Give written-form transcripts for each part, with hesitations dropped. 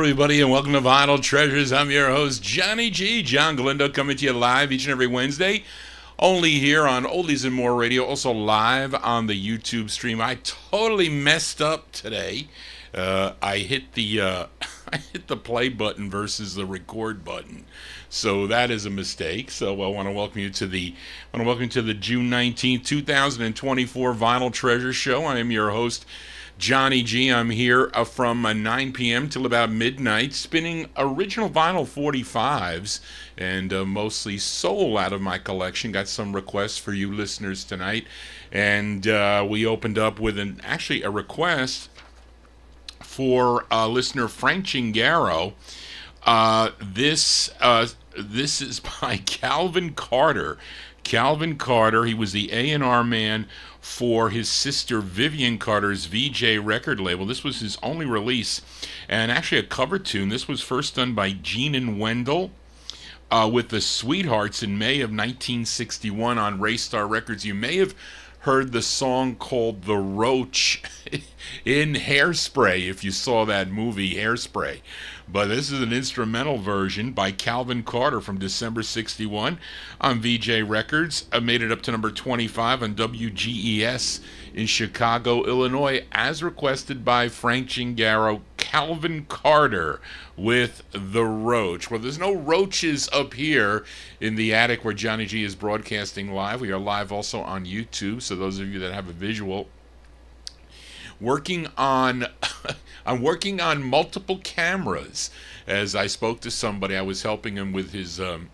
everybody, and welcome to Vinyl Treasures. I'm your host, Johnny G. John Galindo, coming to you live each and every Wednesday, only here on Oldies and More Radio, also live on the YouTube stream. I totally messed up today. I hit the play button versus the record button, so that is a mistake. So I want to welcome you to the June 19th, 2024 Vinyl Treasure Show. I am your host, Johnny G. I'm here from 9 p.m. till about midnight, spinning original vinyl 45's and mostly soul out of my collection. Got some requests for you listeners tonight, and we opened up with a request for listener Frank Chingaro. This is by Calvin Carter. Calvin Carter, he was the A&R man for his sister Vivian Carter's VJ record label. This was his only release, and actually a cover tune. This was first done by Gene and Wendell with the Sweethearts in May of 1961 on Raystar Records. You may have heard the song called The Roach in Hairspray, if you saw that movie Hairspray. But this is an instrumental version by Calvin Carter from December 61 on VJ Records. I made it up to number 25 on WGES in Chicago, Illinois, as requested by Frank Chingaro. Calvin Carter with The Roach. Well, there's no roaches up here in the attic where Johnny G is broadcasting live. We are live also on YouTube, so those of you that have a visual. I'm working on multiple cameras. As I spoke to somebody, I was helping him with the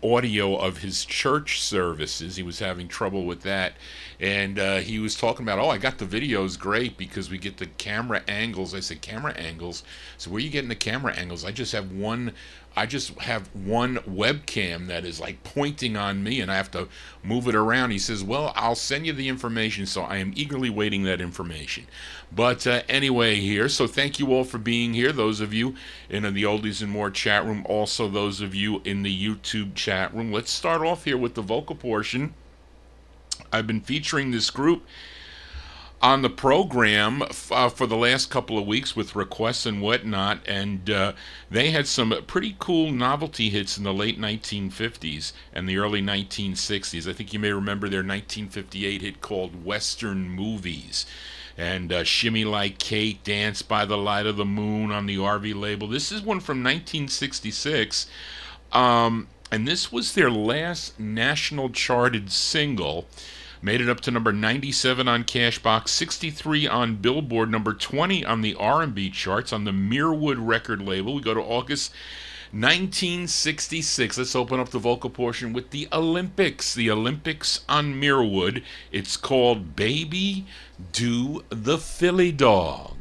audio of his church services. He was having trouble with that, and he was talking about, I got the videos great because we get the camera angles. I said, camera angles? So where are you getting the camera angles? I just have one webcam that is like pointing on me, and I have to move it around. He says, well, I'll send you the information. So I am eagerly waiting that information. But anyway, here, so thank you all for being here, those of you in the Oldies and More chat room, also those of you in the YouTube chat room. Let's start off here with the vocal portion. I've been featuring this group on the program for the last couple of weeks with requests and whatnot, and they had some pretty cool novelty hits in the late 1950s and the early 1960s. I think you may remember their 1958 hit called Western Movies, and Shimmy Like Kate, Dance by the Light of the Moon on the RV label. This is one from 1966, and this was their last national charted single. Made it up to number 97 on Cashbox, 63 on Billboard, number 20 on the R&B charts on the Mirwood record label. We go to August 1966. Let's open up the vocal portion with the Olympics. The Olympics on Mirwood. It's called Baby Do the Philly Dog.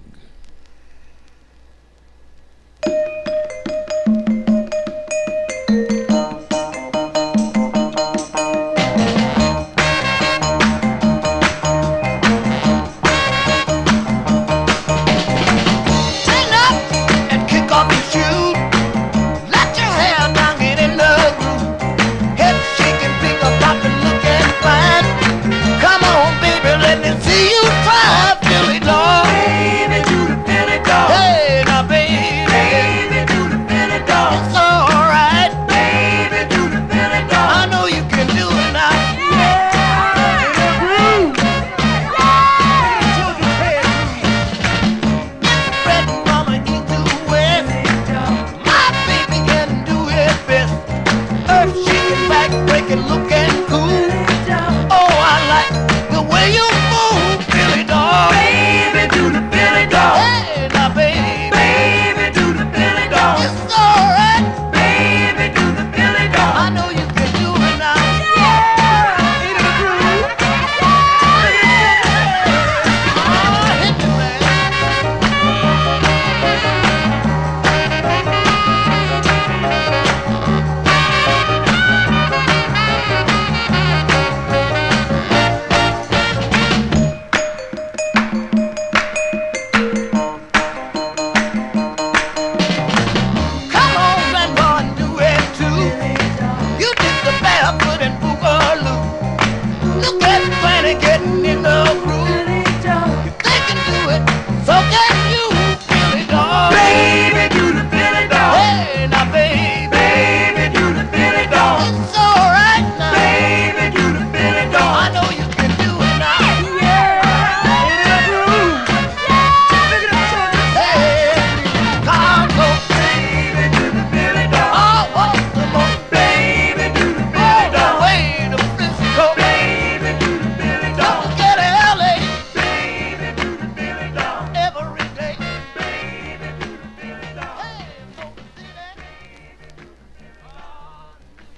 Come on, baby, let me see you try, Philly dog. Baby.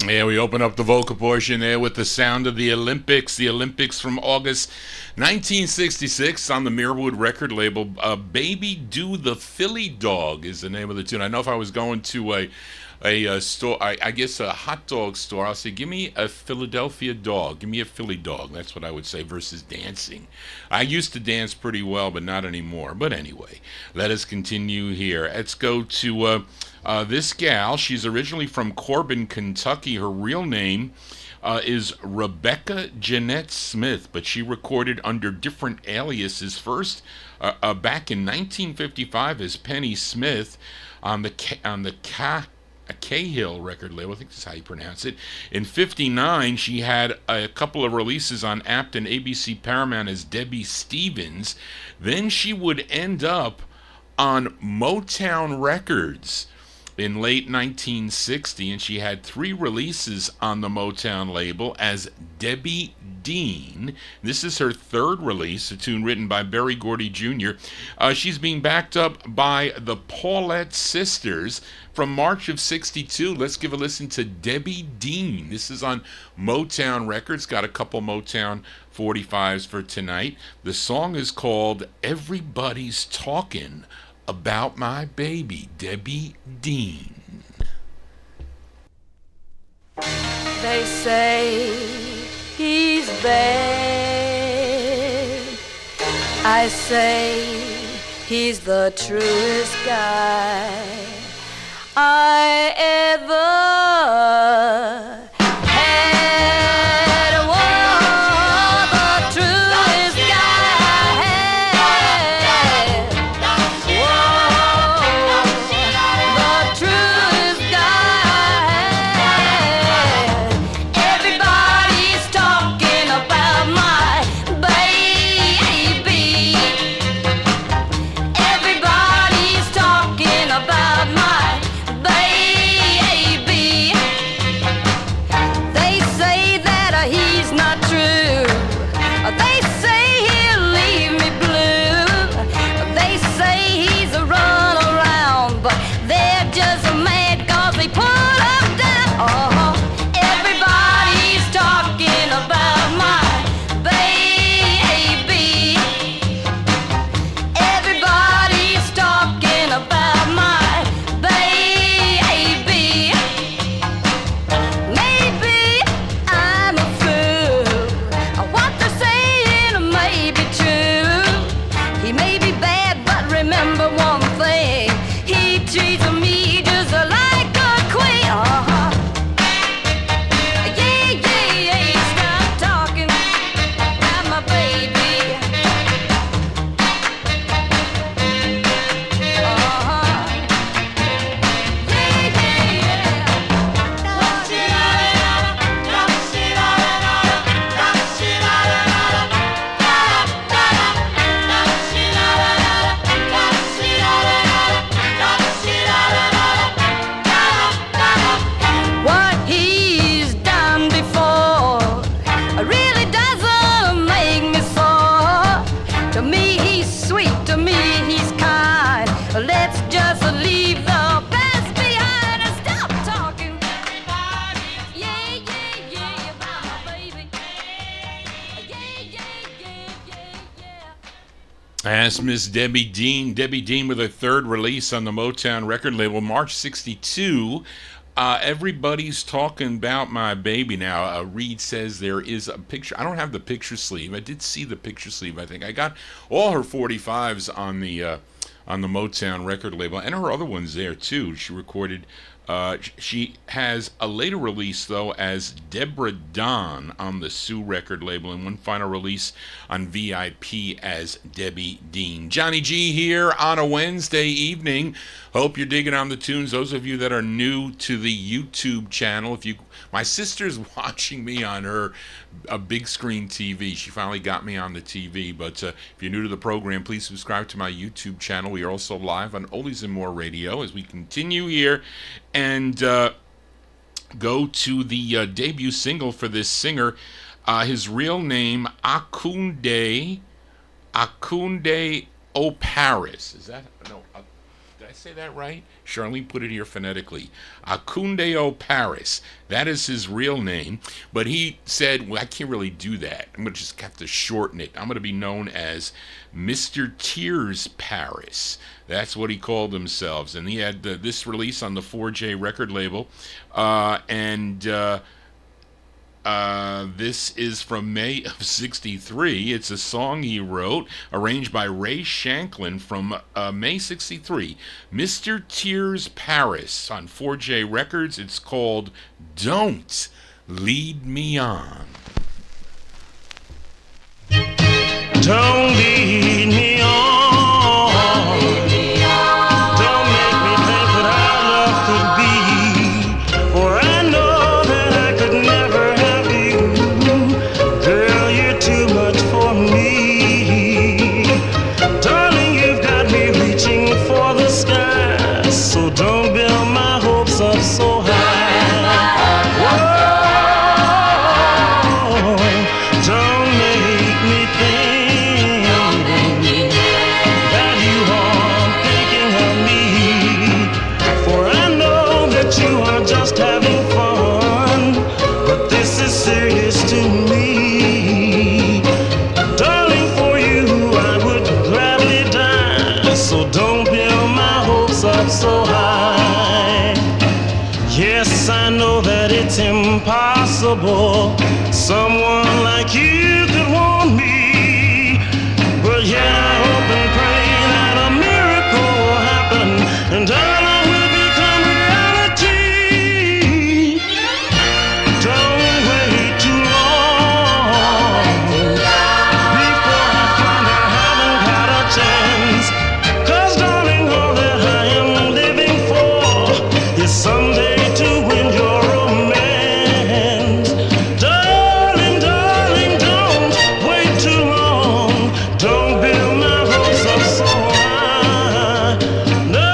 Yeah, we open up the vocal portion there with the sound of the Olympics. The Olympics from August 1966 on the Mirrorwood record label. Baby Do the Philly Dog is the name of the tune. I know if I was going to a store, I guess a hot dog store, I'll say, give me a Philadelphia dog. Give me a Philly dog. That's what I would say versus dancing. I used to dance pretty well, but not anymore. But anyway, let us continue here. Let's go to this gal. She's originally from Corbin, Kentucky. Her real name is Rebecca Jeanette Smith, but she recorded under different aliases. First, back in 1955 as Penny Smith on the Cahill record label. I think that's how you pronounce it. In 59, she had a couple of releases on Apt and ABC Paramount as Debbie Stevens. Then she would end up on Motown Records in late 1960, and she had 3 releases on the Motown label as Debbie Dean. This is her 3rd release, a tune written by Berry Gordy Jr. She's being backed up by the Paulette Sisters from March of 62. Let's give a listen to Debbie Dean. This is on Motown Records. Got a couple Motown 45's for tonight. The song is called Everybody's Talking About My Baby, Debbie Dean. They say he's bad. I say he's the truest guy I ever had. Whoa, the truest guy I had. That's Miss Debbie Dean. Debbie Dean with her 3rd release on the Motown record label, March 62. Everybody's talking about my baby now. Reed says there is a picture. I don't have the picture sleeve. I did see the picture sleeve, I think. I got all her 45's on the Motown record label, and her other ones there, too. She recorded... she has a later release, though, as Deborah Don on the Sue record label, and one final release on VIP as Debbie Dean. Johnny G here on a Wednesday evening. Hope you're digging on the tunes. Those of you that are new to the YouTube channel, my sister's watching me on her big screen TV. She finally got me on the TV. But if you're new to the program, please subscribe to my YouTube channel. We are also live on Oldies and More Radio as we continue here and go to the debut single for this singer. His real name, Akunde Oparis. Is that? No. I say that right? Charlene put it here phonetically. Acundeo Paris. That is his real name. But he said, well, I can't really do that. I'm going to just have to shorten it. I'm going to be known as Mr. Tears Paris. That's what he called themselves. And he had this release on the 4J record label. This is from May of '63. It's a song he wrote, arranged by Ray Shanklin from May '63. Mr. Tears Paris on 4J Records. It's called Don't Lead Me On. Don't lead me on. Don't make me think that our love could be. For I know that I could never have you. Girl, you're too much for me. Darling, you've got me reaching for the sky. So don't build my hopes up so high. Whoa, don't make me think that you are thinking of me. For I know that you are just having fun, but this is serious to me. Darling, for you I would gladly die. So don't build my hopes up so high. Yes, I know that it's impossible. Someone like you could want me. But yet I hope and pray that a miracle will happen and our love will become reality. Don't wait too long before I find I haven't got a chance. 'Cause darling, all that I am living for is someday to win your romance. Darling, darling, don't wait too long. Don't build my hopes up so high. No,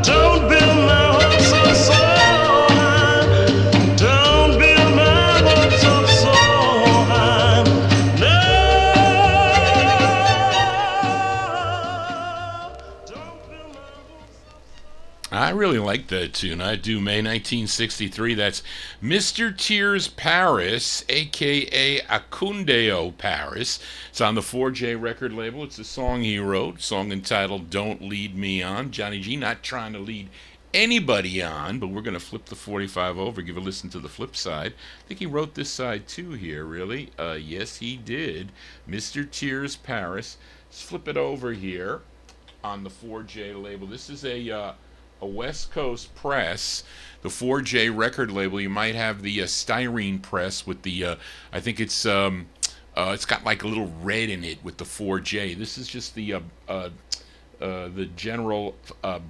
don't build my hopes up so high. Don't build my hopes up so high. No, don't build my hopes up. I really like that tune. I do. May 1963. That's Mr. Tears Paris, a.k.a. Acundeo Paris. It's on the 4J record label. It's a song he wrote, song entitled Don't Lead Me On. Johnny G not trying to lead anybody on, but we're going to flip the 45 over, give a listen to the flip side. I think he wrote this side too here, really. Yes, he did. Mr. Tears Paris. Let's flip it over here on the 4J label. This is a West Coast press, the 4J record label. You might have the styrene press with the, I think it's got like a little red in it with the 4J. This is just the general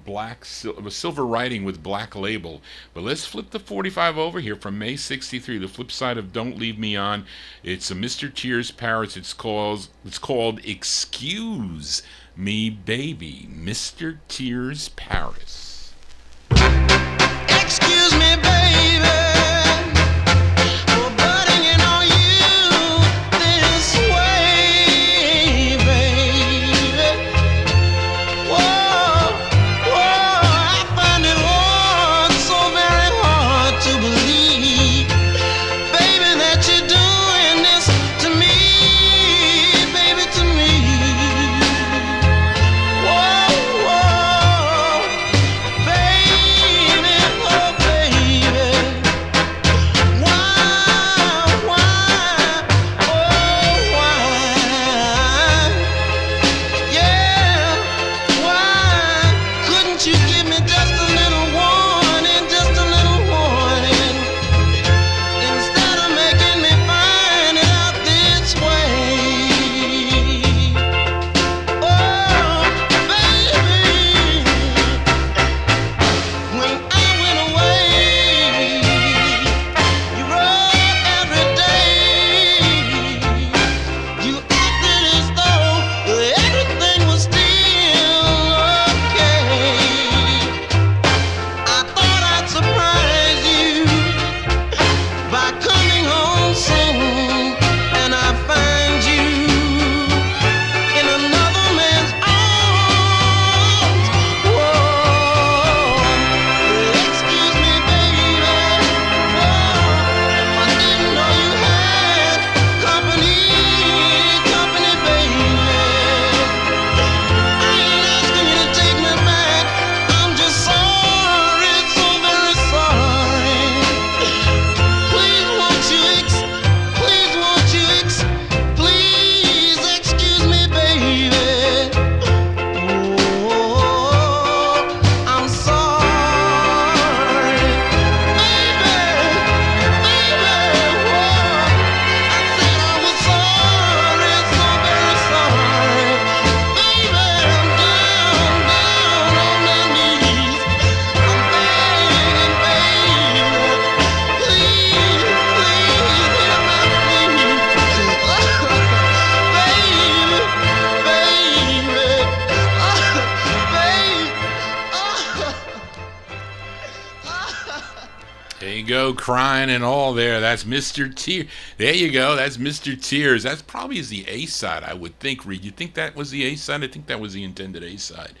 black silver writing with black label. But let's flip the 45 over here from May '63. The flip side of Don't Leave Me On. It's a Mr. Tears Paris. It's called Excuse Me Baby. Mr. Tears Paris. Excuse me, baby, for butting in on you this way, baby. Whoa, I find it hard, so very hard to believe, baby, that you're doing this to me, baby, to me. Whoa, baby, oh, baby. There you go, crying and all there. That's Mr. Tears. There you go. That's Mr. Tears. That's probably the A-side, I would think, Reed. You think that was the A-side? I think that was the intended A-side.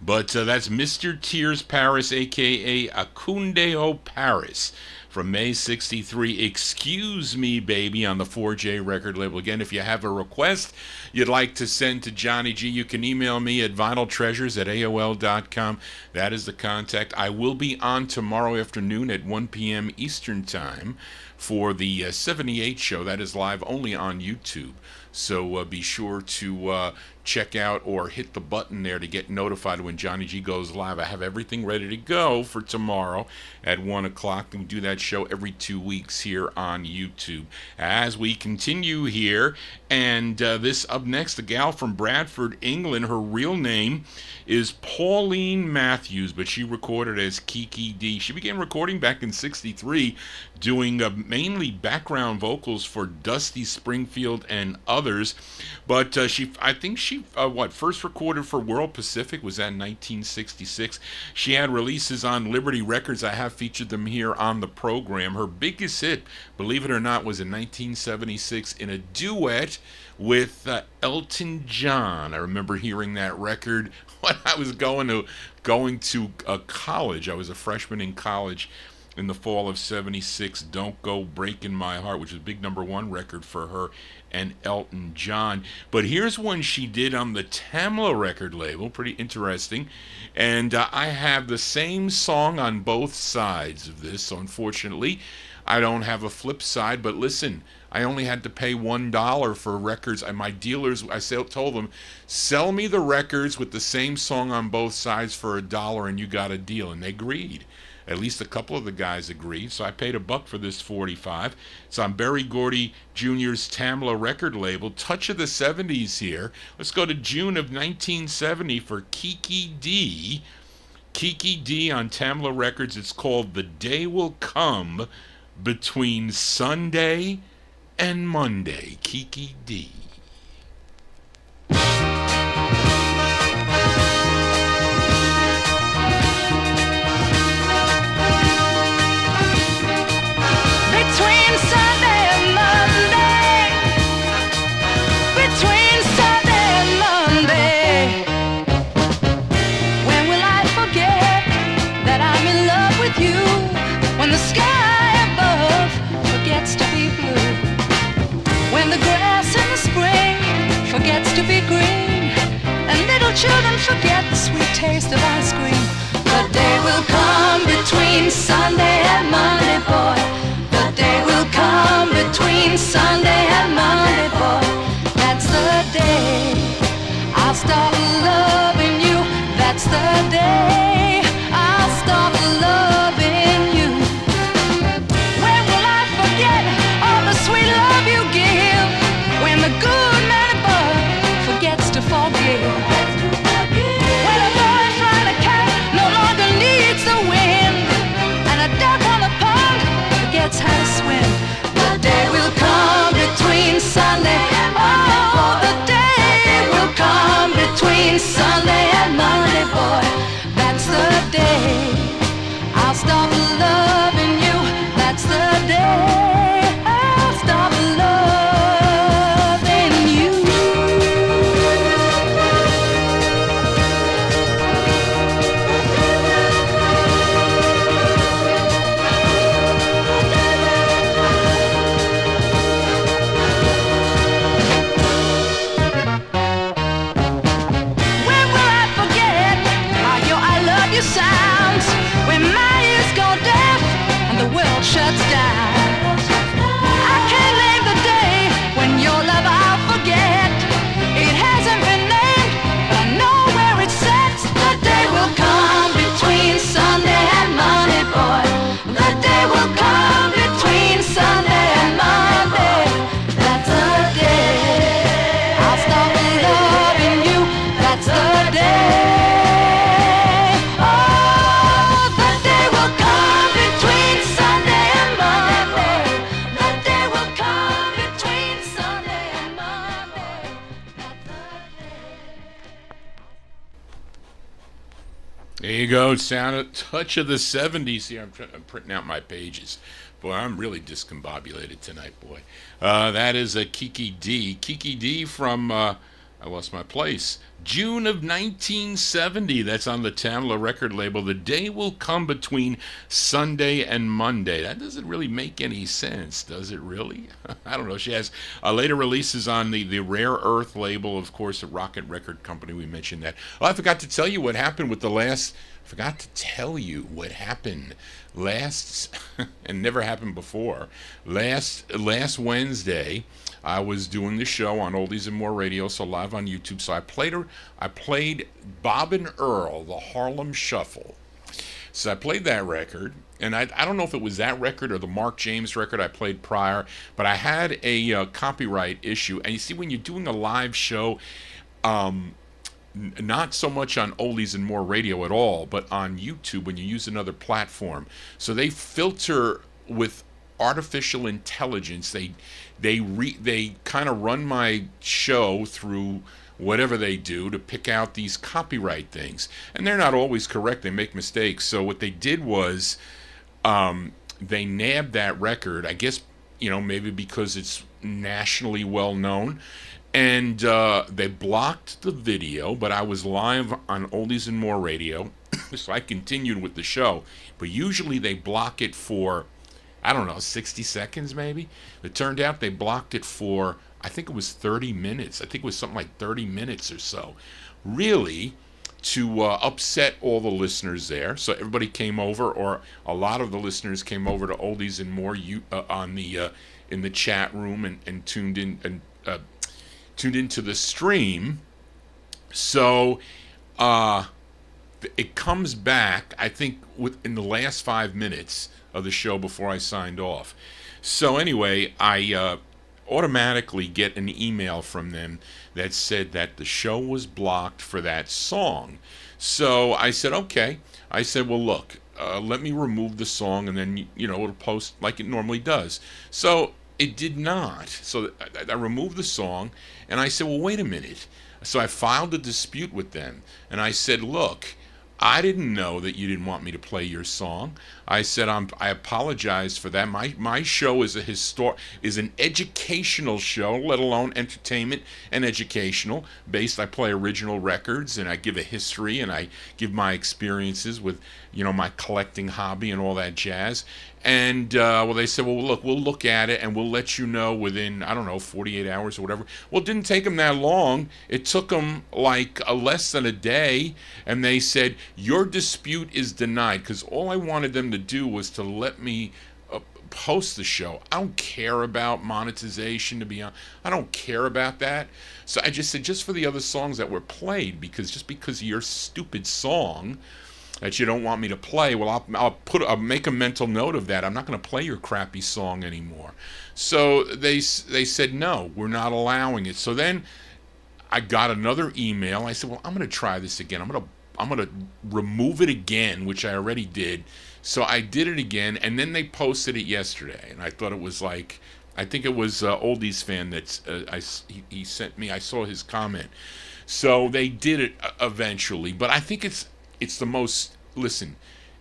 But that's Mr. Tears Paris, a.k.a. Acundeo Paris, from May 63. Excuse Me Baby on the 4J record label. Again, if you have a request you'd like to send to Johnny G, you can email me at vinyltreasures@aol.com. That is the contact. I will be on tomorrow afternoon at 1 p.m. Eastern Time for the 78 show. That is live only on YouTube. So be sure to check out or hit the button there to get notified when Johnny G goes live. I have everything ready to go for tomorrow at 1 o'clock. And we do that show every 2 weeks here on YouTube. As we continue here, and this up next, the gal from Bradford, England, her real name is Pauline Matthews, but she recorded as Kiki Dee. She began recording back in 63, doing mainly background vocals for Dusty Springfield and others. But I think she first recorded for World Pacific was that in 1966. She had releases on Liberty Records. I have featured them here on the program. Her biggest hit, believe it or not, was in 1976 in a duet with Elton John. I remember hearing that record when I was going to college. I was a freshman in college in the fall of 76. Don't Go Breaking My Heart, which was a big #1 record for her and Elton John. But here's one she did on the Tamla record label. Pretty interesting. And I have the same song on both sides of this. So unfortunately, I don't have a flip side. But listen, I only had to pay $1 for records. And my dealers, told them, sell me the records with the same song on both sides for $1 and you got a deal. And they agreed. At least a couple of the guys agreed, so I paid $1 for this 45. It's on Berry Gordy Jr.'s Tamla record label. Touch of the 70s here. Let's go to June of 1970 for Kiki Dee. Kiki Dee on Tamla Records. It's called The Day Will Come Between Sunday and Monday. Kiki Dee. When the sky above forgets to be blue, when the grass in the spring forgets to be green, and little children forget the sweet taste of ice cream. The day will come between Sunday and Monday, boy. The day will come between Sunday and Monday, boy. That's the day I'll start loving you. That's the day I'll start loving you. When will I forget all the sweet love you give? When the good man above forgets to forgive. When a boy flying a kite no longer needs the wind, and a duck on the pond forgets how to swim. The day will come between Sunday and Monday. Oh, the day will come between Sunday and Monday, boy. That's the day I'll stop loving you. That's the day I'll stop loving you. When will I forget how your I love you sounds? When my ears go deaf and the world shuts down. I can't name the day when your love I'll forget. It hasn't been named, but I know where it sits. The day will come between Sunday and Monday, boy. The day will come between Sunday and Monday. That's the day I'll stop loving you. That's the day. Oh, you go. Sound a touch of the 70s here. I'm printing out my pages. Boy, I'm really discombobulated tonight, boy. That is a Kiki Dee. Kiki Dee from, I lost my place, June of 1970. That's on the Tamla record label. The day will come between Sunday and Monday. That doesn't really make any sense, does it really? I don't know. She has later releases on the Rare Earth label, of course, a Rocket Record Company. We mentioned that. Oh, I forgot to tell you what happened with the last... Forgot to tell you what happened last, and never happened before. Last Wednesday, I was doing the show on Oldies and More Radio, so live on YouTube. So I played Bob and Earl, the Harlem Shuffle. So I played that record, and I don't know if it was that record or the Mark James record I played prior, but I had a copyright issue. And you see, when you're doing a live show, not so much on Oldies and More Radio at all, but on YouTube when you use another platform. So they filter with artificial intelligence. They kind of run my show through whatever they do to pick out these copyright things. And they're not always correct. They make mistakes. So what they did was they nabbed that record, I guess, maybe because it's nationally well known. And they blocked the video, but I was live on Oldies and More Radio, so I continued with the show. But usually they block it for, 60 seconds maybe. It turned out they blocked it for, I think it was 30 minutes. I think it was something like 30 minutes or so. Really, to upset all the listeners there. So everybody came over, or a lot of the listeners came over to Oldies and More in the chat room and tuned in and tuned into the stream. So it comes back, I think, in the last 5 minutes of the show before I signed off. So anyway, I automatically get an email from them that said that the show was blocked for that song. So I said, okay. I said, well, look, let me remove the song, and then, it'll post like it normally does. So it did not. So I removed the song, and I said, well, wait a minute. So I filed a dispute with them, and I said, look, I didn't know that you didn't want me to play your song. I said, I apologize for that. My show is is an educational show, let alone entertainment and educational. I play original records, and I give a history, and I give my experiences with, my collecting hobby and all that jazz. And, they said, well, look, we'll look at it, and we'll let you know within, 48 hours or whatever. Well, it didn't take them that long. It took them like less than a day, and they said, your dispute is denied, because all I wanted them to do was to let me post the show. I don't care about monetization, to be honest. I don't care about that. So I just said, just for the other songs that were played, because of your stupid song that you don't want me to play, well, I'll make a mental note of that. I'm not going to play your crappy song anymore. So they said, no, we're not allowing it. So then I got another email. I said, well, I'm going to try this again. I'm going to remove it again, which I already did. So I did it again, and then they posted it yesterday. And I thought it was like, I think it was Oldies fan that he sent me. I saw his comment. So they did it eventually. But I think it's the most, listen,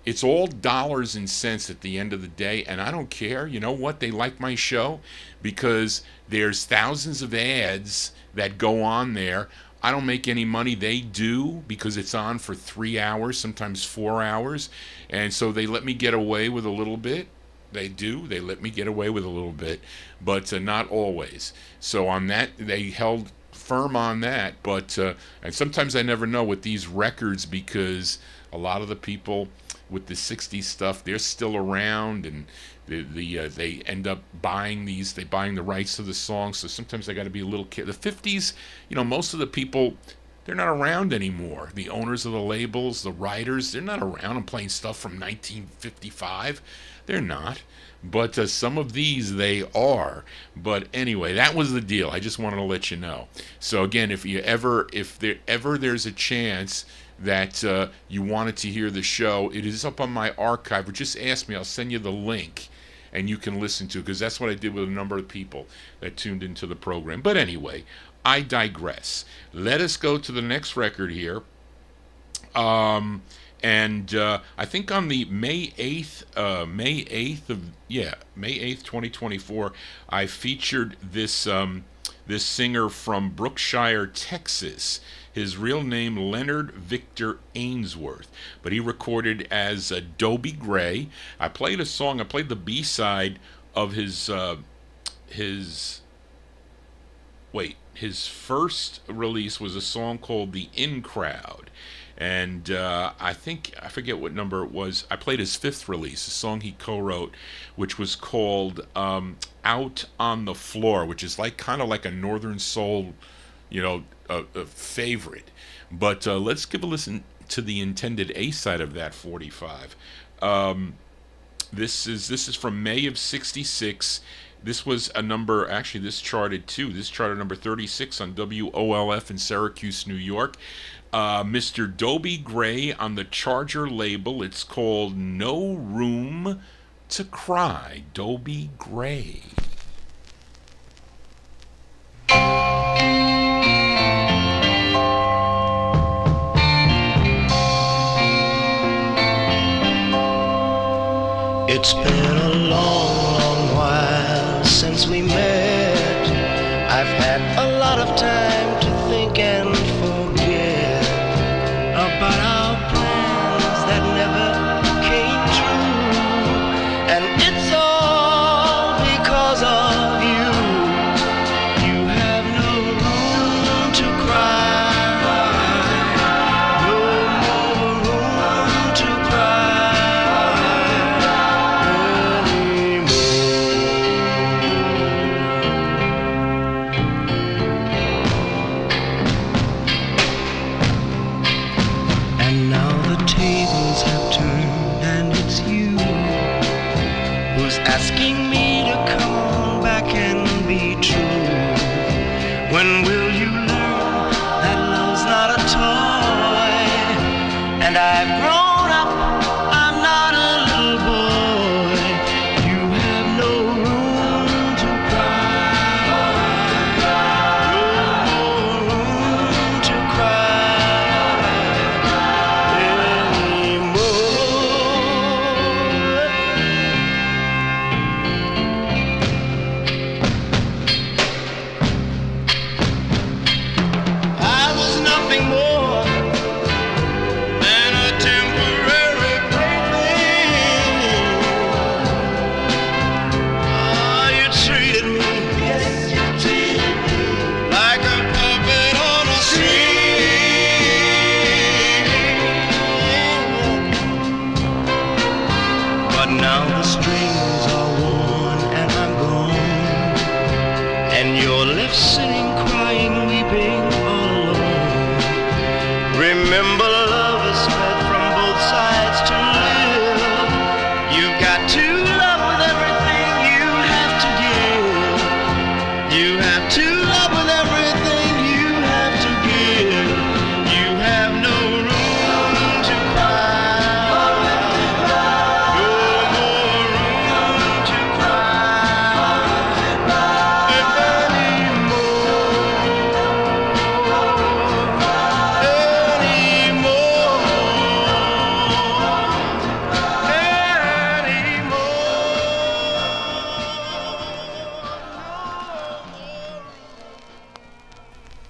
it's all dollars and cents at the end of the day, and I don't care. You know what? They like my show because there's thousands of ads that go on there. I don't make any money. They do, because it's on for 3 hours, sometimes 4 hours, and so they let me get away with a little bit. They do. They let me get away with a little bit, but not always. So on that, they held firm on that, but and sometimes I never know with these records, because a lot of the people with the 60s stuff, they're still around, and they end up buying the rights to the songs, so sometimes I got to be a little careful. The 50s, most of the people, they're not around anymore. The owners of the labels, the writers, they're not around and playing stuff from 1955. They're not. But some of these, they are. But anyway, that was the deal. I just wanted to let you know. So again, if there's a chance that you wanted to hear the show, it is up on my archive. Or just ask me. I'll send you the link, and you can listen to it, because that's what I did with a number of people that tuned into the program. But anyway, I digress. Let us go to the next record here. And I think on the May 8th, May 8th, 2024, I featured this this singer from Brookshire, Texas. His real name, Leonard Victor Ainsworth, but he recorded as Dolby Gray. I played the B-side of his first release was a song called The In Crowd. And I forget what number it was. I played his fifth release, a song he co-wrote, which was called Out on the Floor, which is kind of like a Northern Soul, a favorite. But let's give a listen to the intended A side of that 45. This is from May of '66. This was a number, actually this charted too. This charted number 36 on WOLF in Syracuse, New York. Mr. Dolby Gray on the Charger label. It's called No Room to Cry. Dolby Gray. It's been a long, long while since we met. I've had a lot of time to think and forget about our plans that never came true. And it's all because of you. You have no room to cry. No more room to cry. Asking me to come back and be true. When will you learn that love's not a toy? And I've grown up, I'm not a little boy. You have no room to cry. No more room to cry anymore. Remember, love is spread from both sides to live. You've got to love with everything you have to give. You have to love with everything you have to give. You have no room to cry. No more room to cry anymore.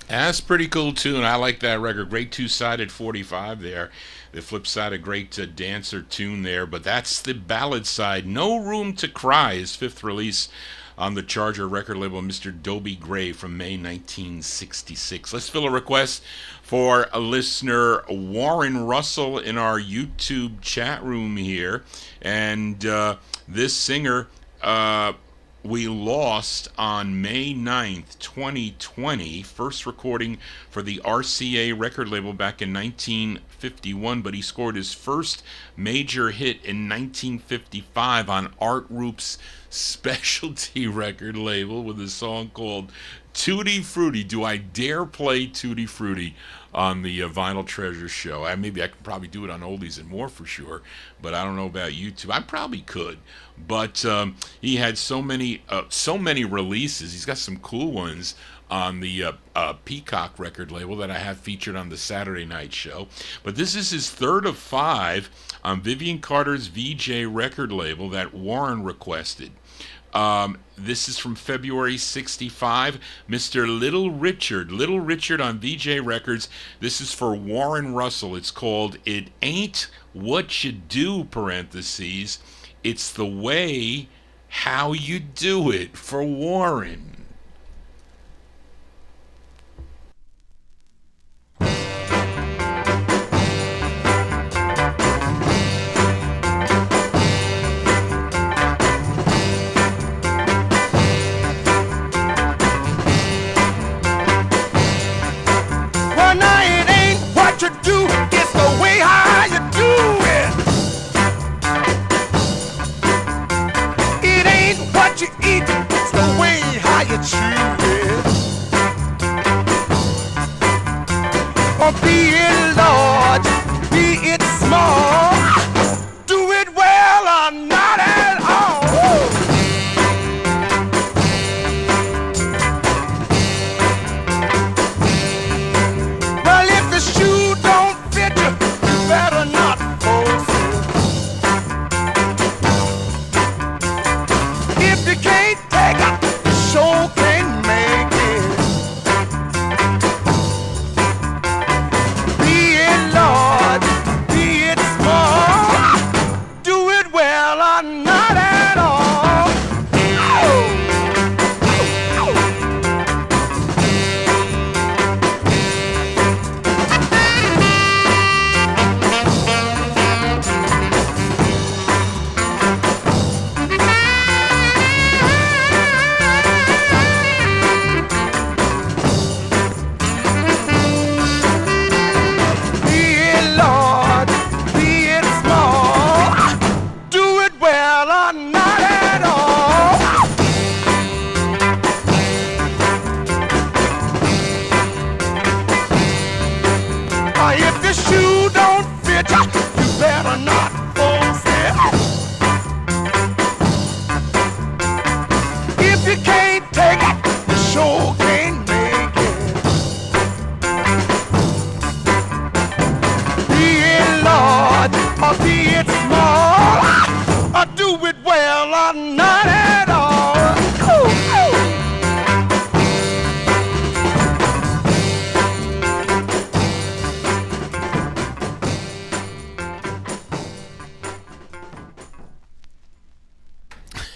That's a pretty cool tune. I like that record. Great two-sided 45 there. The flip side, a great dancer tune there. But that's the ballad side. No Room to Cry, his fifth release on the Charger record label, Mr. Dolby Gray from May 1966. Let's fill a request for a listener, Warren Russell, in our YouTube chat room here. And this singer we lost on May 9th, 2020. First recording for the RCA record label back in 1951, but he scored his first major hit in 1955 on Art Roop's specialty record label with a song called Tutti Frutti. Do I dare play Tutti Frutti on the Vinyltreasure show? Maybe I could probably do it on Oldies and More for sure, but I don't know about YouTube. I probably could, but he had so many releases. He's got some cool ones, on the Peacock record label that I have featured on the Saturday night show. But this is his third of 5 on Vivian Carter's VJ record label that Warren requested. This is from February 65, Mr. Little Richard on VJ Records. This is for Warren Russell. It's called It Ain't What You Do, parentheses. It's the way how you do it, for Warren.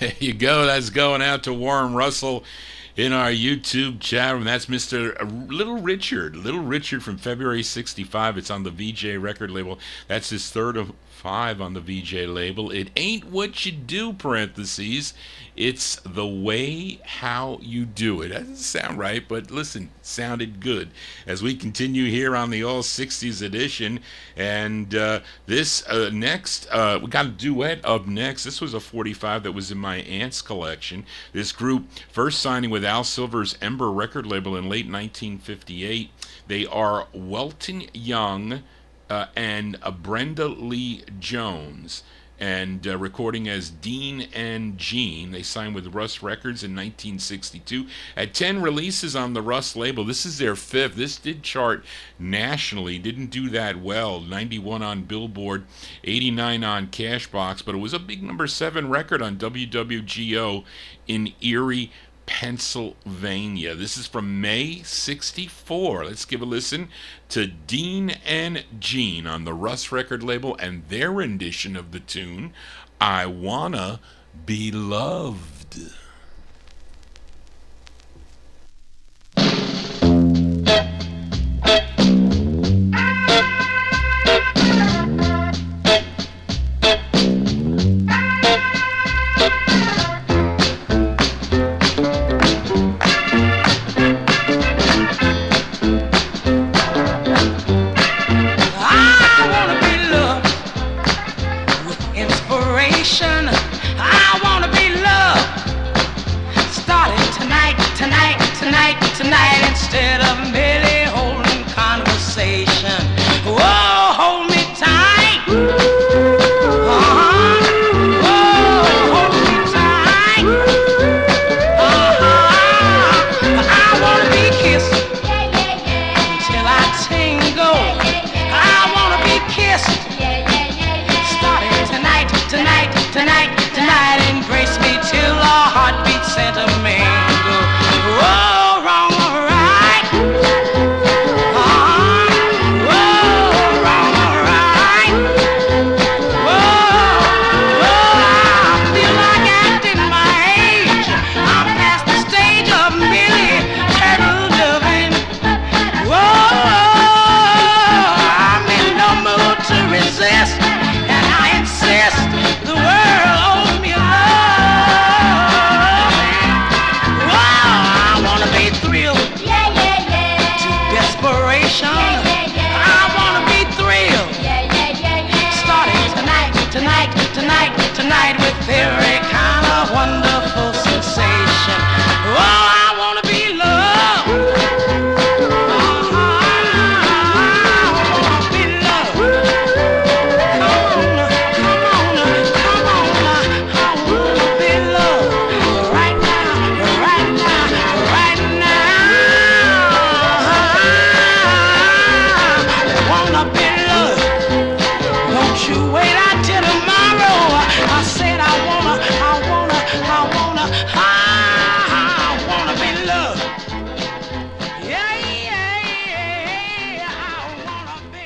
There you go. That's going out to Warren Russell in our YouTube chat room. That's Mr. Little Richard from February 65. It's on the VJ record label. That's his third of 5 on the VJ label. It ain't what you do, parentheses. It's the way how you do it. That doesn't sound right, but listen, sounded good. As we continue here on the All 60s edition, and this next, we got a duet up next. This was a 45 that was in my aunt's collection. This group first signing with Al Silver's Ember record label in late 1958. They are Welton Young and Brenda Lee Jones, and recording as Dean and Jean. They signed with Russ Records in 1962. Had 10 releases on the Russ label. This is their 5th. This did chart nationally. Didn't do that well. 91 on Billboard, 89 on Cashbox, but it was a big number 7 record on WWGO in Erie, Pennsylvania. This is from May 64. Let's give a listen to Dean and Jean on the Russ record label and their rendition of the tune, I Wanna Be Loved. I wanna be loved wait until tomorrow. I said I wanna be loved. Yeah, I wanna be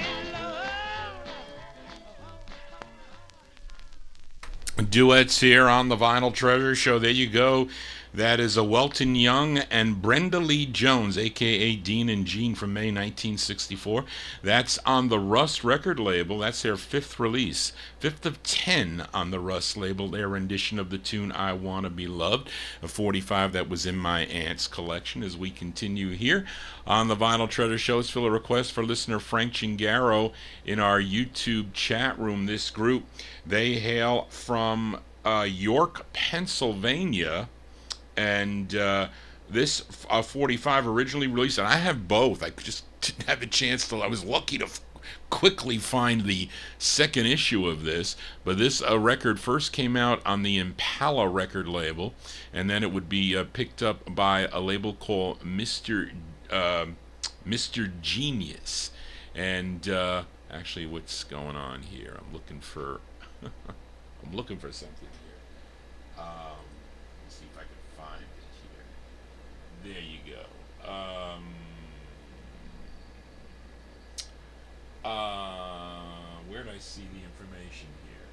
loved. Duets here on the Vinyl Treasure Show. There you go. That is a Welton Young and Brenda Lee Jones, a.k.a. Dean and Jean, from May 1964. That's on the Russ record label. That's their fifth release. Fifth of 10 on the Russ label, their rendition of the tune I Wanna Be Loved, a 45 that was in my aunt's collection. As we continue here on the Vinyl Treasure Show, let's fill a request for listener Frank Chingaro in our YouTube chat room. This group, they hail from York, Pennsylvania. And this 45 originally released, and I have both. I just didn't have a chance to. I was lucky to quickly find the second issue of this. But this record first came out on the Impala record label, and then it would be picked up by a label called Mr. Genius. And actually, what's going on here? I'm looking for something here. See if I can find it here. There you go. Where did I see the information here?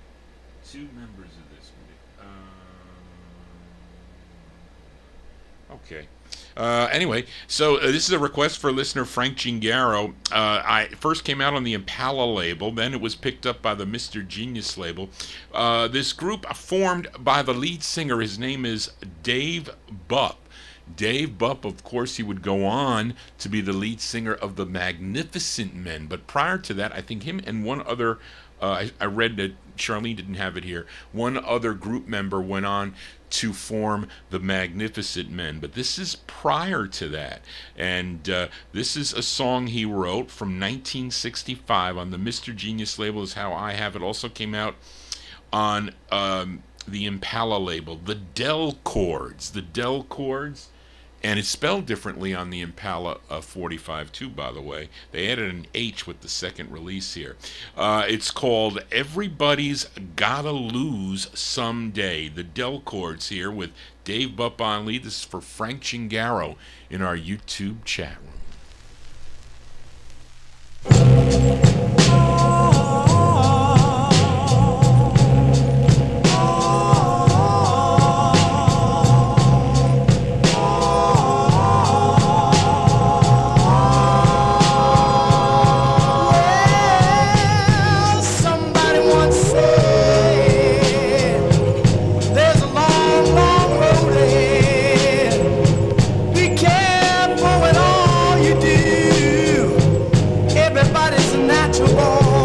Two members of this group. Okay. Anyway, so this is a request for listener Frank Chingaro. I first came out on the Impala label, then it was picked up by the Mr. Genius label. This group formed by the lead singer. His name is Dave Bupp. Dave Bupp, of course, he would go on to be the lead singer of the Magnificent Men. But prior to that, I think him and one other, I read that Charlene didn't have it here, one other group member went on to form the Magnificent Men. But this is prior to that. And this is a song he wrote from 1965 on the Mr. Genius label, is how I have it. Also came out on the Impala label, the Del Chords. The Del Chords. And it's spelled differently on the Impala 45 too, by the way. They added an H with the second release here. It's called Everybody's Gotta Lose Someday. The Del Chords here with Dave Bupp on lead. This is for Frank Chingaro in our YouTube chat room. Natural.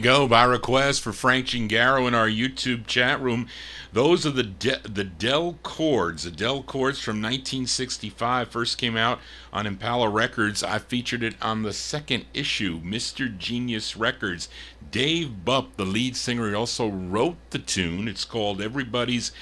go. By request for Frank Gingaro in our YouTube chat room. Those are the Dell Chords. The Dell Chords from 1965 first came out on Impala Records. I featured it on the second issue, Mr. Genius Records. Dave Bupp, the lead singer, he also wrote the tune. It's called Everybody's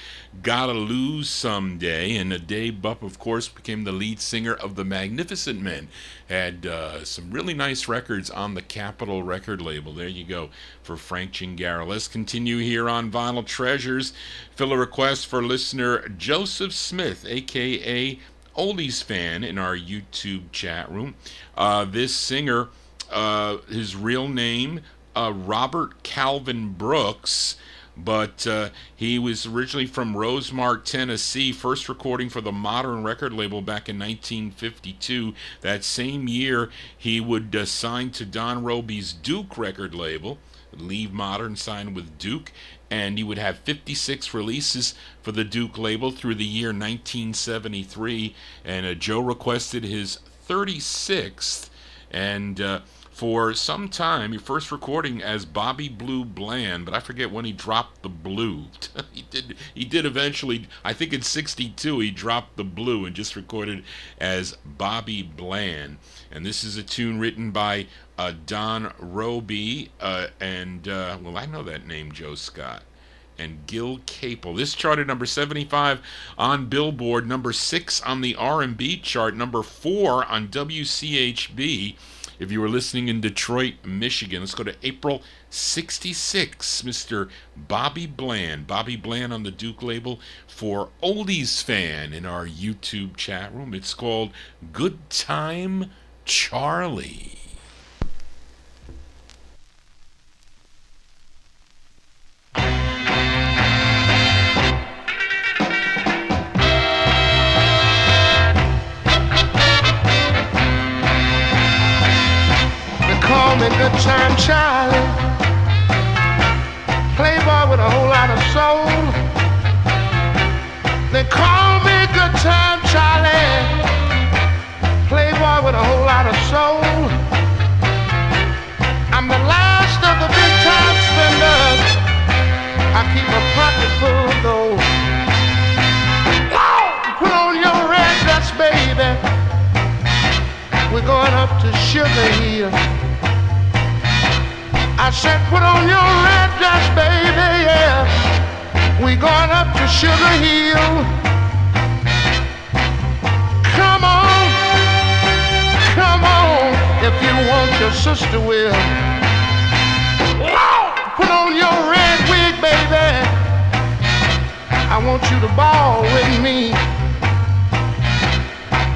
Gotta Lose Someday. And Dave Bupp, of course, became the lead singer of the Magnificent Men. Had some really nice records on the Capitol record label. There you go for Frank Gingaro. Let's continue here on Vinyl Treasures. Fill a request for listener Joseph Smith, a.k.a. Oldies Fan, in our YouTube chat room. This singer, his real name, Robert Calvin Brooks, but he was originally from Rosemont, Tennessee, first recording for the Modern record label back in 1952. That same year, he would sign to Don Robey's Duke record label, leave Modern, sign with Duke, and he would have 56 releases for the Duke label through the year 1973, and Joe requested his 36th, and for some time, he first recording as Bobby Blue Bland, but I forget when he dropped the blue. He did eventually, I think in 62, he dropped the blue and just recorded as Bobby Bland. And this is a tune written by Don Robey and, well, I know that name, Joe Scott, and Gil Capel. This charted number 75 on Billboard, number 6 on the R&B chart, number 4 on WCHB. If you were listening in Detroit, Michigan, let's go to April 66. Mr. Bobby Bland. Bobby Bland on the Duke label for Oldies Fan in our YouTube chat room. It's called Good Time Charlie. Call me Good Time Charlie, playboy with a whole lot of soul. They call me Good Time Charlie, playboy with a whole lot of soul. I'm the last of the big time spenders. I keep a pocket full of gold. Put on your red dress, baby. We're going up to Sugar Hill. I said, put on your red dress, baby, yeah. We going up to Sugar Hill. Come on, if you want your sister will. Put on your red wig, baby. I want you to ball with me.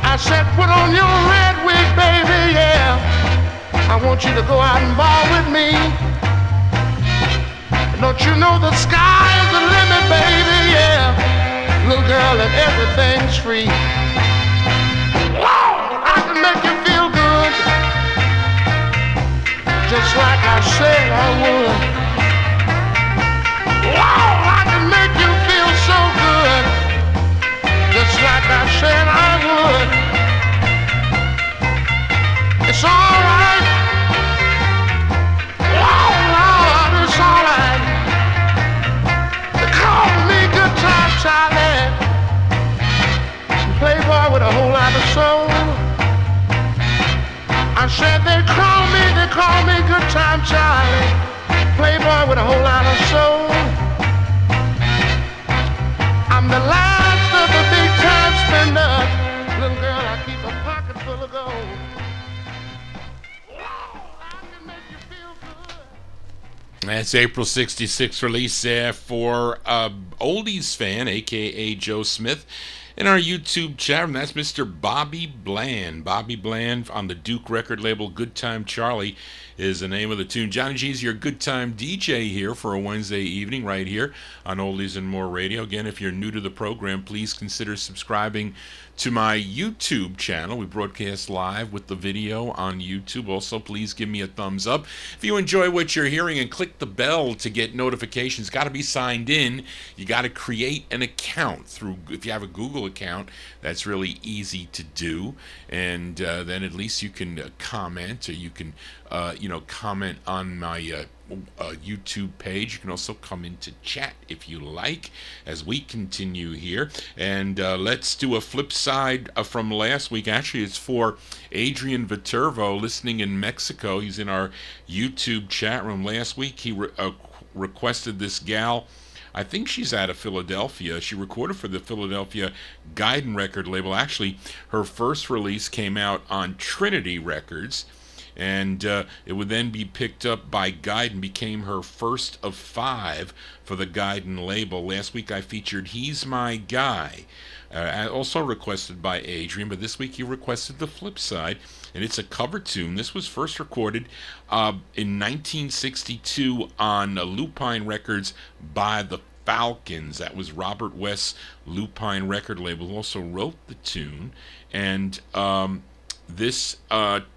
I said, put on your red wig, baby, yeah. I want you to go out and ball with me. Don't you know the sky is the limit, baby, yeah. Little girl, and everything's free. I can make you feel good, just like I said I would. I can make you feel so good, just like I said I would. It's all right. It's all right. They call me Good Time Charlie, playboy with a whole lot of soul. I said they call me Good Time Charlie, playboy with a whole lot of soul. I'm the last of the big time spenders. Little girl, I keep a pocket full of gold. That's April 66 release there for Oldies Fan, a.k.a. Joe Smith, in our YouTube chat room. That's Mr. Bobby Bland. Bobby Bland on the Duke record label. Good Time Charlie is the name of the tune. Johnny G's your good time DJ here for a Wednesday evening right here on Oldies and More Radio. Again, if you're new to the program, please consider subscribing to my YouTube channel. We broadcast live with the video on YouTube. Also, please give me a thumbs up if you enjoy what you're hearing, and click the bell to get notifications. Got to be signed in. You got to create an account through, if you have a Google account, that's really easy to do. And then at least you can comment, or you can comment on my YouTube page. You can also come into chat if you like as we continue here. And let's do a flip side from last week. Actually, it's for Adrian Viterbo, listening in Mexico. He's in our YouTube chat room. Last week, he requested this gal. I think she's out of Philadelphia. She recorded for the Philadelphia Guidon record label. Actually, her first release came out on Trinity Records, and it would then be picked up by Guidon, became her first of 5 for the Guidon label. Last week I featured He's My Guy, also requested by Adrian, but this week he requested the flip side, and it's a cover tune. This was first recorded in 1962 on Lupine Records by the Falcons. That was Robert West's Lupine record label, who also wrote the tune, and this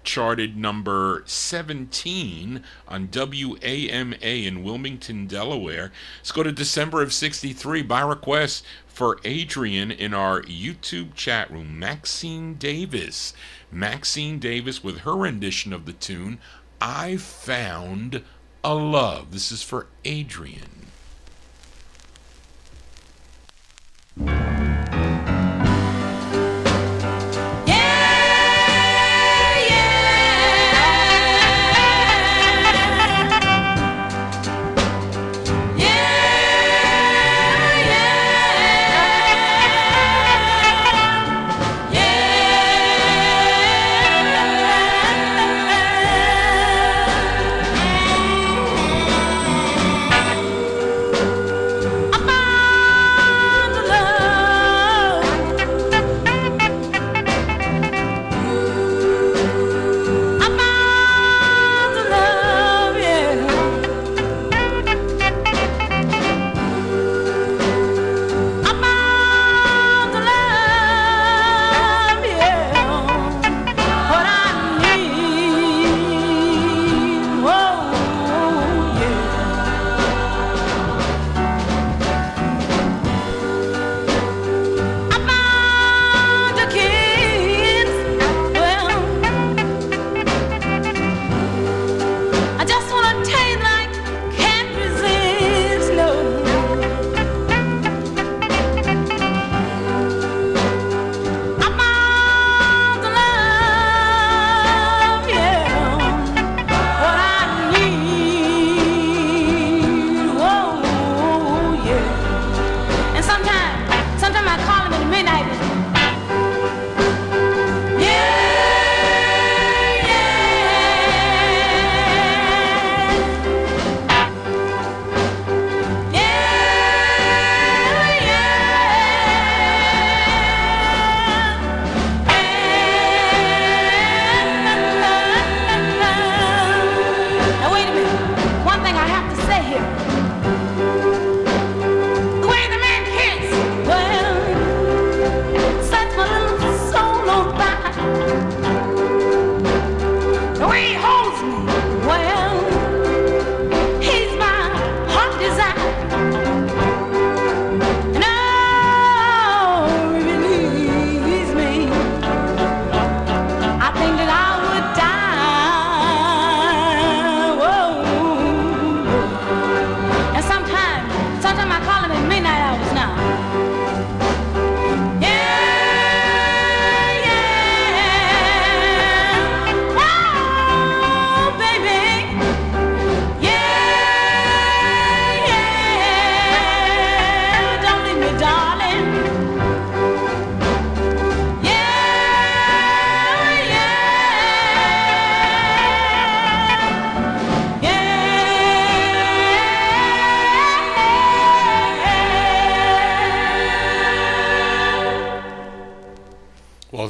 charted number 17 on WAMA in Wilmington, Delaware. Let's go to December of 63 by request for Adrian in our YouTube chat room. Maxine Davis with her rendition of the tune, I Found a Love. This is for Adrian.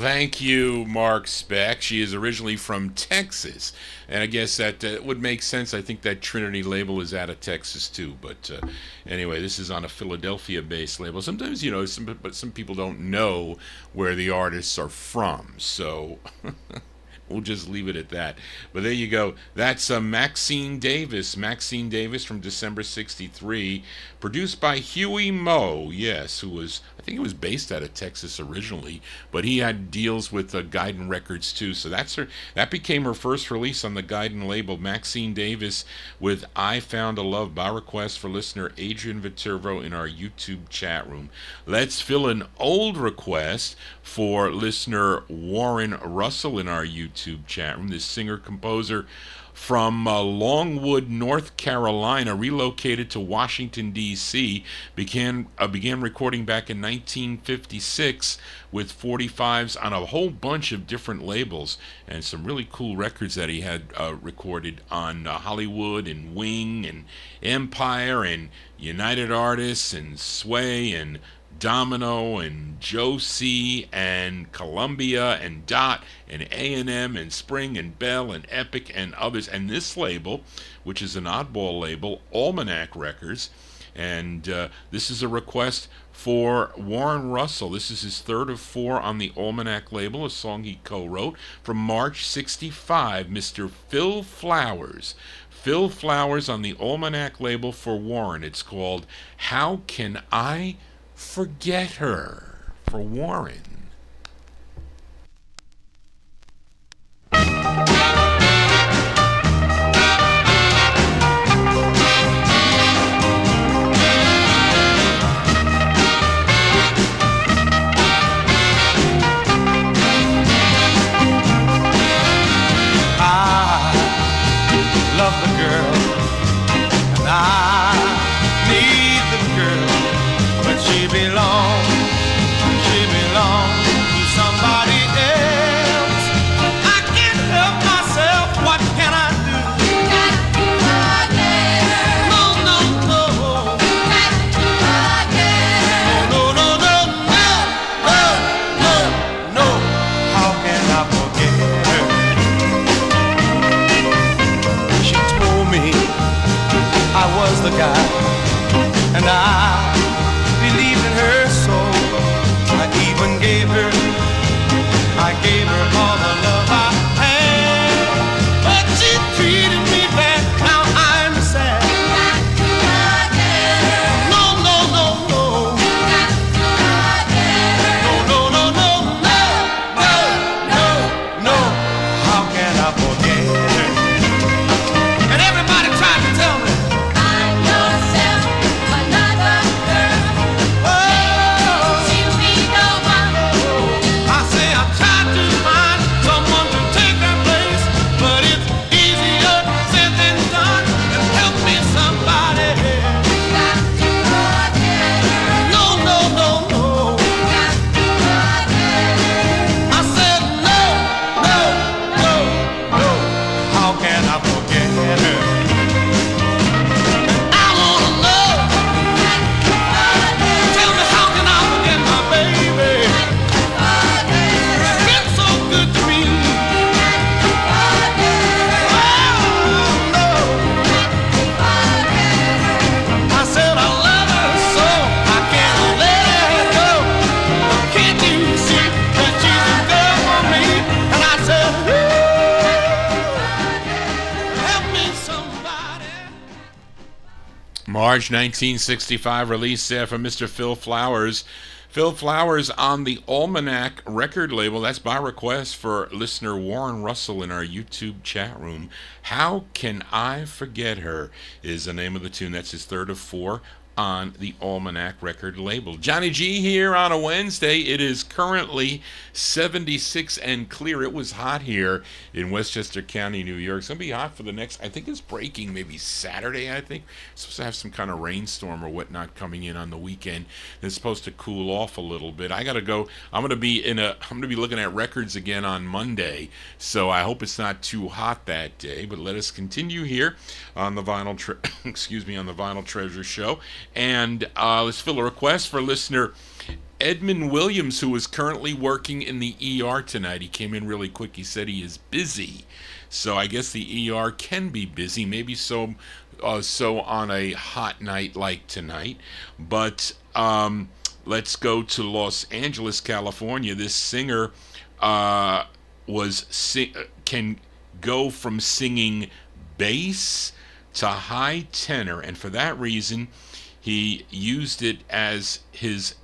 Thank you, Mark Speck. She is originally from Texas, and I guess that would make sense. I think that Trinity label is out of Texas too. But anyway, this is on a Philadelphia-based label. Sometimes, some people don't know where the artists are from. So We'll just leave it at that. But there you go. That's Maxine Davis. Maxine Davis from December 63. Produced by Huey Moe, yes, who was, I think he was based out of Texas originally, but he had deals with Guidon Records too. So that became her first release on the Guidon label. Maxine Davis with I Found a Love by request for listener Adrian Viterbo in our YouTube chat room. Let's fill an old request for listener Warren Russell in our YouTube chat room. This singer-composer from Longwood, North Carolina, relocated to Washington, D.C., began recording back in 1956 with 45's on a whole bunch of different labels and some really cool records that he had recorded on Hollywood and Wing and Empire and United Artists and Sway and Domino and Josie and Columbia and Dot and A&M and Spring and Bell and Epic and others. And this label, which is an oddball label, Almanac Records. And this is a request for Warren Russell. This is his third of 4 on the Almanac label, a song he co-wrote from March 65, Mr. Phil Flowers. Phil Flowers on the Almanac label for Warren. It's called How Can I Forget Her, for Warren. I love the girl, and I need the girl, but she belongs to somebody else. I can't help myself, what can I do? Got to forget her. No, no, no. Got to forget her. No, no, no, no, no, no, no. How can I forget her? She told me I was the guy, and I believed in her so. I even gave her all the love I had, but she treated me bad. Now I'm sad. Got to forget her. No, no, no, no. Got to forget her. No, no, no, no, no, no, no, no. How can I forget her? And everybody tried to tell me, Find yourself another girl. oh, She'll be the one. I say I tried to find someone to take her place, but it's easier said than done. And help me somebody. Got to forget her. No, no, no, no. Got to forget her. I said no, no, no, no. How can I forget her? I wanna know. Tell me, how can I forget my baby? She's been so good to me. Oh, no. I said I love her so I can't let her go. Can't you see that she's a girl for me? And I said, help me somebody. March 1965 release there from Mr. Phil Flowers. Phil Flowers on the Almanac record label. That's by request for listener Warren Russell in our YouTube chat room. How Can I Forget Her is the name of the tune. That's his third of 4 on the Almanac record label. Johnny G here on a Wednesday. It is currently 76 and clear. It was hot here in Westchester County, New York. It's going to be hot for the next, I think it's breaking maybe Saturday, I think. It's supposed to have some kind of rainstorm or whatnot coming in on the weekend. It's supposed to cool off a little bit. I got to go. I'm going to be looking at records again on Monday. So I hope it's not too hot that day, but let us continue here on the on the Vinyl Treasure Show. And let's fill a request for listener Edmund Williams, who is currently working in the ER tonight. He came in really quick. He said he is busy. So I guess the ER can be busy, maybe so on a hot night like tonight. But let's go to Los Angeles, California. This singer can go from singing bass to high tenor, and for that reason he used it as his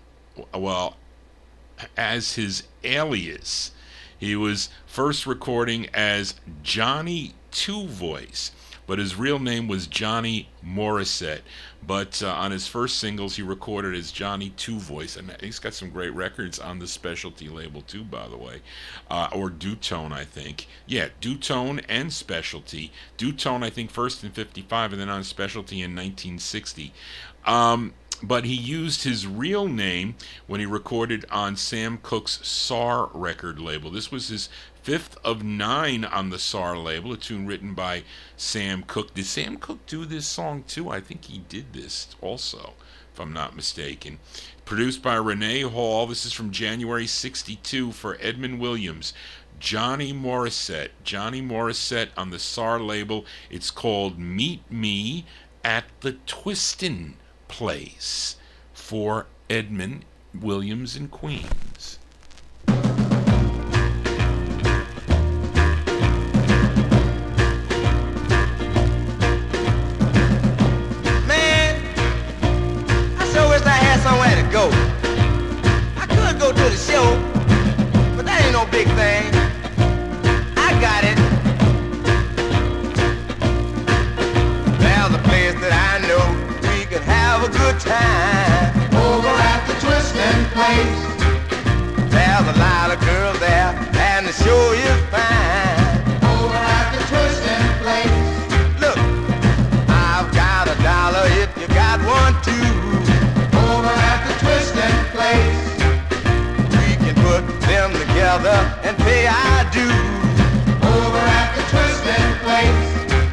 alias. He was first recording as Johnny Two Voice, but his real name was Johnny Morriset. But on his first singles, he recorded as Johnny Two Voice, and he's got some great records on the Specialty label too, by the way, or Duet, I think. Yeah, Duet and Specialty. Duet, I think, first in '55, and then on Specialty in 1960. But he used his real name when he recorded on Sam Cooke's SAR record label. This was his fifth of 9 on the SAR label, a tune written by Sam Cooke. Did Sam Cooke do this song too? I think he did this also, if I'm not mistaken. Produced by Renee Hall. This is from January '62 for Edmund Williams. Johnny Morriset. Johnny Morriset on the SAR label. It's called Meet Me at the Twistin' Place for Edmund Williams in Queens. Somewhere to go. I could go to the show, but that ain't no big thing. I got it. There's a place that I know we can have a good time. Over at the Twistin' Place. There's a lot of girls there, and the show is fine. Over at the Twistin' Place. Look, I've got $1 if you got one too. Over at the Twistin' Place. We can put them together and pay our dues. Over at the Twistin' Place.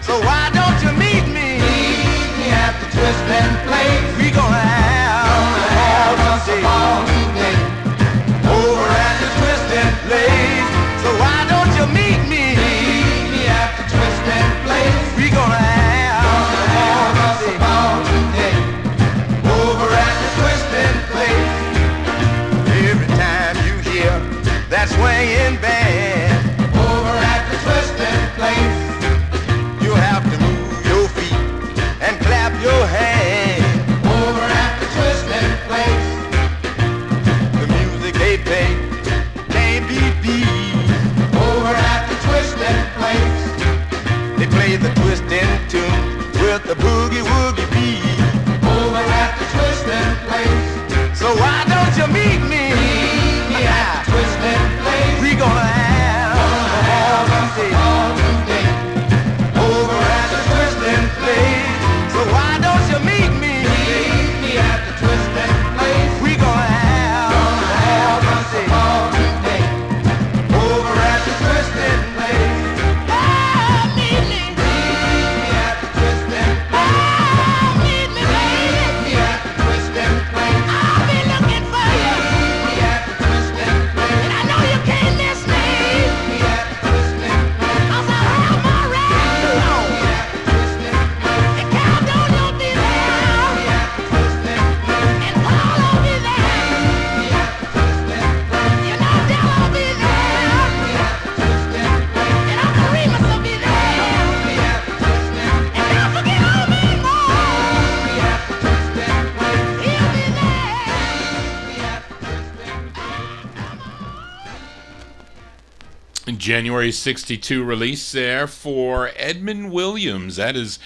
So why don't you meet me? Meet me at the Twistin' Place. We gonna have us a ball today. over at the Twistin' Place. So why don't you meet me? Meet me at the Twistin' Place. We gonna have us a ball today. over at the Twistin' Place. Every time you hear that swinging band, Over at the Twistin' Place. you have to move your feet and clap your hands. Over at the Twistin' Place. The music they play can't be beat. Over at the Twistin' Place. They play the twistin' tune with the boogie woogie beat. Over at the Twistin' Place. So why don't you meet me? Meet me at the Twistin' Place. We gonna have us a ball today. over at the Twistin' Place. So why don't you meet me? Meet me at the Twistin' Place. We gonna have us a ball today. over at the Twistin' Place. Meet me. Meet me at the Twistin' Place. Meet me, baby. Meet me at the Twistin' Place. I'll be looking for you. Meet me at the Twistin' Place. And I know you can't miss me. Meet me at the Twistin' Place. 'Cause I have my ride on. Meet me at the Twistin' Place. And Countdown, you'll be there. Meet me at the Twistin' Place. And Paul will be there. Meet me at the Twistin' Place. You know Dell will be there. Meet me at the Twistin' Place. And Uncle Remus will be there. Meet me at the Twistin' Place. And don't forget old man Moore. Meet me at the Twistin' Place. He'll be there. Meet me at the Twistin' Place. January '62 release there for Edmund Williams. That is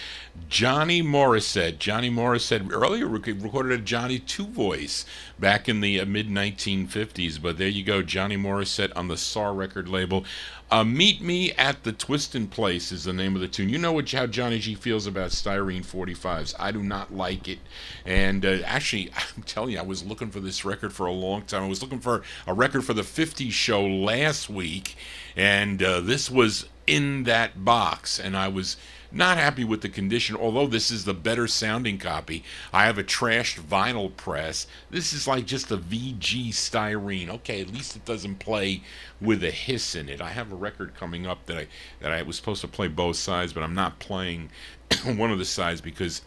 Johnny Morriset. Johnny Morriset earlier recorded a Johnny Two Voice back in the mid-1950s, but there you go, Johnny Morriset on the SAR record label. Meet Me at the Twistin' Place is the name of the tune. You know how Johnny G feels about styrene 45's. I do not like it. And actually, I'm telling you, I was looking for this record for a long time. I was looking for a record for the 50s show last week, and this was in that box, and I was not happy with the condition, although this is the better sounding copy. I have a trashed vinyl press. This is like just a VG styrene. Okay, at least it doesn't play with a hiss in it. I have a record coming up that I was supposed to play both sides, but I'm not playing one of the sides because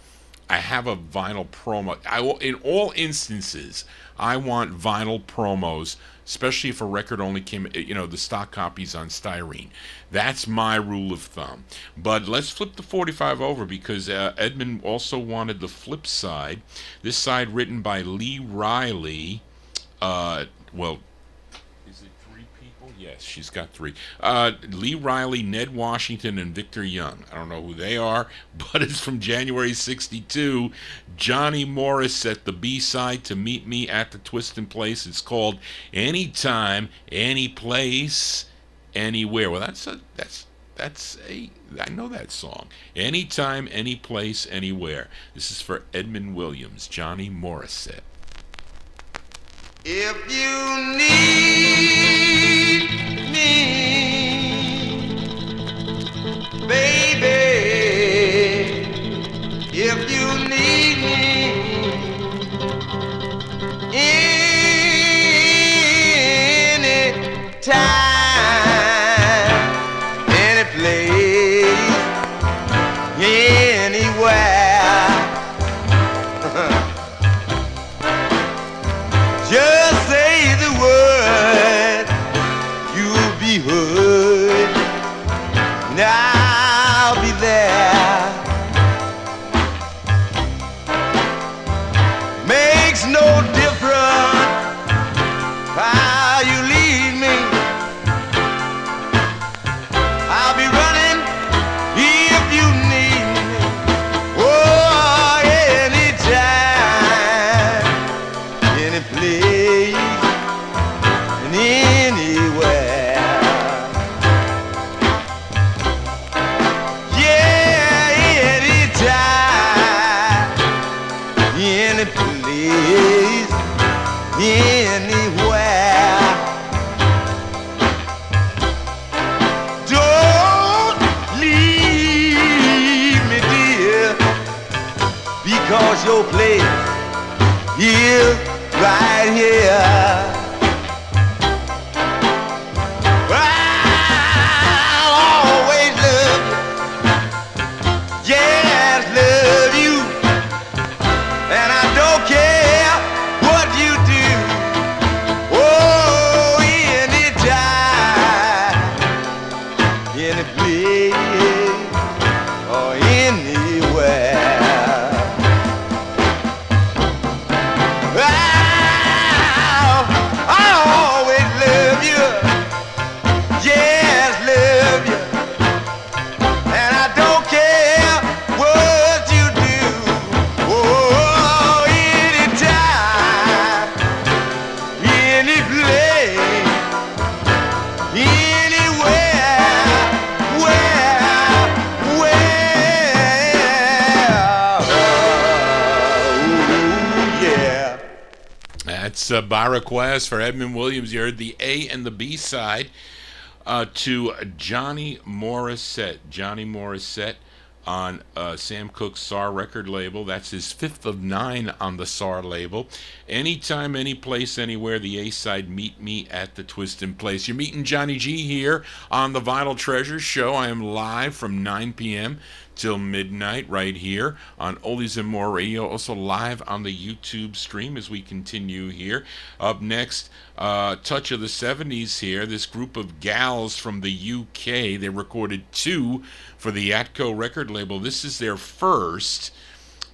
I have a vinyl promo. In all instances, I want vinyl promos, especially if a record only came, the stock copies on styrene. That's my rule of thumb. But let's flip the 45 over because Edmund also wanted the flip side. This side written by Lee Riley. Is it three people? Yes, she's got three. Lee Riley, Ned Washington, and Victor Young. I don't know who they are, but it's from January 62. Johnny Morriset, the B-side to Meet Me at the Twistin' Place. It's called Anytime, Any Place, Anywhere. Well, I know that song. Anytime, Any Place, Anywhere. This is for Edmund Williams, Johnny Morriset. If you need me, baby, if you need me, any time, any place, anywhere. Just say the word, you'll be heard, and I'll be there. Makes no difference how you lead me. I'll be running if you need me. Oh, anytime, any place, and anywhere. Yeah, anytime, any place, anywhere. Don't leave me, dear, because your place is right here. I'll always love you, yes, love you, and I don't care what you do. Oh, anytime, any place, or anywhere. I always love you, yes, love you, and I don't care what you do. Oh, anytime, any place, anywhere, oh, yeah. That's by request for Edmund Williams. You heard the A and the B side to Johnny Morriset. Johnny Morriset on Sam Cooke's SAR record label. That's his 5th of 9 on the SAR label. Anytime, any place, anywhere, the A side, Meet Me at the Twistin' Place. You're meeting Johnny G here on the Vinyl Treasures show. I am live from 9 p.m. till midnight right here on Oldies and More Radio. Also live on the YouTube stream as we continue here. Up next, Touch of the 70s here. This group of gals from the UK. They recorded 2 for the Atco record label. This is their first.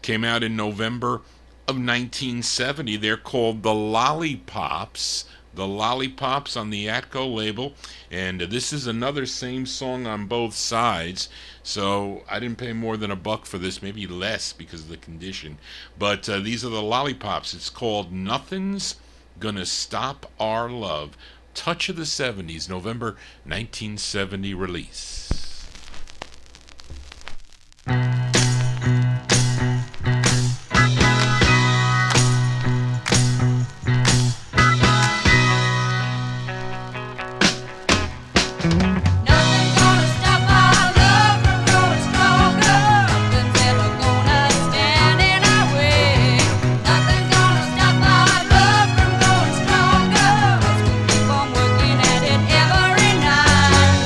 Came out in November of 1970. They're called the Lollipops. The Lollipops on the Atco label. And this is another same song on both sides. So I didn't pay more than $1 for this, maybe less because of the condition. But these are the Lollipops. It's called Nothing's Gonna Stop Our Love. Touch of the 70s, November 1970 release. Keep on working at it every night.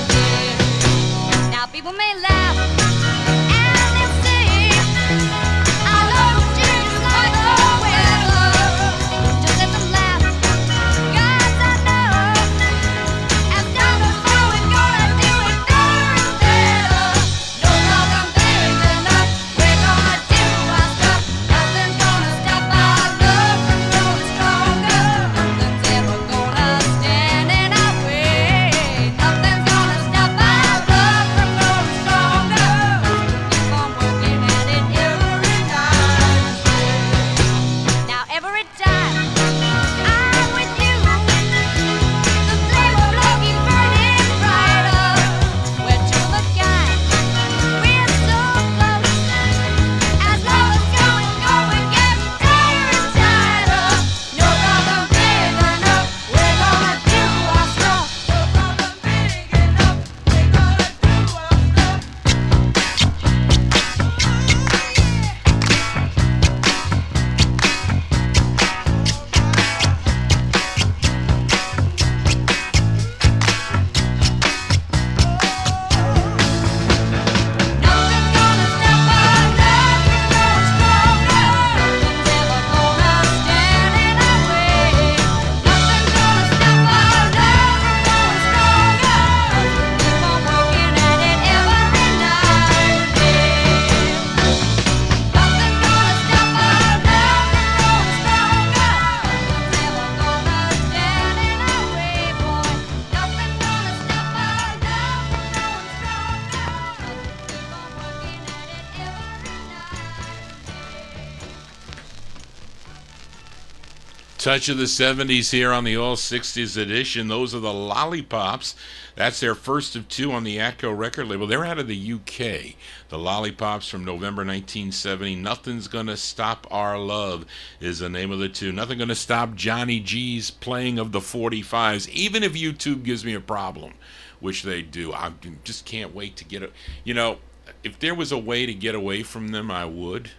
Touch of the 70s here on the All 60s edition. Those are the Lollipops. That's their first of two on the Atco record label. They're out of the UK. The Lollipops from November 1970. Nothing's Gonna Stop Our Love is the name of the tune. Nothing Gonna Stop Johnny G's playing of the 45's, even if YouTube gives me a problem, which they do. I just can't wait to get it. You know, if there was a way to get away from them, I would.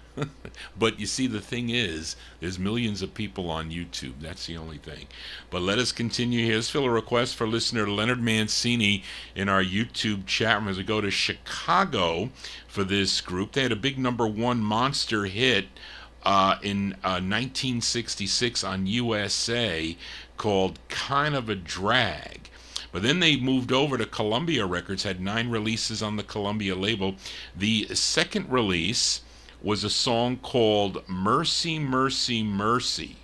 But you see, the thing is, there's millions of people on YouTube. That's the only thing. But let us continue here. Let's fill a request for listener Leonard Mancini in our YouTube chat room as we go to Chicago for this group. They had a big #1 monster hit in 1966 on USA called Kind of a Drag. But then they moved over to Columbia Records, had 9 releases on the Columbia label. The second release was a song called Mercy, Mercy, Mercy,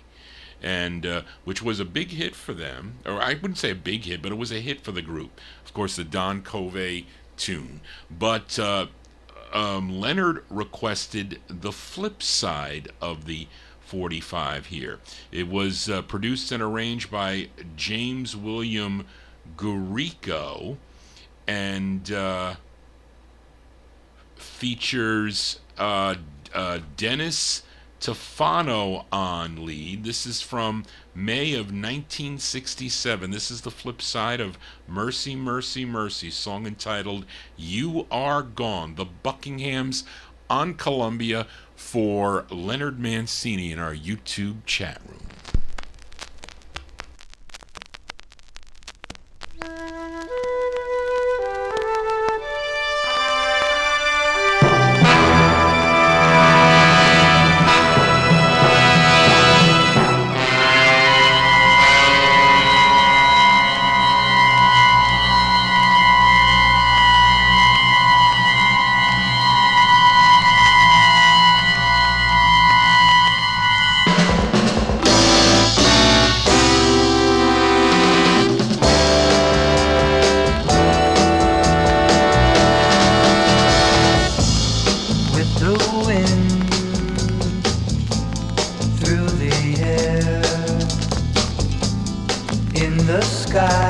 and which was a big hit for them. Or I wouldn't say a big hit, but it was a hit for the group. Of course, the Don Covey tune. But Leonard requested the flip side of the 45 here. It was produced and arranged by James William Gurico, and features Dennis Tofano on lead. This is from May of 1967. This is the flip side of Mercy, Mercy, Mercy, song entitled You Are Gone. The Buckinghams on Columbia for Leonard Mancini in our YouTube chat room. Gone.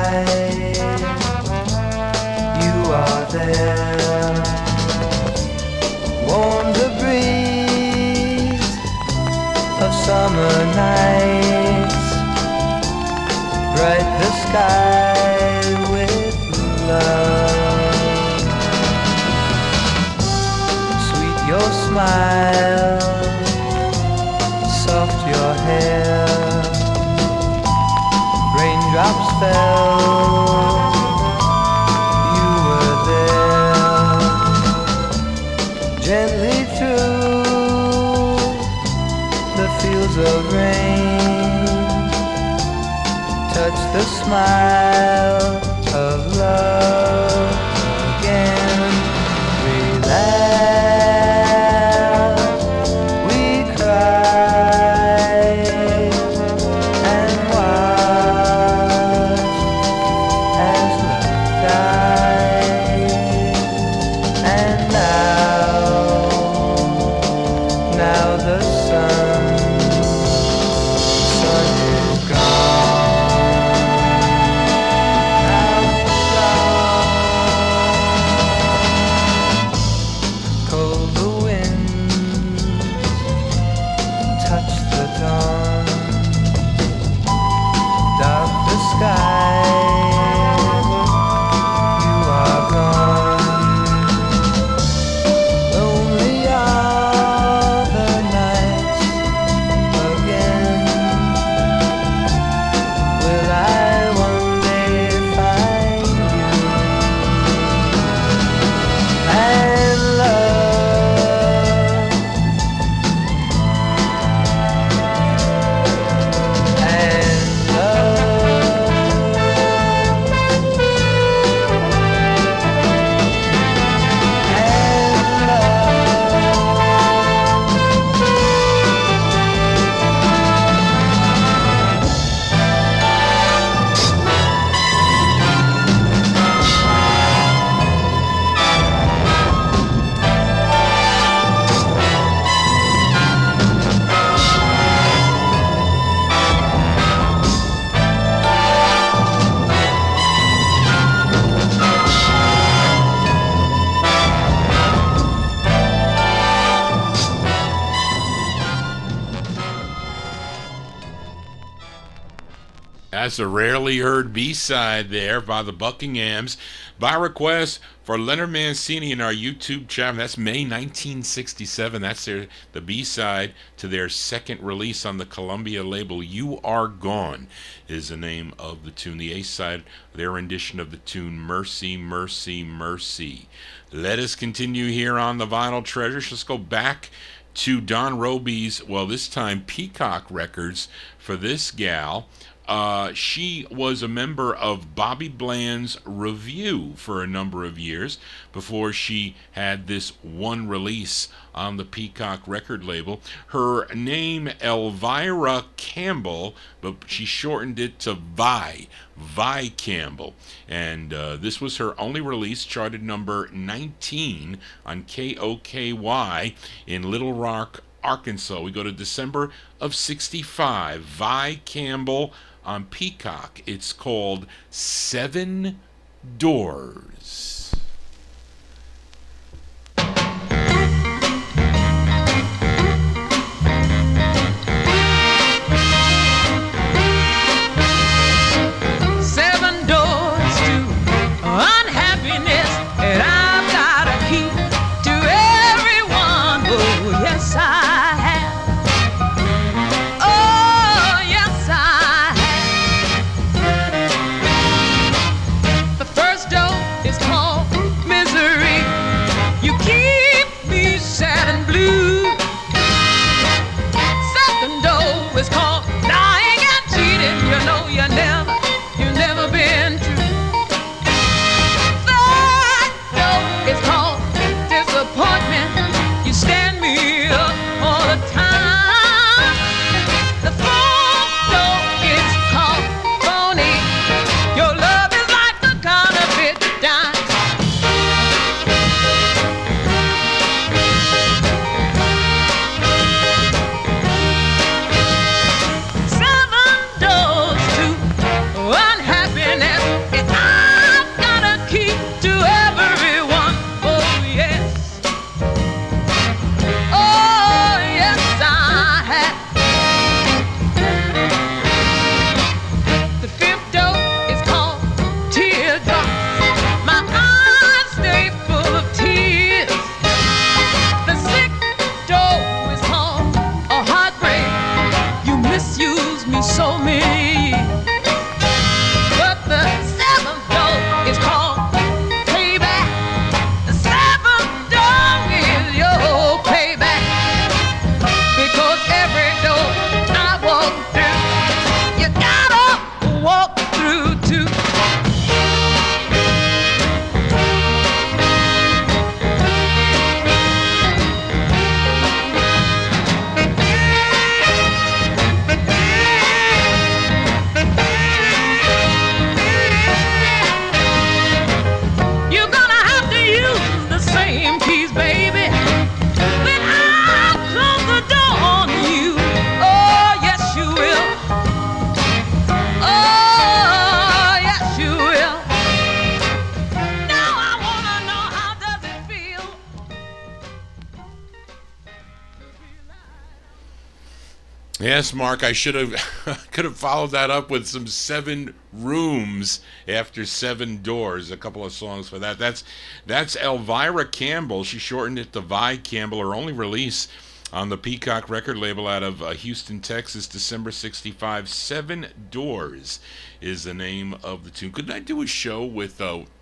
That's a rarely heard B-side there by the Buckinghams. By request for Leonard Mancini in our YouTube channel. That's May 1967. That's the B-side to their second release on the Columbia label. You Are Gone is the name of the tune. The A-side, their rendition of the tune Mercy, Mercy, Mercy. Let us continue here on the Vinyl Treasures. Let's go back to Don Robey's, well, this time Peacock Records for this gal. She was a member of Bobby Bland's Review for a number of years before she had this one release on the Peacock record label. Her name, Elvira Campbell, but she shortened it to Vi Campbell. And this was her only release, charted number 19 on KOKY in Little Rock, Arkansas. We go to December of 65. Vi Campbell on Peacock. It's called 7 Doors. Yes, Mark, I could have followed that up with some 7 Rooms after 7 Doors, a couple of songs for that. That's Elvira Campbell. She shortened it to Vi Campbell. Her only release on the Peacock record label out of Houston, Texas, December 65. 7 Doors is the name of the tune. Couldn't I do a show with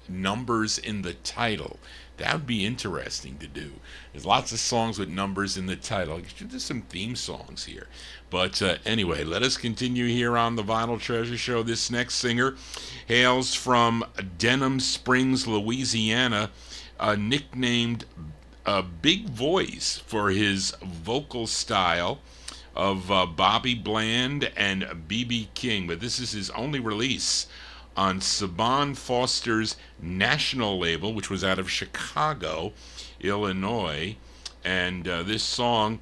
numbers in the title? That would be interesting to do. There's lots of songs with numbers in the title. I should do some theme songs here. But anyway, let us continue here on the Vinyl Treasure Show. This next singer hails from Denham Springs, Louisiana, nicknamed Big Voice for his vocal style of Bobby Bland and B.B. King. But this is his only release on Saban Foster's national label, which was out of Chicago, Illinois. And this song,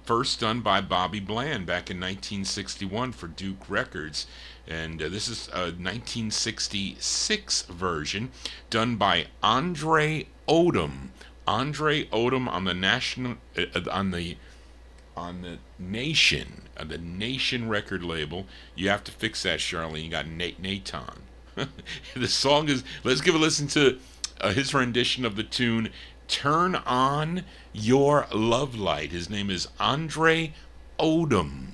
first done by Bobby Bland back in 1961 for Duke Records. And this is a 1966 version done by Andre Odum. Andre Odum on the national, on the on the Nation record label. You have to fix that, Charlene. You got Nathan. The song is, let's give a listen to his rendition of the tune Turn On Your Love Light. His name is Andre Odum.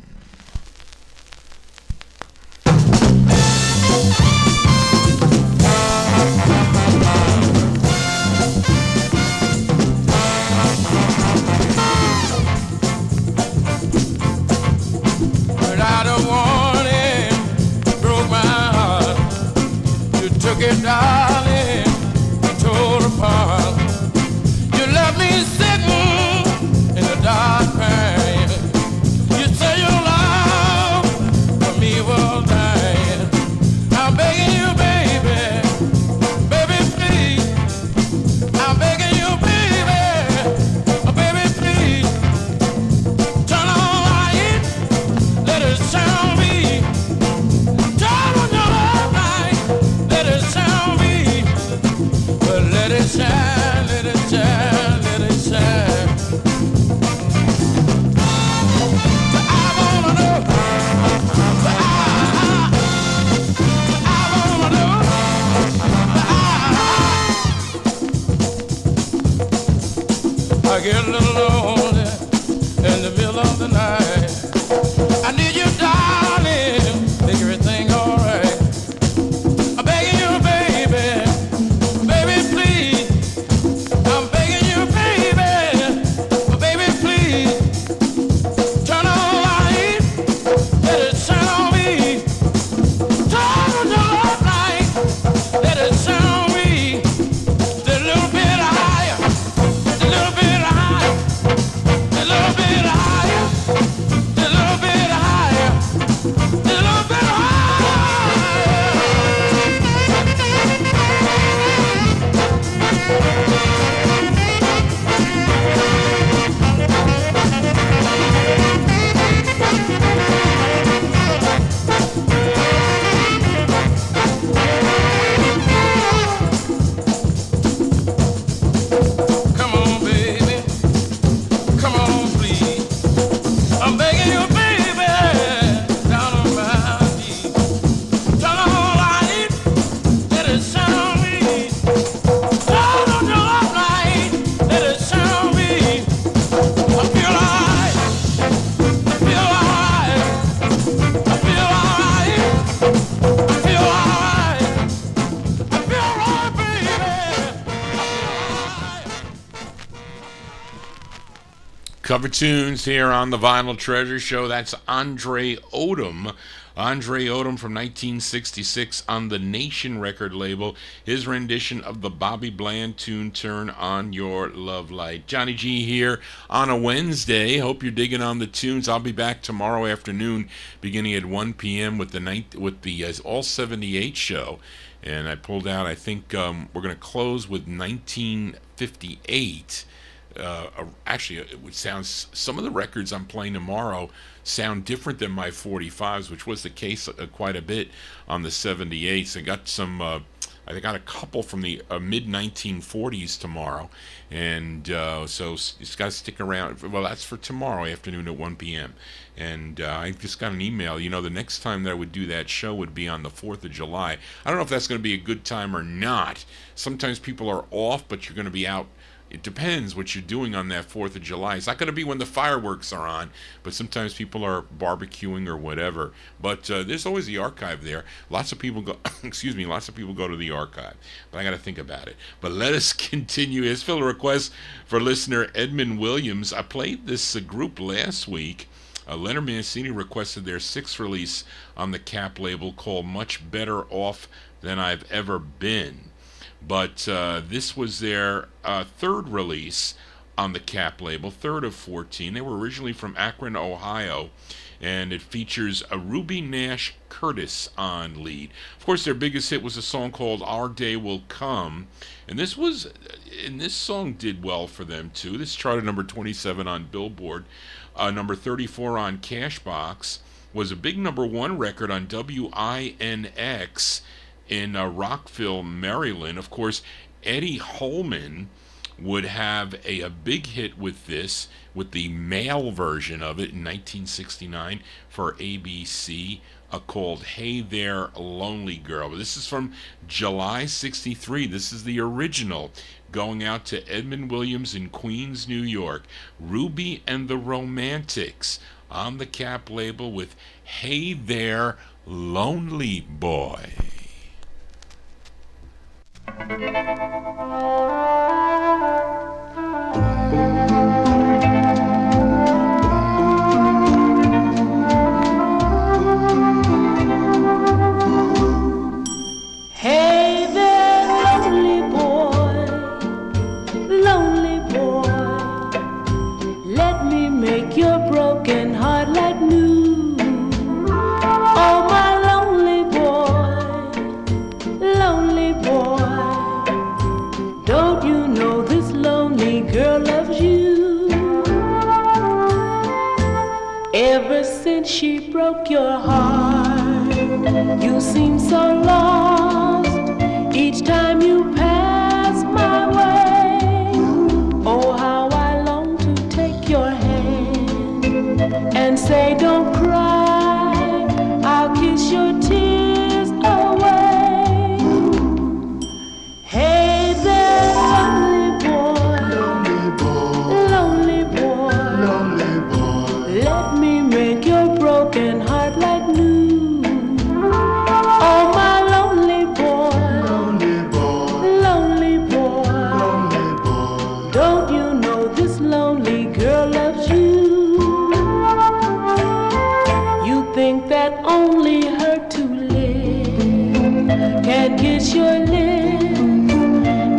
Without a warning, broke my heart. You took it, darling, and tore apart. You left me sitting in the dark crying. You say your love for me was dying. I'm begging you, baby, baby, please. I'm begging you, baby, oh, baby, please. Turn on light, let it sound me. Turn on your love light, let it sound me. But let it shine, let it shine, let it shine. So I wanna know, so I wanna know, I get a little lonely in the middle of the night. I need you, darling, make everything alright. I'm begging you, baby, baby, please. I'm begging you, baby, oh, baby, please. Turn on light, let it shine on me. Turn on your love light, let it shine on me. Just a little bit higher, just a little bit higher, just a little bit higher, just a little bit higher, just a little bit higher. Come on, baby. Come on, please. I'm begging you, baby, down on my knees. Turn on light, let it shine on me. Turn on your love light, let it shine on me. I feel alright. I feel alright. I feel alright. I feel alright. I feel alright, baby. I feel alright. Cover tunes here on the Vinyl Treasure Show. That's Andre Odum. Andre Odum from 1966 on the Nation record label. His rendition of the Bobby Bland tune Turn On Your Love Light. Johnny G here on a Wednesday. Hope you're digging on the tunes. I'll be back tomorrow afternoon beginning at 1 p.m. with the All 78 show. And I pulled out, I think we're going to close with 1958. Actually, it would sound, some of the records I'm playing tomorrow sound different than my 45's, which was the case quite a bit on the 78s. I got some, I got a couple from the mid 1940s tomorrow, and so it's got to stick around. Well, that's for tomorrow afternoon at 1 p.m. And I just got an email. You know, the next time that I would do that show would be on the 4th of July. I don't know if that's going to be a good time or not. Sometimes people are off, but you're going to be out. It depends what you're doing on that 4th of July. It's not going to be when the fireworks are on, but sometimes people are barbecuing or whatever. But there's always the archive there. Lots of people go, lots of people go to the archive. But I got to think about it. But let us continue. Here's fill a request for listener Edmund Williams. I played this group last week. Leonard Mancini requested their 6th release on the Cap label called Much Better Off Than I've Ever Been. But this was their 3rd release on the Cap label, 3rd of 14. They were originally from Akron, Ohio, and it features a Ruby Nash Curtis on lead. Of course, their biggest hit was a song called Our Day Will Come, and this song did well for them too. This charted number 27 on Billboard, number 34 on Cashbox, was a big number 1 record on WINX in Rockville, Maryland. Of course, Eddie Holman would have a big hit with this, with the male version of it in 1969 for ABC, called Hey There Lonely Girl. This is from July 63. This is the original, going out to Edmund Williams in Queens, New York. Ruby and the Romantics on the Cap label with Hey There Lonely Boy. Hey there, lonely boy, let me make your broken heart like new. Oh, my lonely boy, don't you know this lonely girl loves you? Ever since she broke your heart, you seem so lost each time you pass my way. Oh, how I long to take your hand and say, don't cry, I'll kiss your tears away. Hey there, lonely boy, let me make your broken heart like new. Oh, my lonely boy, don't you know this lonely girl loves you? You think that only her to live can kiss your lips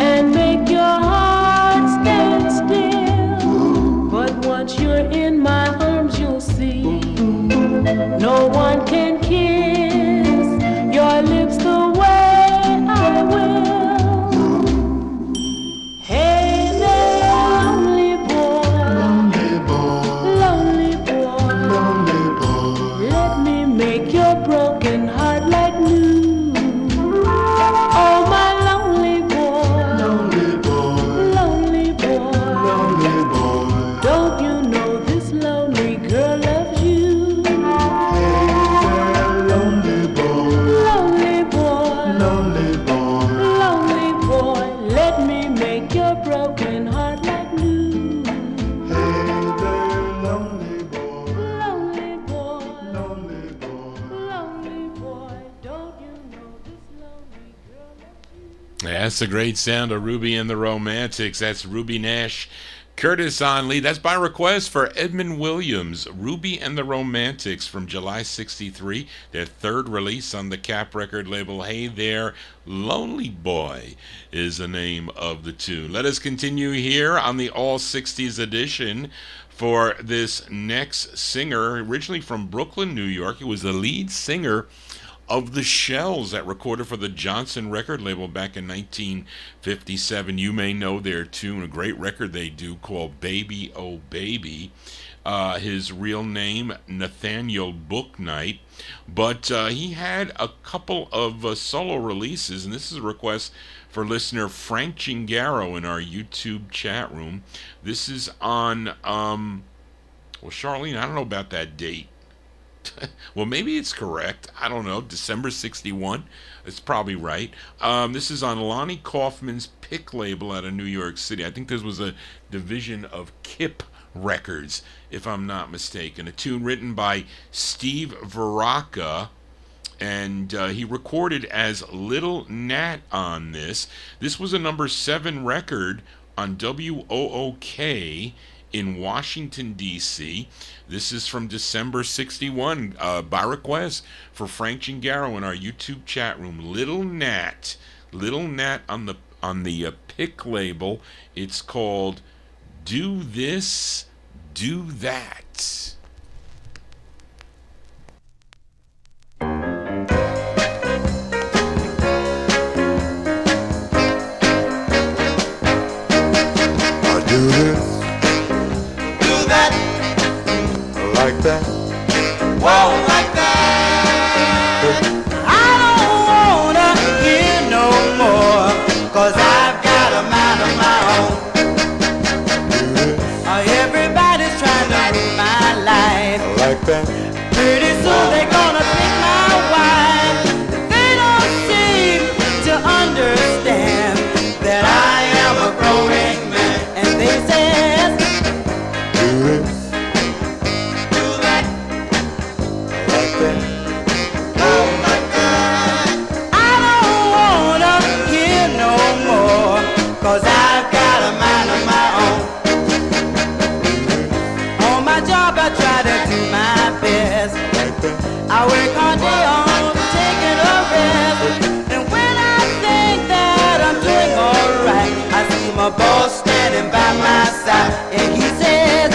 and make your heart stand still. But once you're in my arms, you'll see no one can kiss your lips the way I will. Hey there, lonely boy, let me make your broken heart like new. Oh, my lonely boy, don't you know this lonely girl loves you? Lonely boy, let me make your broken heart like new. Lonely boy, don't you know this lonely girl loves you? That's the great sound of Ruby and the Romantics. That's Ruby Nash Curtis on lead. That's by request for Edmund Williams. Ruby and the Romantics from July 63, their third release on the Cap record label. Hey There, Lonely Boy is the name of the tune. Let us continue here on the All 60s edition for this next singer, originally from Brooklyn, New York. He was the lead singer of the Shells that recorded for the Johnson record label back in 1957. You may know their tune, a great record they do called Baby Oh Baby. His real name, Nathaniel Booknight. But he had a couple of solo releases, and this is a request for listener Frank Chingaro in our YouTube chat room. This is on, well, Charlene, I don't know about that date. Well, maybe it's correct. I don't know. December 61. It's probably right. This is on Lonnie Kaufman's Pick label out of New York City. I think this was a division of Kip Records, if I'm not mistaken. A tune written by Steve Varaca, and he recorded as Little Nat on this. This was a number 7 record on WOOK in Washington, D.C. This is from December 61, by request for Frank Chingaro in our YouTube chat room. Little Nat on the Pick label. It's called Do This, Do That. I do this, like that, Whoa, like that. I don't wanna hear no more, 'cause I've got a mind of my own. I work all day on taking a rest. And when I think that I'm doing alright, I see my boss standing by my side, and he says,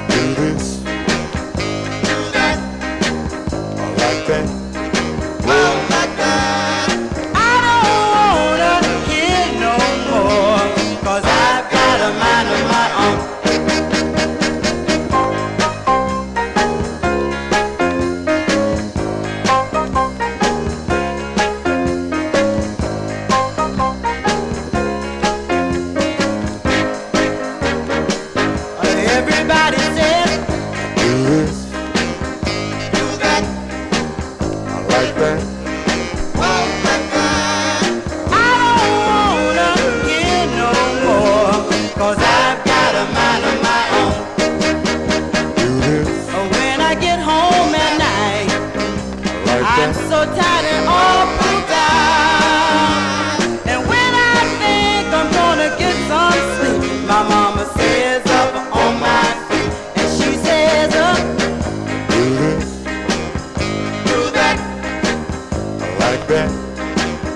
Do this, do that, I like that. well, like that. I don't wanna hear no more, 'cause I've got a mind of my own. Everybody says, Do this, do that, I like that. well, like that. I don't wanna hear no more, 'cause I've got a mind of my own. Do this, When I get home at night, I like I'm that. so tired and all put down. And when I think I'm gonna get some sleep, my mama says up on my feet, and she says Do this, do that, I like that.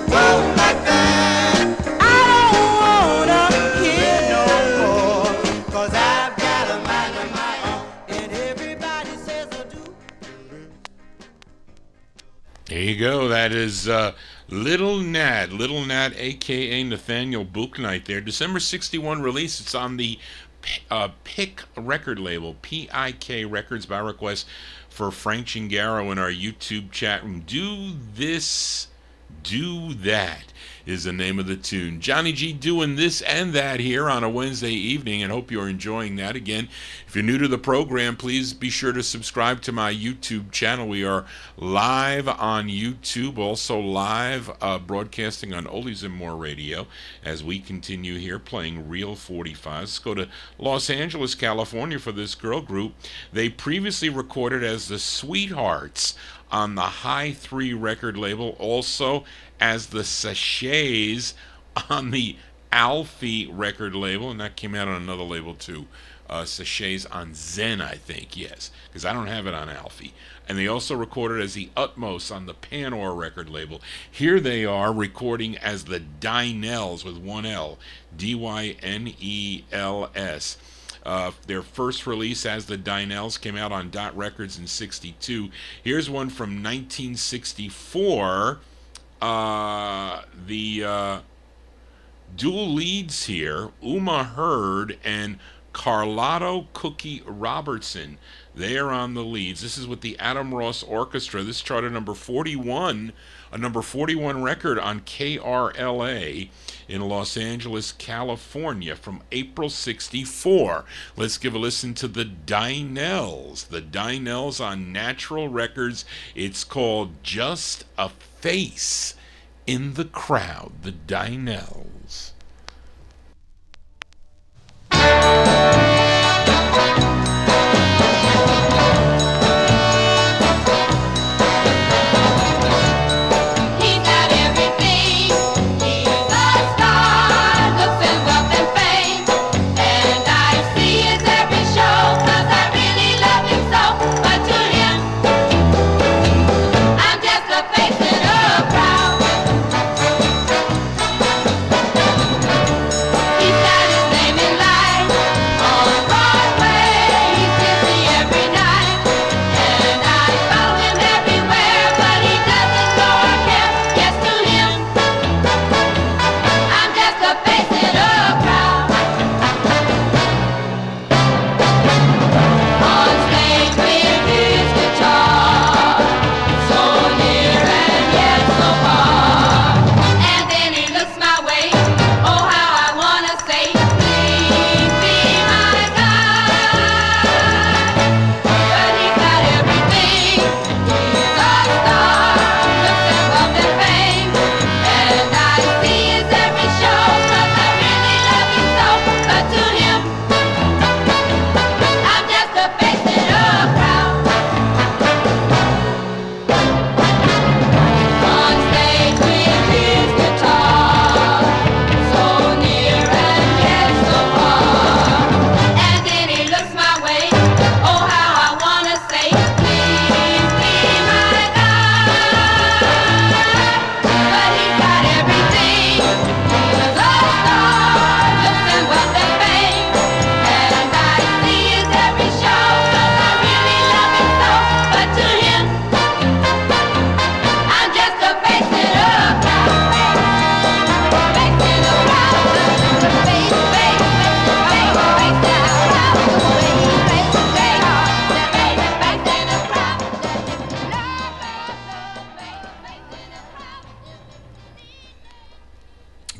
well, like that. I don't wanna hear no more, 'cause I've got a mind of my own, and everybody says I do. There you go. That is Little Nat, a.k.a. Nathaniel Bouknight there. December 61 release. It's on the PIK record label, PIK Records, by request for Frank Chingaro in our YouTube chat room. Do This, Do That is the name of the tune. Johnny G doing this and that here on a Wednesday evening, and hope you're enjoying that. Again, if you're new to the program, please be sure to subscribe to my YouTube channel. We are live on YouTube, also live broadcasting on Oldies and More Radio as we continue here playing real 45s. Let's go to Los Angeles, California for this girl group. They previously recorded as the Sweethearts on the High 3 record label, also as the Sachets on the Alfie record label, and that came out on another label too. Sachets on Zen, I think, yes, because I don't have it on Alfie. And they also recorded as the Utmost on the Panor record label. Here they are recording as the Dynels with one L, Dynels. Their first release as the Dynels came out on Dot Records in '62. Here's one from 1964. The dual leads here, Uma Hurd and Carlotto Cookie Robertson. They are on the leads. This is with the Adam Ross Orchestra. This charted number 41, a number 41 record on KRLA in Los Angeles, California from April '64. Let's give a listen to the Dynels. The Dynels on Natural Records. It's called Just a Face in the Crowd. The Dynels. I'm just a face in a crowd.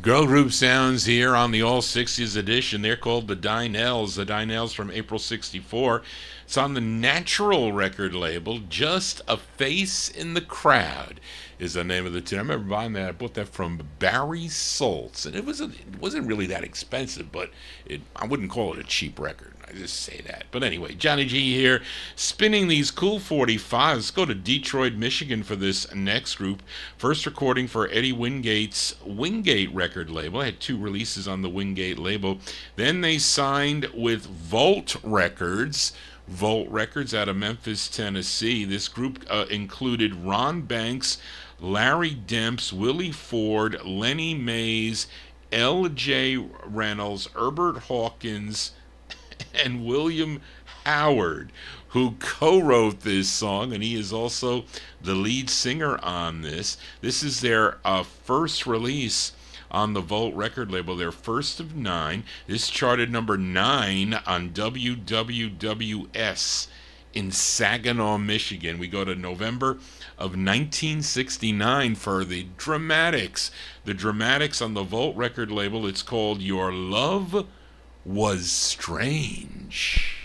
Girl group sounds here on the All 60s edition. They're called the Dynells. The Dynells from April 64. It's on the Natural record label. Just a Face in the Crowd is the name of the tune. I remember buying that. I bought that from Barry Soltz. And it wasn't really that expensive, but I wouldn't call it a cheap record. I just say that. But anyway, Johnny G here, spinning these cool 45s. Let's go to Detroit, Michigan for this next group. First recording for Eddie Wingate's Wingate record label. I had 2 releases on the Wingate label. Then they signed with Volt Records. Volt Records out of Memphis, Tennessee. This group included Ron Banks, Larry Demps, Willie Ford, Lenny Mays, L.J. Reynolds, Herbert Hawkins, and William Howard, who co-wrote this song, and he is also the lead singer on this. This is their first release on the Volt record label, their first of 9. This charted number 9 on WWWS in Saginaw, Michigan. We go to November of 1969 for the Dramatics. The Dramatics on the Volt record label, it's called Your Love Was Strange.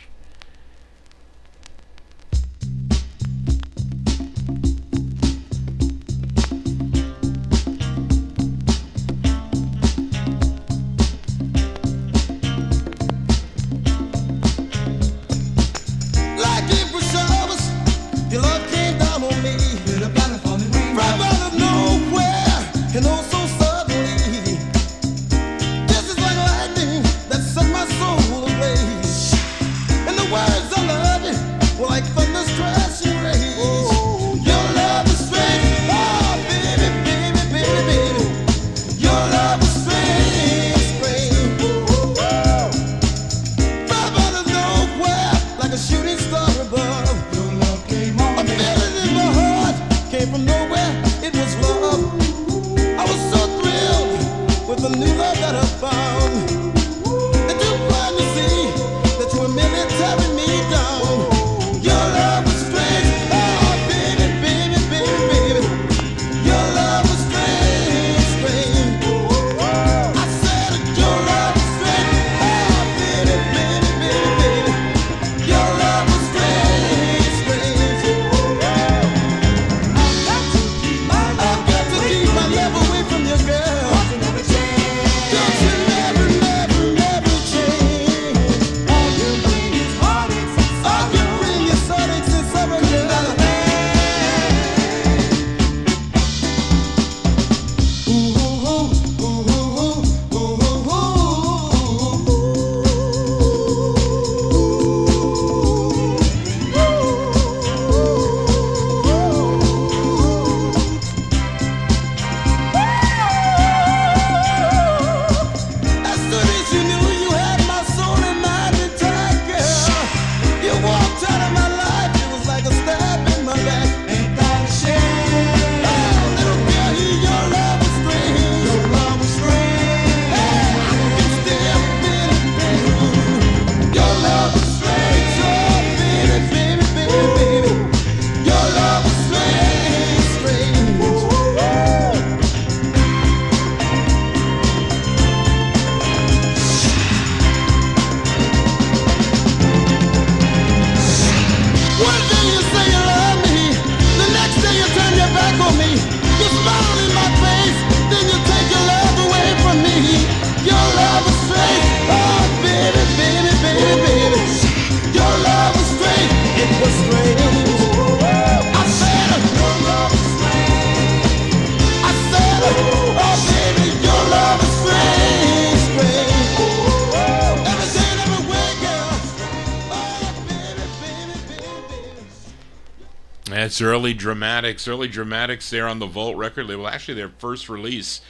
That's Early Dramatics there on the Volt record label. Actually, their first release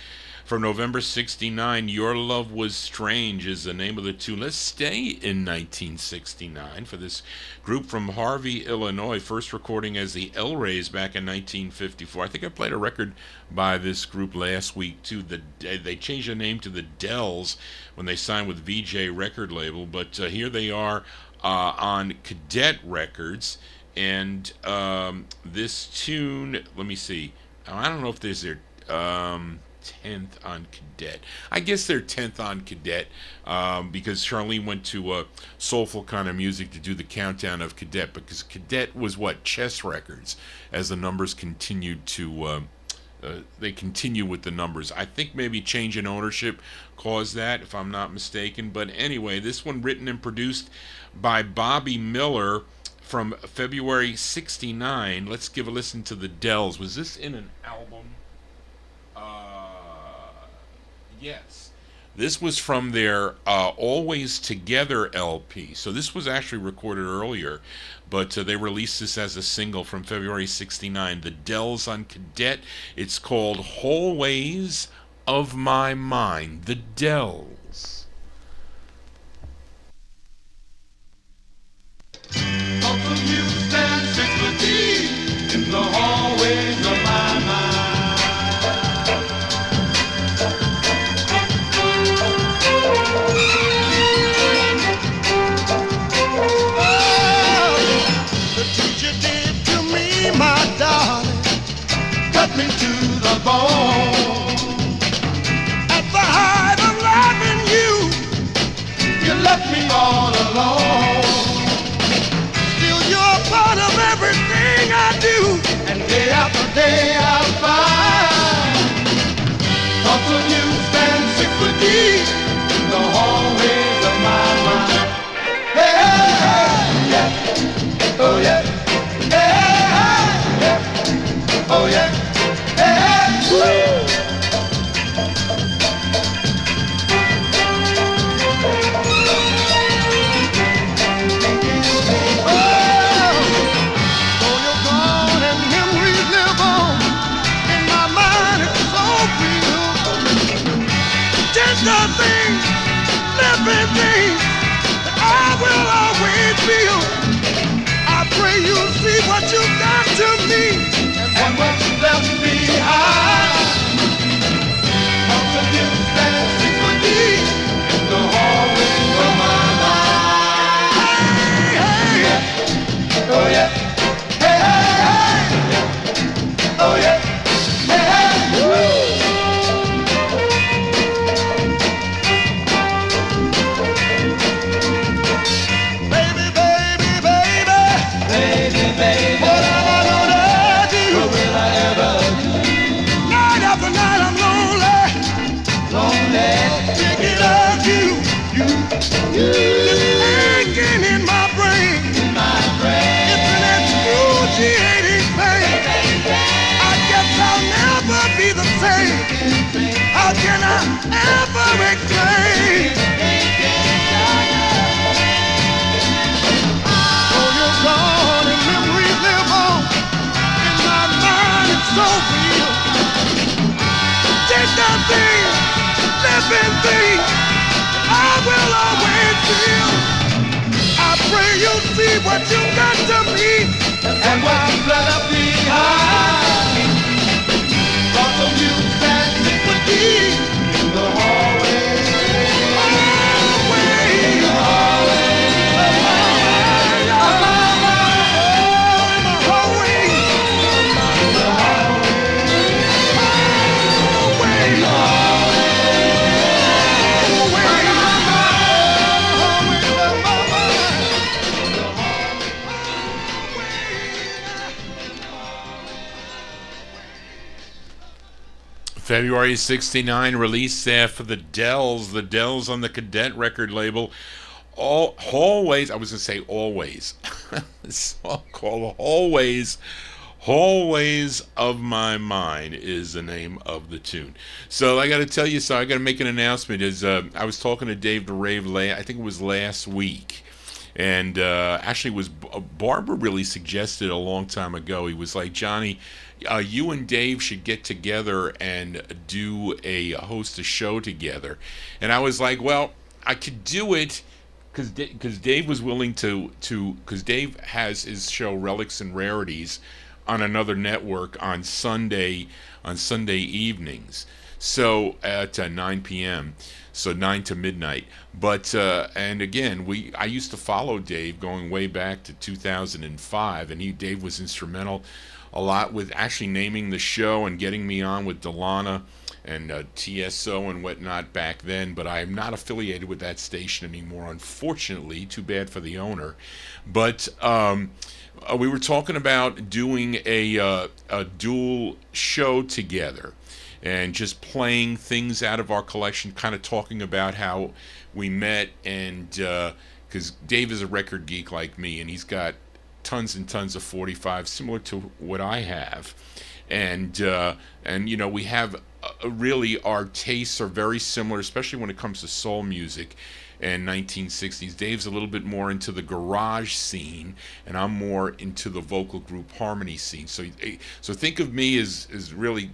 from November 69, Your Love Was Strange is the name of the tune. Let's stay in 1969 for this group from Harvey, Illinois. First recording as the El Rays back in 1954. I think I played a record by this group last week too. They changed their name to the Dells when they signed with VJ record label, but here they are on Cadet Records. And this tune, let me see. I don't know if there's their 10th on Cadet. I guess they're 10th on Cadet because Charlene went to Soulful Kind of Music to do the countdown of Cadet, because Cadet was what? Chess Records, as the numbers continued to... they continue with the numbers. I think maybe change in ownership caused that, if I'm not mistaken. But anyway, this one written and produced by Bobby Miller from February 69. Let's give a listen to the Dells. Was this in an album? Yes. This was from their Always Together LP. So this was actually recorded earlier, but they released this as a single from February 69. The Dells on Cadet. It's called Hallways of My Mind. The Dells. Thoughts of you stand 6 foot deep in the hallways of my mind. My darling, cut me to the bone. At the height of loving you, you left me all alone. Still you're part of everything I do, and day after day I find thoughts of you stand 6 foot deep in the hallways of my mind. Hey, hey, hey, yeah, oh yeah. Oh yeah, hey, hey, woo! Oh, though you're gone and memories live on, in my mind it's so real. Just a thing, living thing that I will always feel. I pray you'll see what you've done to me and what you left behind. Thoughts of you stand 6 foot deep in the hallways of my mind. Hey, hey, yeah. Oh yeah, hey, hey, hey, oh yeah, hey, hey, woo. Baby, baby, baby, baby, baby. What am I gonna do? What will I ever do? Night after night I'm lonely, lonely. Thinking of you, just aching in my brain, in my brain. It's an excruciating pain. I guess I'll never be the same. How can I ever explain? Oh, you're gone and memories live on. In my mind it's so real. Just a thing, living thing, I will always feel. I pray you'll see what you got to me and what you left behind. Thoughts of you stand 6 foot deep in the hallway. Hallway, the hallway, the hallway, the hallway, the hallway, the February 69 release there for the Dells on the Cadet record label. All Hallways, I was going to say Always. This song called Hallways of My Mind is the name of the tune. So I got to tell you, I got to make an announcement. I was talking to Dave the Rave, I think it was last week. And actually, was Barbara really suggested a long time ago. He was like, Johnny, you and Dave should get together and host a show together. And I was like, well, I could do it because Dave was willing to because Dave has his show Relics and Rarities on another network on Sunday evenings. So at 9 p.m. So 9 to midnight. But and again, I used to follow Dave going way back to 2005, and Dave was instrumental a lot with actually naming the show and getting me on with Delana TSO and whatnot back then, but I am not affiliated with that station anymore, unfortunately. Too bad for the owner. But we were talking about doing a dual show together and just playing things out of our collection, kind of talking about how we met, and because Dave is a record geek like me, and he's got tons and tons of 45s similar to what I have, and you know, we have really, our tastes are very similar, especially when it comes to soul music and 1960s. Dave's a little bit more into the garage scene, and I'm more into the vocal group harmony scene. So think of me as really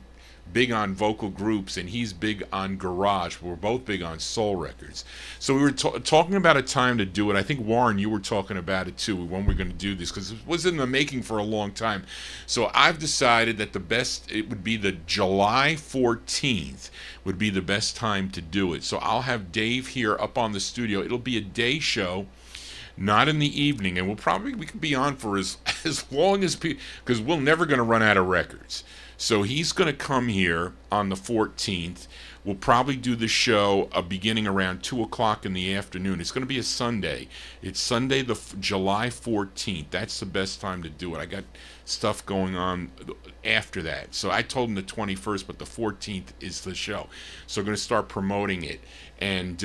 big on vocal groups, and he's big on garage. We're both big on soul records. So we were talking about a time to do it. I think, Warren, you were talking about it too, when we're going to do this, because it was in the making for a long time. So I've decided that it would be the July 14th would be the best time to do it. So I'll have Dave here up on the studio. It'll be a day show, not in the evening, and we can be on for as long as because we're never going to run out of records. So he's going to come here on the 14th. We'll probably do the show beginning around 2 o'clock in the afternoon. It's going to be a Sunday. It's Sunday, the July 14th. That's the best time to do it. I got stuff going on after that. So I told him the 21st, but the 14th is the show. So we're going to start promoting it. And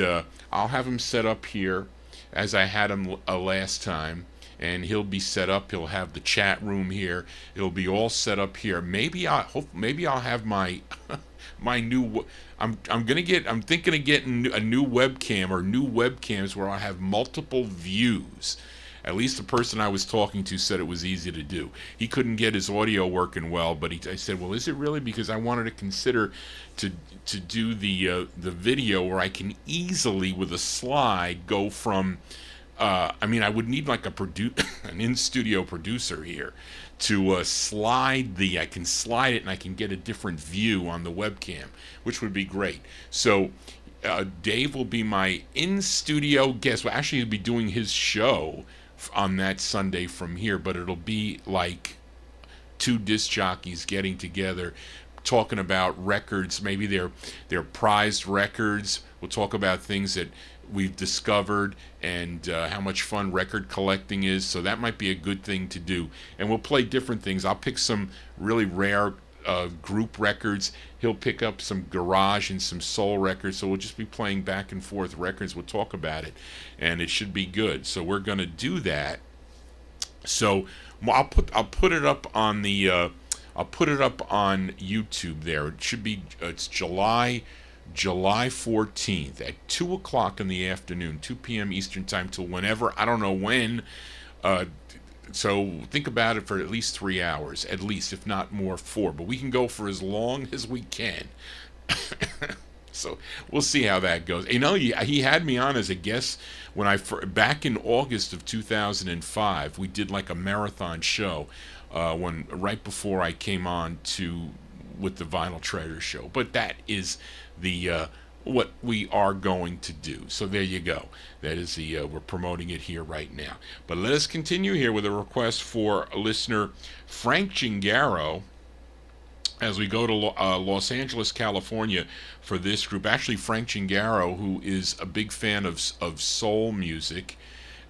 I'll have him set up here as I had him last time. And he'll be set up. He'll have the chat room here. It'll be all set up here. Maybe I'll have my my new. I'm thinking of getting a new webcam, or new webcams where I have multiple views. At least the person I was talking to said it was easy to do. He couldn't get his audio working well, but I said, well, is it really? Because I wanted to consider to do the video where I can easily, with a slide, go from. I would need like an in-studio producer here to I can slide it, and I can get a different view on the webcam, which would be great. So Dave will be my in-studio guest. Well, actually, he'll be doing his show on that Sunday from here, but it'll be like two disc jockeys getting together, talking about records, maybe their prized records. We'll talk about things that we've discovered, and how much fun record collecting is. So that might be a good thing to do. And we'll play different things. I'll pick some really rare group records. He'll pick up some garage and some soul records. So we'll just be playing back and forth records. We'll talk about it, and it should be good. So we're going to do that. So I'll put it up on the I'll put it up on YouTube there. It should be it's July 14th at 2 o'clock in the afternoon, 2 p.m. Eastern time till whenever, I don't know when. So think about it for at least 3 hours, at least, if not more, 4. But we can go for as long as we can. So we'll see how that goes. You know, he had me on as a guest when back in August of 2005. We did like a marathon show right before I came on with the Vinyltreasure show. But that is the what we are going to do. So there you go. That is we're promoting it here right now. But let us continue here with a request for listener Frank Gingaro as we go to Los Angeles, California for this group. Actually, Frank Gingaro, who is a big fan of soul music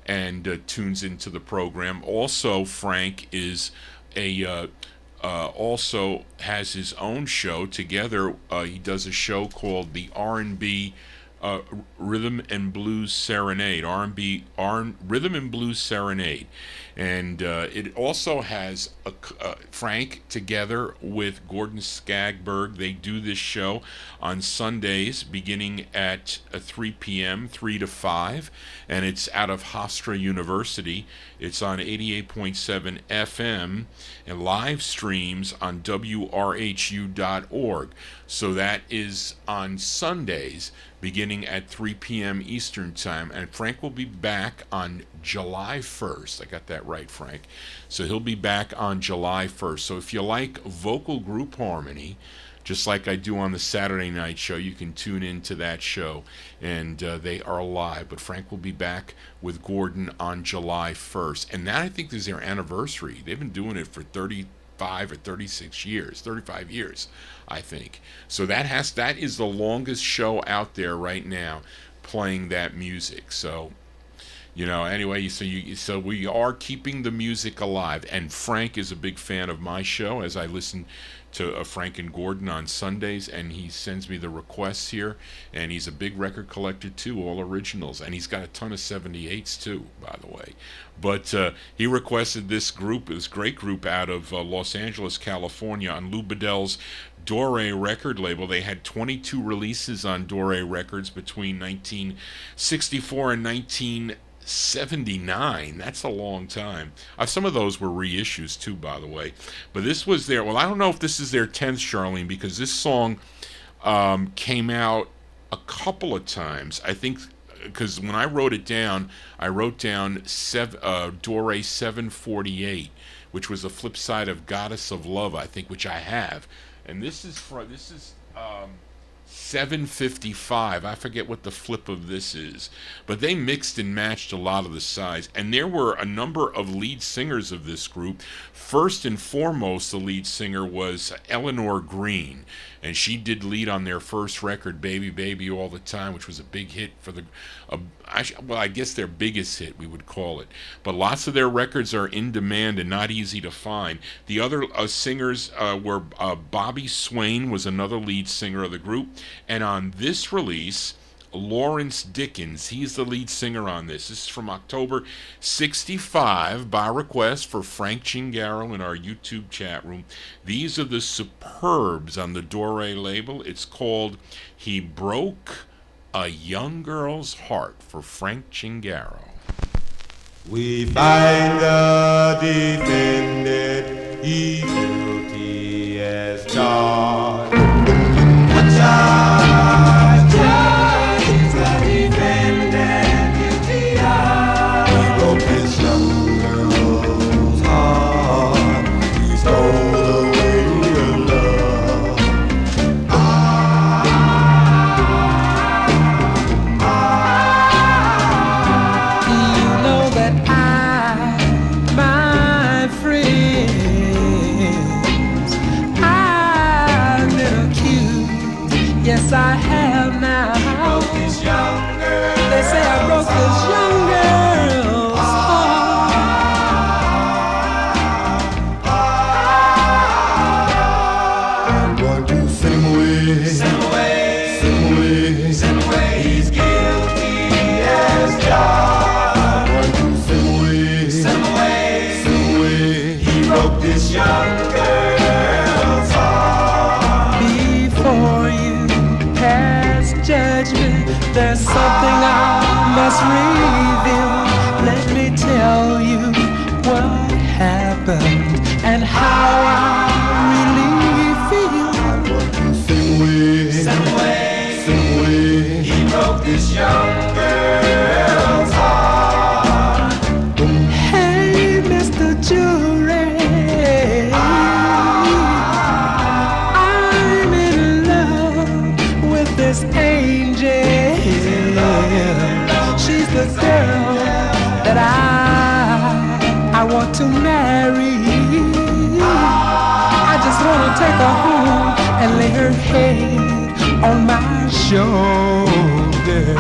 and tunes into the program. Also, Frank is also has his own show together. He does a show called the R&B Rhythm and Blues Serenade, Rhythm and Blues Serenade, and it also has Frank together with Gordon Skagberg. They do this show on Sundays beginning at 3 p.m., 3 to 5, and it's out of Hofstra University. It's on 88.7 FM and live streams on WRHU.org. So that is on Sundays beginning at 3 p.m. Eastern Time. And Frank will be back on July 1st. I got that right, Frank. So he'll be back on July 1st. So if you like vocal group harmony, just like I do on the Saturday night show, you can tune into that show, and they are live. But Frank will be back with Gordon on July 1st. And that, I think, is their anniversary. They've been doing it for 30 35 or 36 years, 35 years, I think. So that is the longest show out there right now playing that music. So, anyway, so we are keeping the music alive, and Frank is a big fan of my show, as I listen to Frank and Gordon on Sundays, and he sends me the requests here, and he's a big record collector too, all originals, and he's got a ton of 78s too, by the way. But he requested this great group out of Los Angeles, California, on Lou Bedell's Dore record label. They had 22 releases on Dore Records between 1964 and 1979. That's a long time. Some of those were reissues too, by the way. But this was their, well, I don't know if this is their 10th, Charlene, because this song came out a couple of times. I think, because when I wrote it down, I wrote down Dore 748, which was the flip side of Goddess of Love, I think, which I have. And this is 755. I forget what the flip of this is, but they mixed and matched a lot of the sides, and there were a number of lead singers of this group. First and foremost, the lead singer was Eleanor Green, and she did lead on their first record, Baby Baby All the Time, which was a big hit for I guess their biggest hit, we would call it. But lots of their records are in demand and not easy to find. The other singers were Bobby Swain was another lead singer of the group, and on this release, Lawrence Dickens, he's the lead singer on this. This is from October 65 by request for Frank Chingaro in our YouTube chat room. These are the Superbs on the Dore label. It's called He Broke a Young Girl's Heart for Frank Chingaro. We find the defendant, he's guilty as charged. A charge is the defendant guilty of. He broke this young girl's heart. He stole away her love. You know that my friends, I've been accused. Yes, I have now. They say I broke this young girl's heart. I'm going to send him away. Send him away. Send him away. Send him away. He's guilty as charged. I'm going to send him away. Send him away. Send him away. He broke this young girl's heart. Before you pass judgment, there's something I must reveal. Let me tell you what happened and how I really feel. I'm going to send him away. Send him away. Send him away. He broke this young girl's heart. Hey, Mr. Jury, I'm in love with this angel. She's the girl that I want to marry. I just want to take her home and lay her head on my shoulder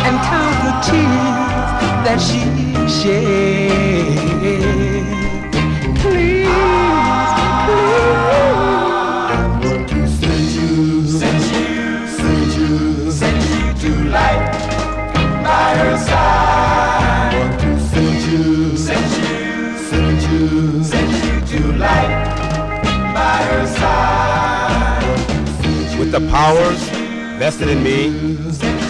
and count the tears that she shed. Please, I'm going to send you. Send you. Send you. Send you to light by her side. I'm going to send you. Send you. Send you. Send you to light by her side. With the powers vested in me,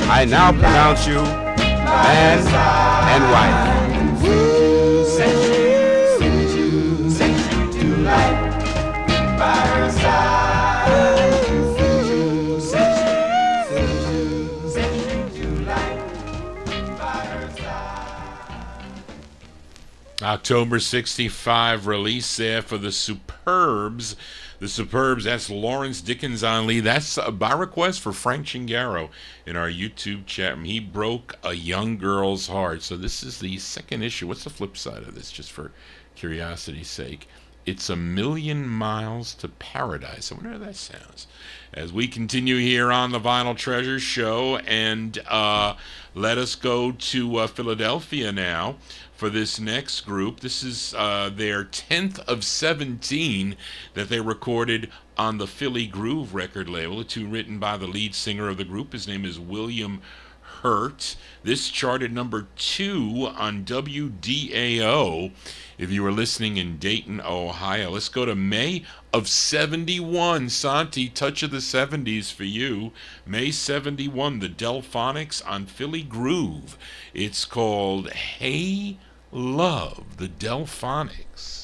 I now pronounce you man and wife. Send you. Send you. Send you to light by her side. Send you. Send you. Send you. Send you to light by her side. October 65 release there for the Superbs. The Superbs, that's Lawrence Dickens on lead. That's by request for Frank Chingaro in our YouTube chat room. He broke a young girl's heart. So this is the second issue. What's the flip side of this, just for curiosity's sake? It's a Million Miles to Paradise. I wonder how that sounds. As we continue here on the Vinyl Treasures show, and let us go to Philadelphia now for this next group. This is their 10th of 17 that they recorded on the Philly Groove record label. The two written by the lead singer of the group. His name is William Hurt. This charted number 2 on WDAO if you were listening in Dayton, Ohio. Let's go to May of 71. Santi, Touch of the 70s for you. May 71, the Delfonics on Philly Groove. It's called Hey Love, the Delfonics.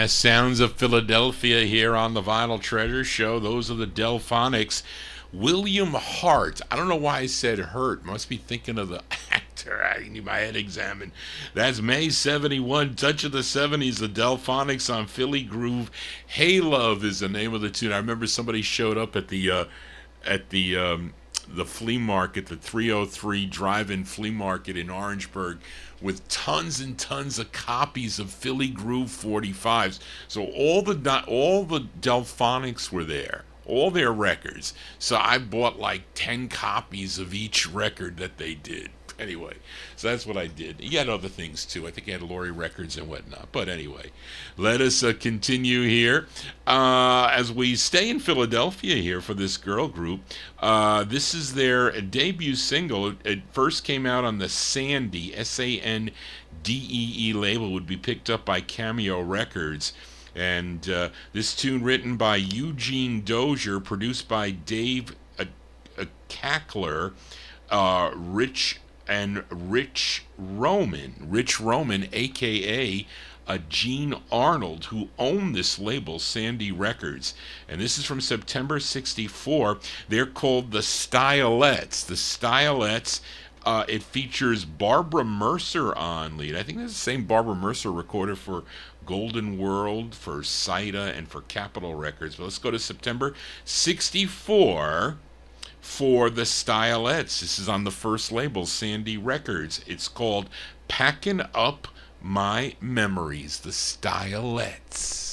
Sounds of Philadelphia here on the Vinyl Treasure show. Those are the Delfonics. William Hart. I don't know why I said Hurt. Must be thinking of the actor. I need my head examined. That's May 71. Touch of the 70s. The Delfonics on Philly Groove. Hey Love is the name of the tune. I remember somebody showed up at the flea market, the 303 Drive-In Flea Market in Orangeburg, with tons and tons of copies of Philly Groove 45's. So all the Delfonics were there, all their records. So I bought like 10 copies of each record that they did. Anyway, so that's what I did. He had other things too. I think he had Lori Records and whatnot. But anyway, let us continue here. As we stay in Philadelphia here for this girl group, this is their debut single. It first came out on the Sandy, Sandee label, would be picked up by Cameo Records. And this tune written by Eugene Dozier, produced by Dave Cackler, Rich Roman, aka Gene Arnold, who owned this label, Sandy Records. And this is from September 64. They're called the Stylets. The Stylets, it features Barbara Mercer on lead. I think that's the same Barbara Mercer recorded for Golden World, for Saida, and for Capitol Records. But let's go to September 64 for the Stylets. This is on the first label, Sandy Records. It's called Packing Up My Memories, the Stylets.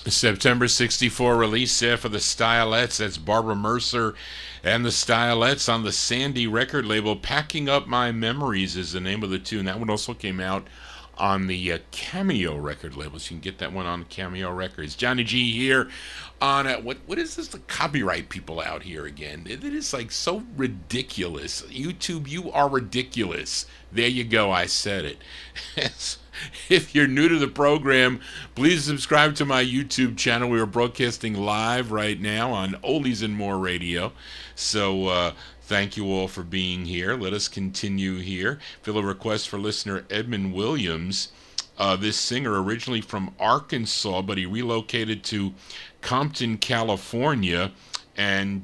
September 64 release there for the Stylets. That's Barbara Mercer and the Stylets on the Sandy record label. Packing Up My Memories is the name of the tune. That one also came out on the Cameo record label, so you can get that one on Cameo Records. Johnny G here on what is this, the copyright people out here again? It is like so ridiculous. YouTube, you are ridiculous. There you go, I said it. If you're new to the program, please subscribe to my YouTube channel. We are broadcasting live right now on Oldies and More Radio. So thank you all for being here. Let us continue here. Fill a request for listener Edmund Williams. This singer originally from Arkansas, but he relocated to Compton, California. And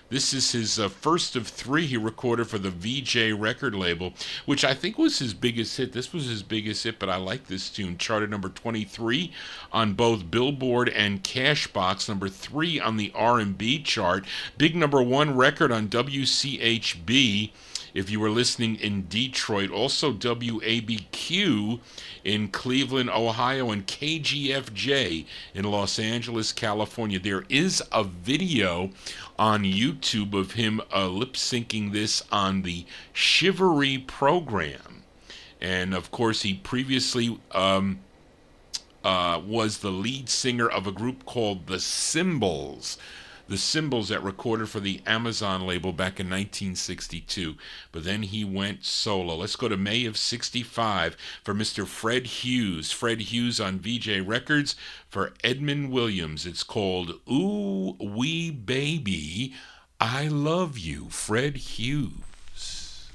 this is his first of three he recorded for the VJ record label, which I think was his biggest hit. This was his biggest hit, but I like this tune. Charted number 23 on both Billboard and Cashbox, number 3 on the R&B chart. Big number 1 record on WCHB if you were listening in Detroit. Also WABQ in Cleveland, Ohio, and KGFJ in Los Angeles, California. There is a video on YouTube of him lip-syncing this on the Chivalry program. And, of course, he previously was the lead singer of a group called The Symbols. the Symbols that recorded for the Amazon label back in 1962. But then he went solo. Let's go to May of 65 for Mr. Fred Hughes. Fred Hughes on VJ Records for Edmund Williams. It's called Ooh Wee Baby, I Love You, Fred Hughes.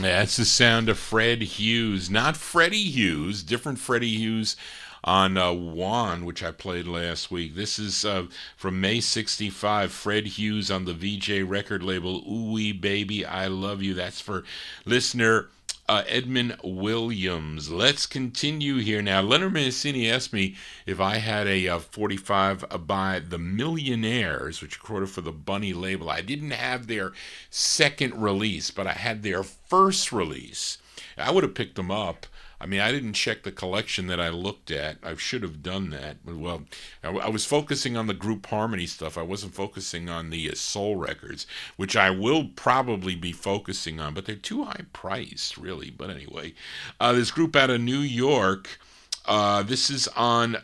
That's the sound of Fred Hughes, not Freddie Hughes, different Freddie Hughes on Juan, which I played last week. This is from May 65, Fred Hughes on the VJ record label, Ooh Wee Baby, I Love You. That's for listener Edmund Williams. Let's continue here now. Leonard Mancini asked me if I had a 45 by the Millionaires, which recorded for the Bunny label. I didn't have their second release, but I had their first release. I would have picked them up. I mean, I didn't check the collection that I looked at. I should have done that. Well, I was focusing on the group harmony stuff. I wasn't focusing on the soul records, which I will probably be focusing on, but they're too high priced, really. But anyway, this group out of New York, this is on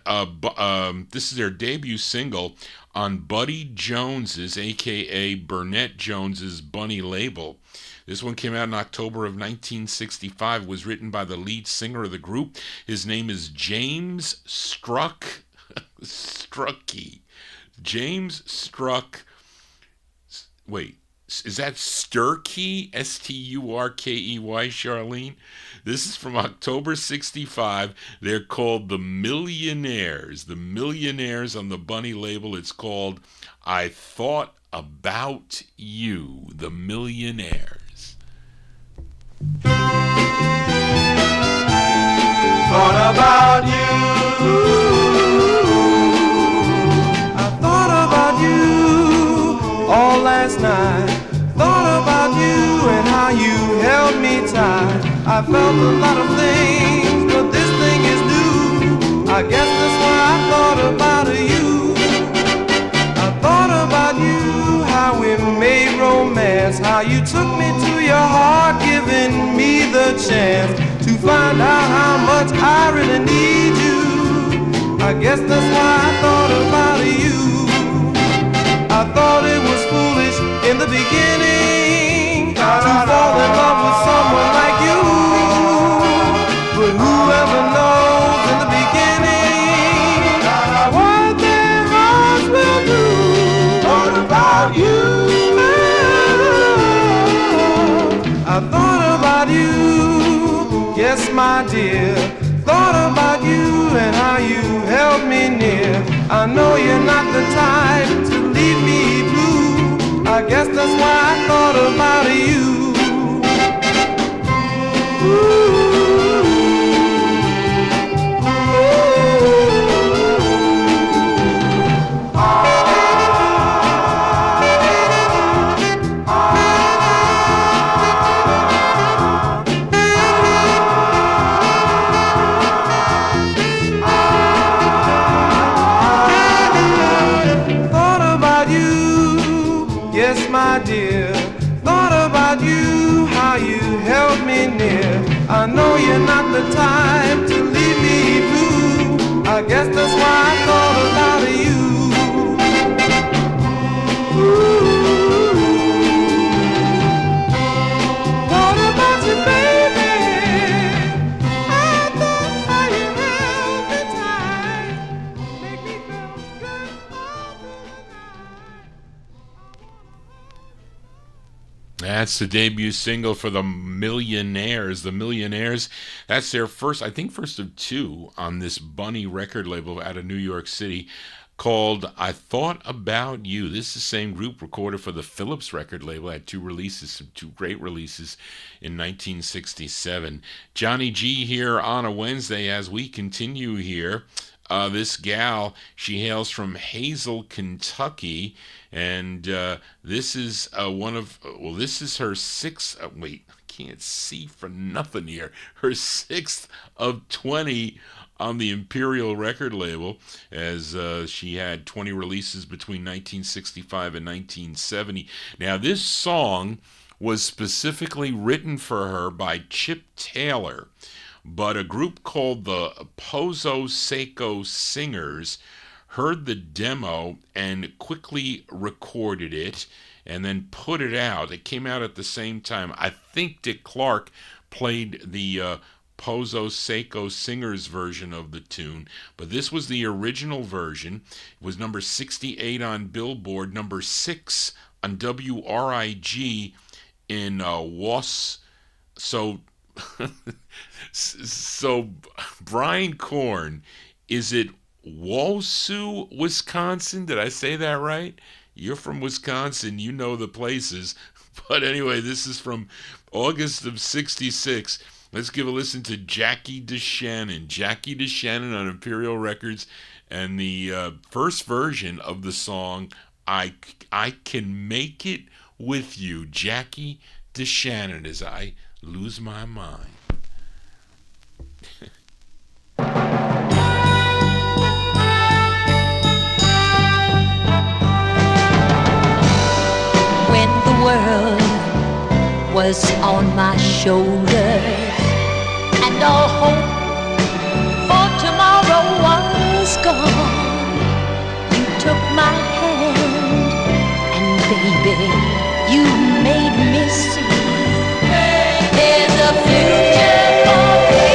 this is their debut single on Buddy Jones's, a.k.a. Burnett Jones's, Bunny label. This one came out in October of 1965, was written by the lead singer of the group. His name is James Struckey. James Struck, wait, is that Sturkey? Sturkey, Charlene? This is from October 65. They're called the Millionaires. The Millionaires on the Bunny label. It's called I Thought About You. The Millionaires. Thought about you. I thought about you all last night. Thought about you and how you held me tight. I felt a lot of things, but this thing is new. I guess that's why I thought about you. I thought about you, how we made romance, how you took me to your heart, giving me the chance to find out how much I really need you. I guess that's why I thought about you. I thought it was foolish in the beginning to fall in love with someone like you. dear. Thought about you and how you held me near. I know you're not the type to leave me blue. I guess that's why I thought about you. My dear, thought about you, how you held me near. I know you're not the type to leave me blue. I guess that's why I thought about you. Thought about you, baby. I thought how you held me tight. Make me feel good all through the night. That's the debut single for the Millionaires. The Millionaires, that's their first, I think first of two on this Bunny record label out of New York City called I Thought About You. This is the same group recorded for the Philips record label. Had two releases, some two great releases in 1967. Johnny G here on a Wednesday as we continue here. This gal, she hails from Hazel, Kentucky, and this is this is her sixth, I can't see for nothing here, her sixth of 20 on the Imperial record label, as she had 20 releases between 1965 and 1970. Now, this song was specifically written for her by Chip Taylor, but a group called the Pozo Seco Singers heard the demo and quickly recorded it and then put it out. It came out at the same time. I think Dick Clark played the Pozo Seco Singers version of the tune, but this was the original version. It was number 68 on Billboard, number 6 on WRIG in Was. So Brian Korn, is it Wausau, Wisconsin? Did I say that right? You're from Wisconsin, you know the places. But anyway, this is from August of 66. Let's give a listen to Jackie DeShannon. Jackie DeShannon on Imperial Records, and the first version of the song, I Can Make It With You. Jackie DeShannon, as I lose my mind. When the world was on my shoulder and all hope for tomorrow was gone, you took my hand and baby, you made me see there's a future for me.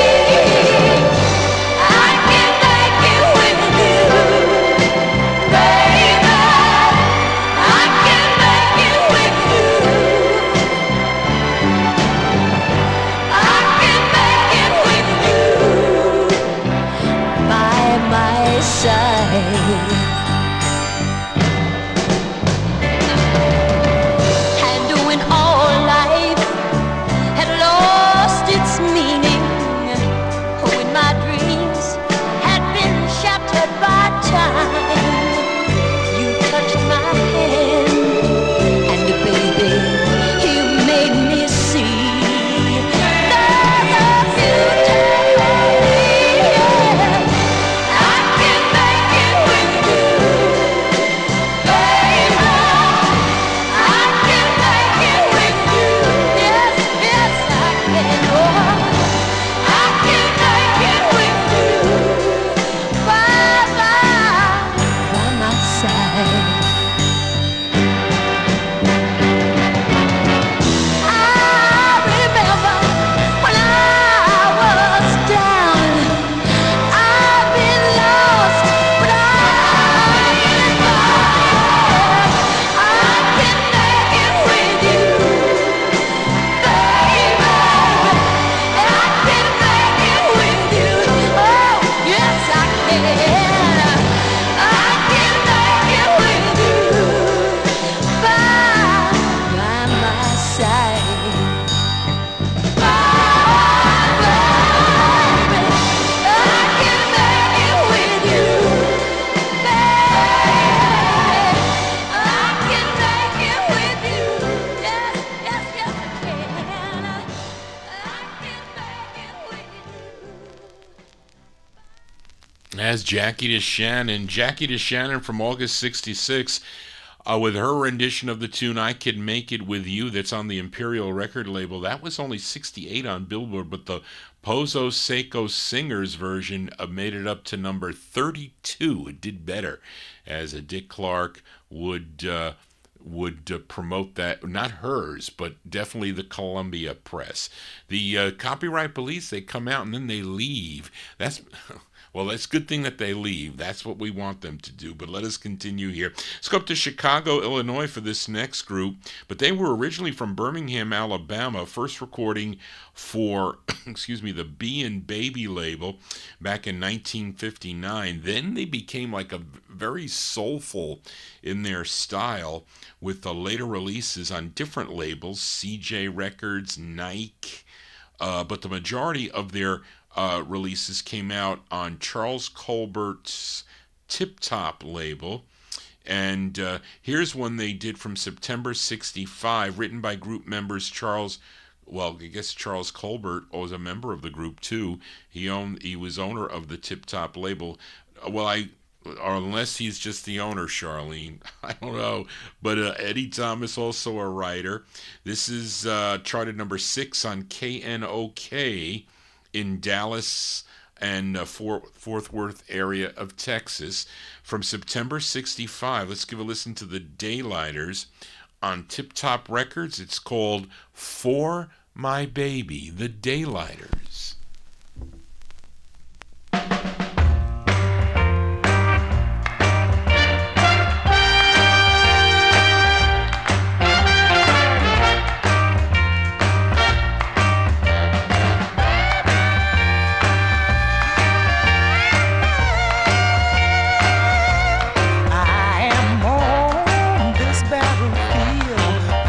I can make it with you, baby. I can make it with you. I can make it with you by my side. And when all life That's Jackie DeShannon. Jackie DeShannon from August 66 with her rendition of the tune I Can Make It With You that's on the Imperial record label. That was only 68 on Billboard, but the Pozo Seco Singers version made it up to number 32. It did better, as Dick Clark would promote that, not hers, but definitely the Columbia Press. The Copyright Police, they come out and then they leave. That's a good thing that they leave. That's what we want them to do. But let us continue here. Let's go up to Chicago, Illinois for this next group. But they were originally from Birmingham, Alabama, first recording for, the B and Baby label back in 1959. Then they became like a very soulful in their style with the later releases on different labels, CJ Records, Nike, but the majority of their releases came out on Charles Colbert's Tip Top label. And here's one they did from September 65, written by group members Charles Colbert was a member of the group too. He was owner of the Tip Top label. Or unless he's just the owner, Charlene. I don't know. But Eddie Thomas, also a writer. This is charted number 6 on KNOK in Dallas and Fort Worth area of Texas. From September 65, let's give a listen to the Daylighters on Tip Top Records. It's called For My Baby, the Daylighters.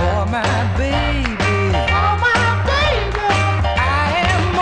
For my baby, I am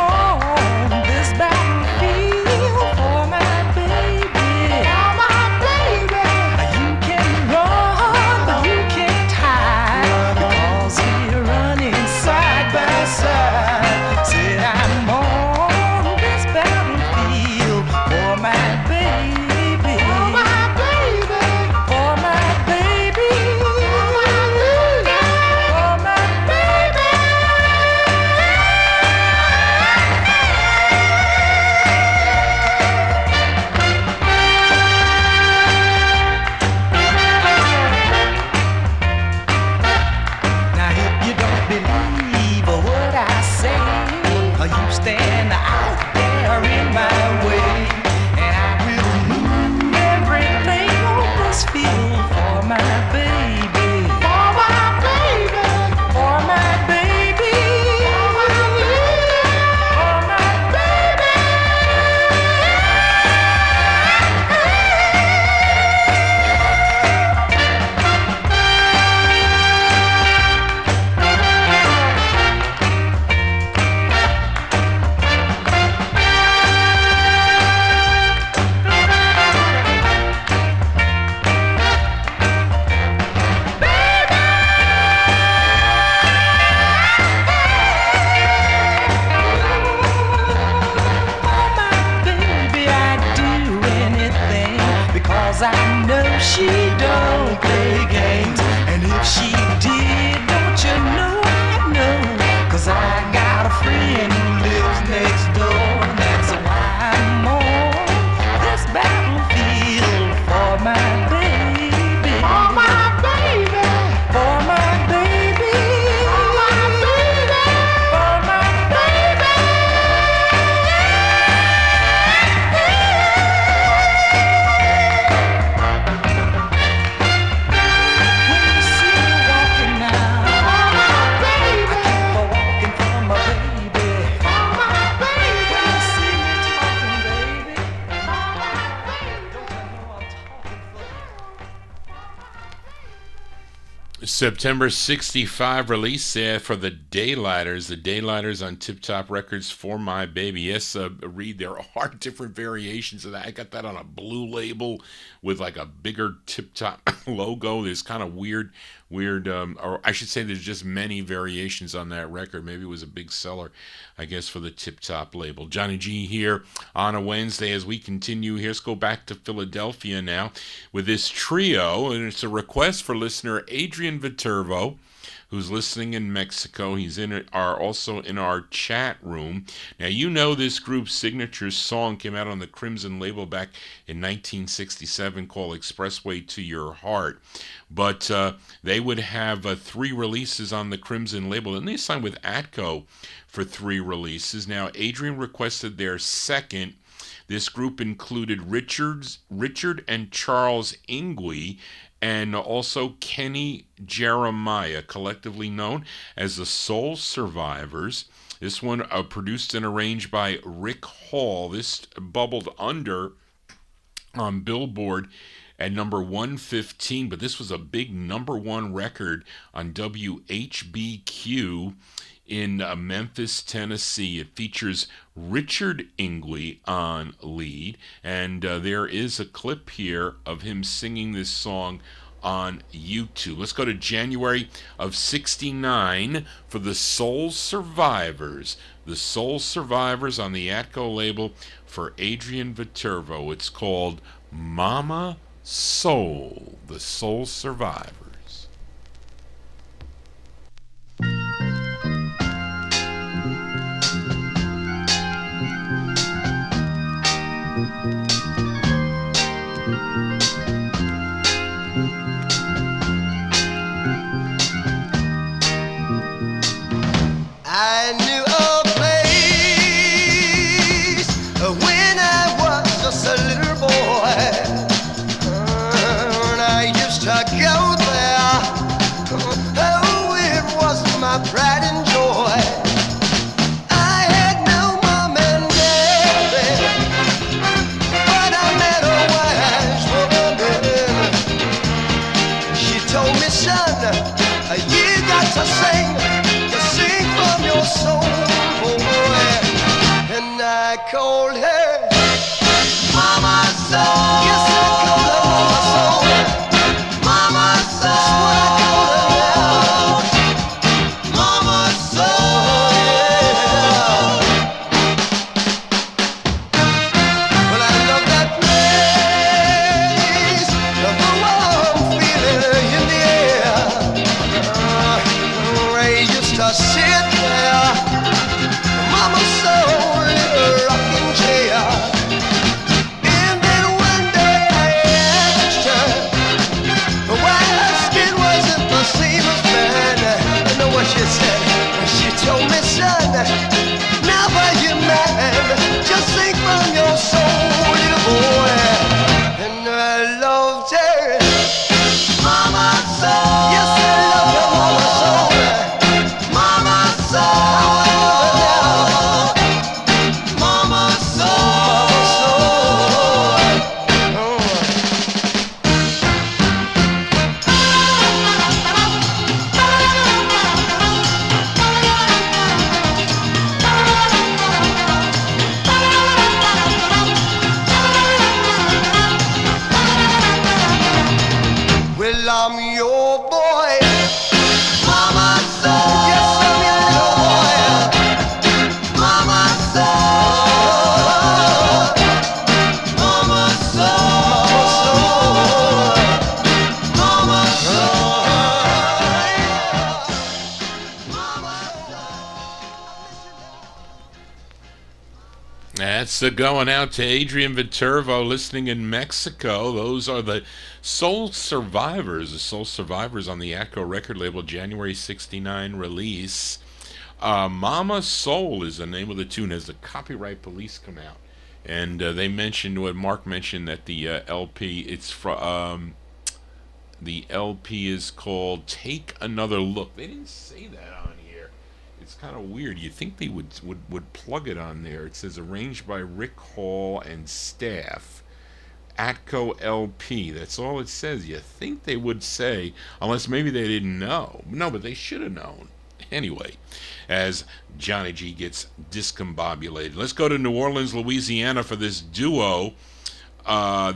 September 65 release for the Daylighters. The Daylighters on Tip Top Records, For My Baby. Yes, Reed, there are different variations of that. I got that on a blue label with like a bigger Tip Top logo. There's kind of weird, or I should say there's just many variations on that record. Maybe it was a big seller, I guess, for the Tip Top label. Johnny G here on a Wednesday as we continue here. Let's go back to Philadelphia now with this trio, and it's a request for listener Adrian Viterbo, who's listening in Mexico. He's also in our chat room. Now, you know this group's signature song came out on the Crimson label back in 1967 called Expressway to Your Heart. But they would have 3 releases on the Crimson label. Then they signed with Atco for 3 releases. Now, Adrian requested their second. This group included Richard and Charles Ingwe, and also Kenny Jeremiah, collectively known as the Soul Survivors. This one produced and arranged by Rick Hall. This bubbled under on Billboard at number 115, but this was a big number 1 record on WHBQ in Memphis, Tennessee. It features Richard Ingwe on lead, and there is a clip here of him singing this song on YouTube. Let's go to January of 69 for the Soul Survivors. The Soul Survivors on the Atco label for Adrian Viterbo. It's called Mama Soul, the Soul Survivors. I knew a place when I was just a little boy, and I used to go there. Oh, it was my pride and joy. I had no mom and dad, but I met a wise woman. She told me, son, you got to sing from your soul, boy. And I called her Mama Soul. Yes, I called her Mama Soul. Mama Soul. That's what I call her now. Mama Soul. Well, I love that place, the warm feeling in the air. I used to sit there, Mama Soul in a rocking chair. And then one day I asked her why her skin wasn't the same as mine. I know what she said. She told me, son, never you mind, just sing from your soul, little boy. And I loved her, Mama Soul. Yes, I love her, Mama Soul. Mama Soul. Mama well, I'm your boy. Mama Soul. Yes, I'm your little boy. Mama Soul. Mama Soul. Mama Soul. Mama Soul. That's going out to Adrian Viterbo listening in Mexico. Those are the Soul Survivors. The Soul Survivors on the Atco record label, January 69 release. Mama Soul is the name of the tune. As the Copyright Police come out, and they mentioned what Mark mentioned, that the LP, it's from the LP is called Take Another Look. They didn't say that on here. It's kind of weird. You think they would plug it on there. It says arranged by Rick Hall and staff. Atco LP. That's all it says. You think they would say, unless maybe they didn't know. No, but they should have known. Anyway, as Johnny G gets discombobulated. Let's go to New Orleans, Louisiana for this duo.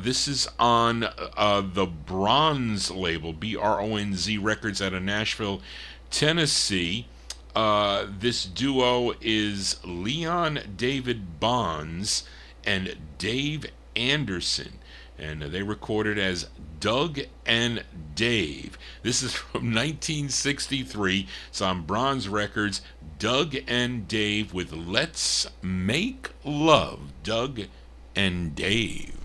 This is on the Bronze label, BRONZ Records out of Nashville, Tennessee. This duo is Leon David Bonds and Dave Anderson, and they recorded as Doug and Dave. This is from 1963. It's on Bronze Records. Doug and Dave with Let's Make Love. Doug and Dave.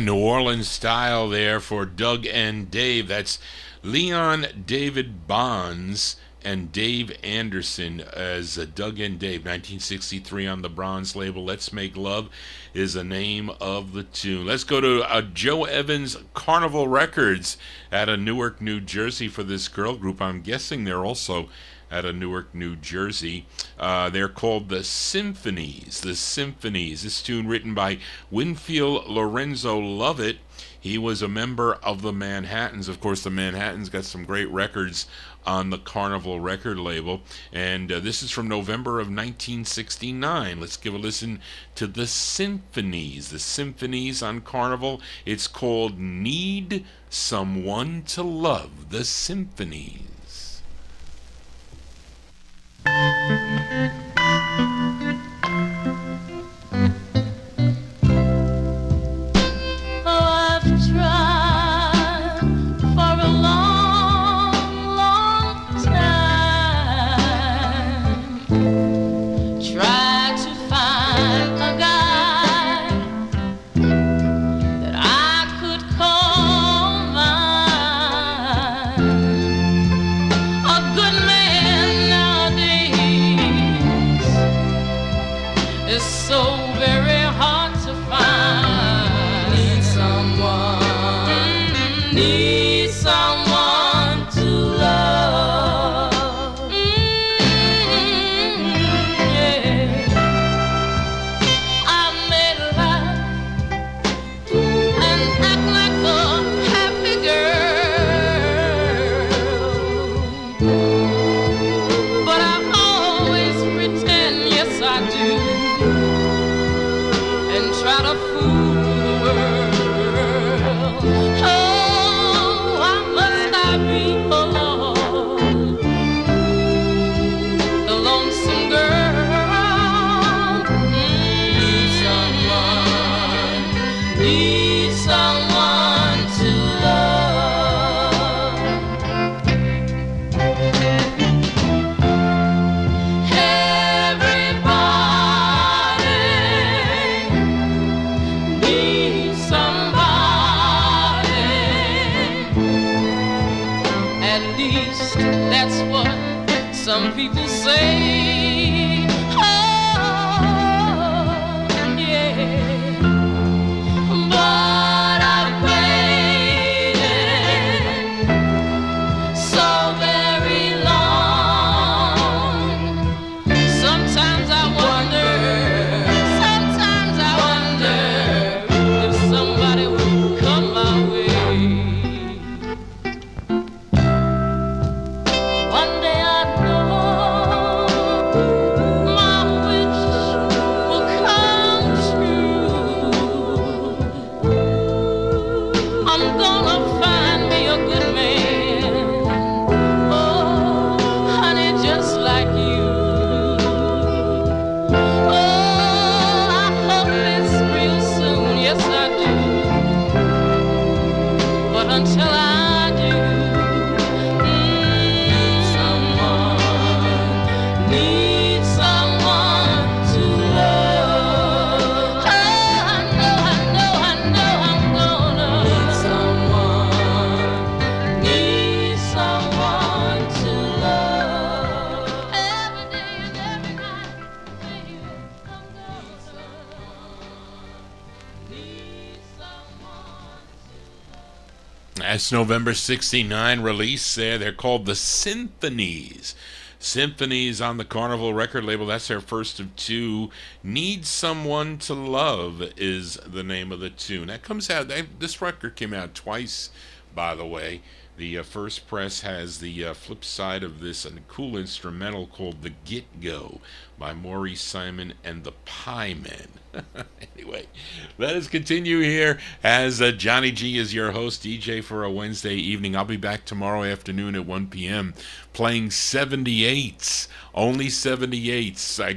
New Orleans style there for Doug and Dave. That's Leon David Bonds and Dave Anderson as Doug and Dave. 1963 on the Bronze label. Let's Make Love is the name of the tune. Let's go to Joe Evans Carnival Records out of Newark, New Jersey for this girl group. I'm guessing they're also out of Newark, New Jersey. They're called the Symphonies. The Symphonies. This tune written by Winfield Lorenzo Lovett. He was a member of the Manhattans. Of course, the Manhattans got some great records on the Carnival record label. And this is from November of 1969. Let's give a listen to the Symphonies. The Symphonies on Carnival. It's called Need Someone to Love. The Symphonies. A good man nowadays Some people say, oh, yeah, but I've waited so very long. Sometimes I wonder if somebody would come my way. One day I know my wish will come true. I'm gonna find me a good man, oh, honey, just like you. Oh, I hope it's real soon, yes I do. But until I do, need someone to love. Oh, I know I'm gonna need someone to love. Every day and every night, baby, I'm gonna need someone to love. That's November 69 release there. They're called the Symphonies. Symphonies on the Carnival record label. That's their first of two. Need Someone to Love is the name of the tune. That comes out, this record came out twice, by the way. The first press has the flip side of this, a cool instrumental called The Get Go by Maury Simon and the Pie Men. Anyway, let us continue here as Johnny G is your host, DJ for a Wednesday evening. I'll be back tomorrow afternoon at 1 p.m. playing 78s. Only 78s. I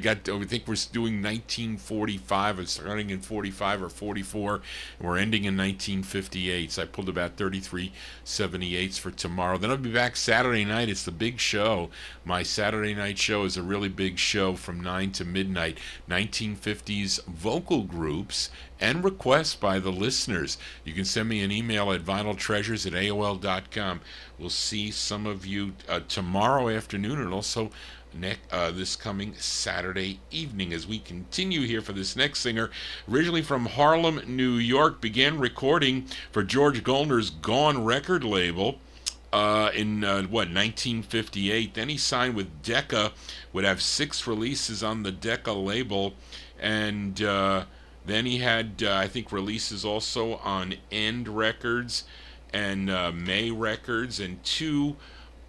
think we're doing 1945. It's starting in 45 or 44. And we're ending in 1958s. I pulled about 33 78s for tomorrow. Then I'll be back Saturday night. It's the big show. My Saturday night show is a really big show from 9 to midnight. 1950s vocal groups and requests by the listeners. You can send me an email at vinyltreasures@aol.com. We'll see some of you tomorrow afternoon and also this coming Saturday evening as we continue here for this next singer. Originally from Harlem, New York, began recording for George Goldner's Gone record label in 1958. Then he signed with Decca, would have 6 releases on the Decca label, and then he had I think releases also on End Records and May Records, and 2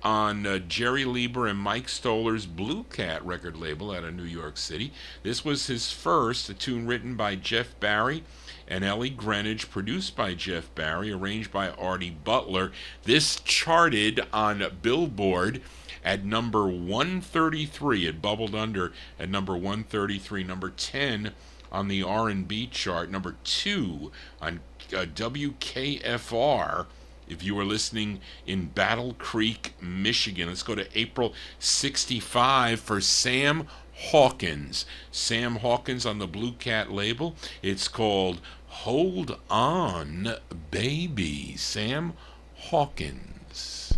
on Jerry Lieber and Mike Stoller's Blue Cat record label out of New York City. This was his first, a tune written by Jeff Barry and Ellie Greenwich, produced by Jeff Barry, arranged by Artie Butler. This charted on Billboard at number 133. It bubbled under at number 133, number 10 on the R&B chart, number 2 on WKFR. If you were listening in Battle Creek, Michigan. Let's go to April 65 for Sam Hawkins. Sam Hawkins on the Blue Cat label. It's called Hold On, Baby. Sam Hawkins.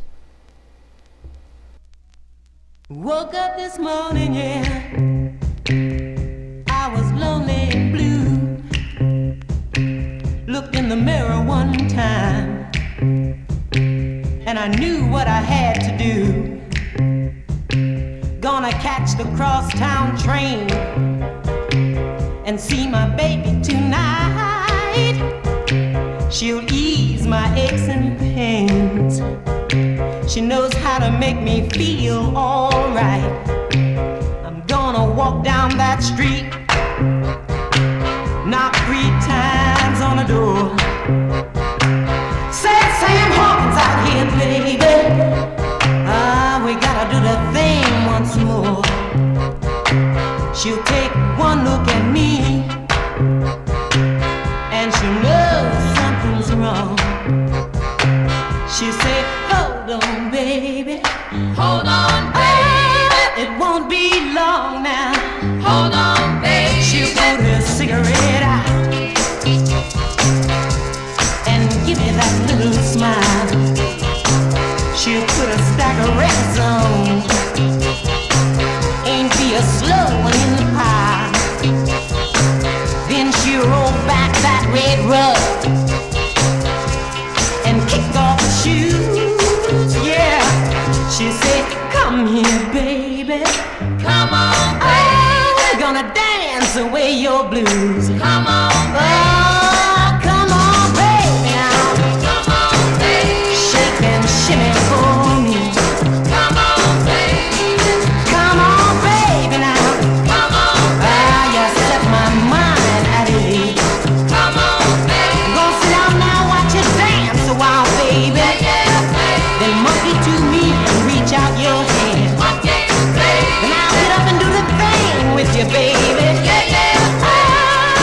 Woke up this morning, yeah, I was lonely and blue. Looked in the mirror one time, and I knew what I had to do. Gonna catch the crosstown train and see my baby tonight. She'll ease my aches and pains. She knows how to make me feel alright. I'm gonna walk down that street, knock 3 times on the door. Say, Sam Hawkins out here, baby. We gotta do the thing once more. She'll take one look at me, and she'll know something's wrong. She'll say, hold on, baby. Hold on, baby. It won't be long now. Hold on, baby. She'll put her cigarette out and give me that little smile. She'll put a stack of records on baby. Come on, baby. We're gonna dance away your blues. Come on, baby. Oh, come on, baby. Now. Come on, baby. Shake and shimmy for me. Come on, baby. Come on, baby. Now. Come on, baby. You set my mind at ease. Come on, baby. Gonna sit down now, watch you dance a while, baby. Yeah, yeah, baby. Then monkey to me and reach out your hand. Monkey, baby. Now get up and do the thing with your baby. Yeah, yeah, baby.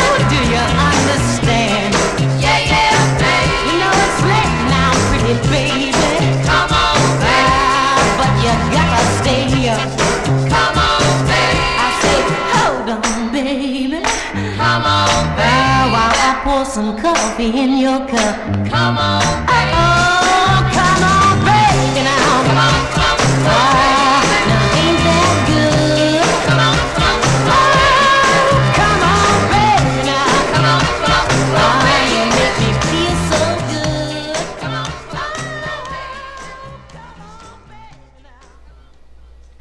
Oh, do you understand? Yeah, yeah, baby. You know it's late now, pretty baby. Come on, baby. But you gotta stay up. Come on, baby. I say, hold on, baby. Come on, baby. While I pour some coffee in your cup. Come on, baby. Oh, come on, baby. Now, come on, come on. Now ain't that good? Come on, come on. Oh, come on, baby. Now, come on, come on. Oh, you make me feel so good. Come on,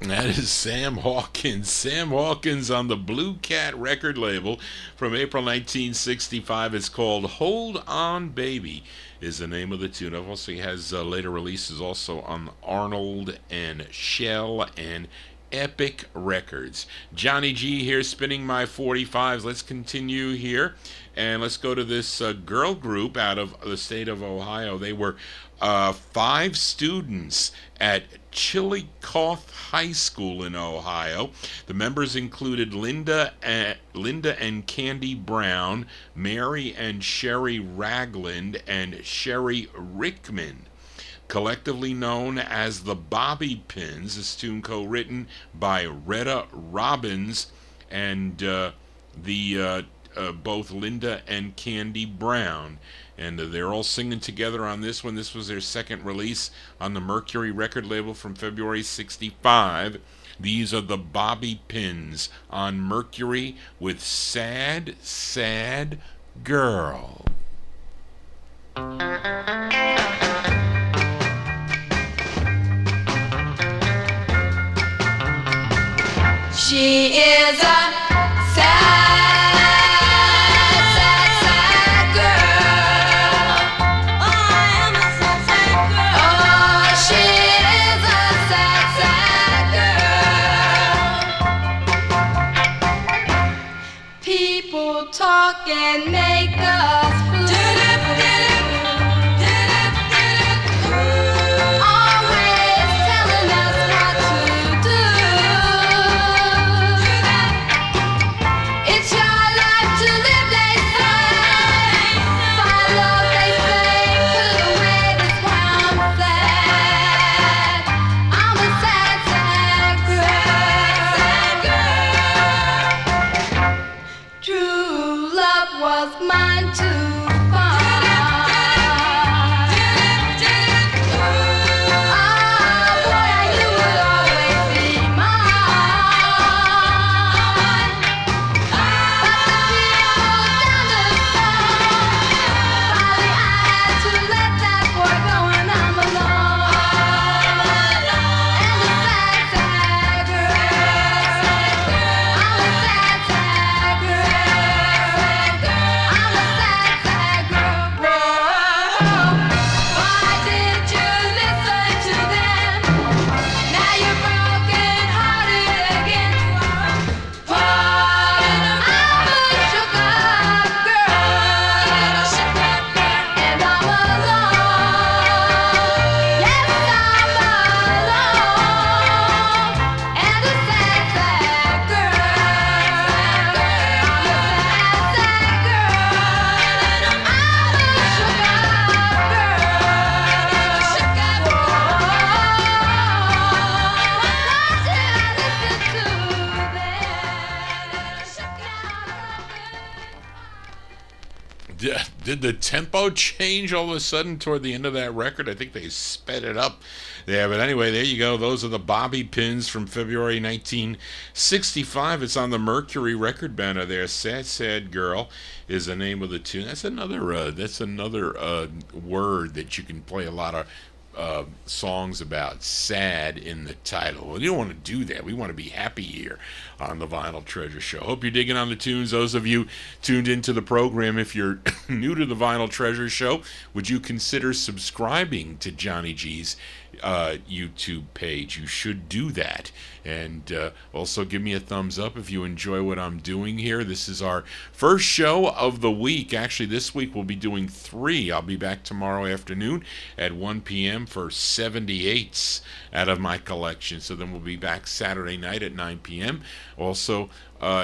That is Sam Hawkins. Sam Hawkins on the Blue Cat record label from April 1965. It's called Hold On Baby is the name of the tune. Also, he has later releases also on Arnold and Shell and Epic Records. Johnny G here spinning my 45s. Let's continue here. And let's go to this girl group out of the state of Ohio. They were 5 students at Chillicothe High School in Ohio. The members included Linda and Candy Brown, Mary and Sherry Ragland, and Sherry Rickman. Collectively known as the Bobby Pins, this tune co-written by Retta Robbins and both Linda and Candy Brown. And they're all singing together on this one. This was their second release on the Mercury record label from February 65. These are the Bobby Pins on Mercury with Sad, Sad Girl. She is a sad, sad, sad girl. Oh, I am a sad, sad girl. Oh, she is a sad, sad girl. People talk and make us blue. Always telling us what to do. It's your life to live, they say. Find love, they say. Put away this crown sad. I'm a sad, sad girl. True love was mine to find. Oh boy, I knew it would always be mine. But the people down the side, finally I had to let that boy go, and I'm alone. And a sad, sad girl. I'm a sad, sad girl. I'm a sad, sad girl. Whoa. Why did you listen to them? Now you're broken hearted again. I'm a shook up girl, and I'm alone. Yes, I'm alone, and a sad, sad girl. I'm a sad, sad girl. I'm a shook up girl. Did the tempo change all of a sudden toward the end of that record? I think they sped it up there. But anyway, there you go. Those are the Bobby Pins from February 1965. It's on the Mercury record banner there. Sad, Sad Girl is the name of the tune. That's another word that you can play a lot of songs about sad in the title. Well, you don't want to do that. We want to be happy here on the Vinyl Treasure Show. Hope you're digging on the tunes. Those of you tuned into the program, if you're new to the Vinyl Treasure Show, would you consider subscribing to Johnny G's YouTube page? You should do that. And also give me a thumbs up if you enjoy what I'm doing here. This is our first show of the week. Actually, this week we'll be doing 3. I'll be back tomorrow afternoon at 1 p.m. for 78s out of my collection. So then we'll be back Saturday night at 9 p.m. Also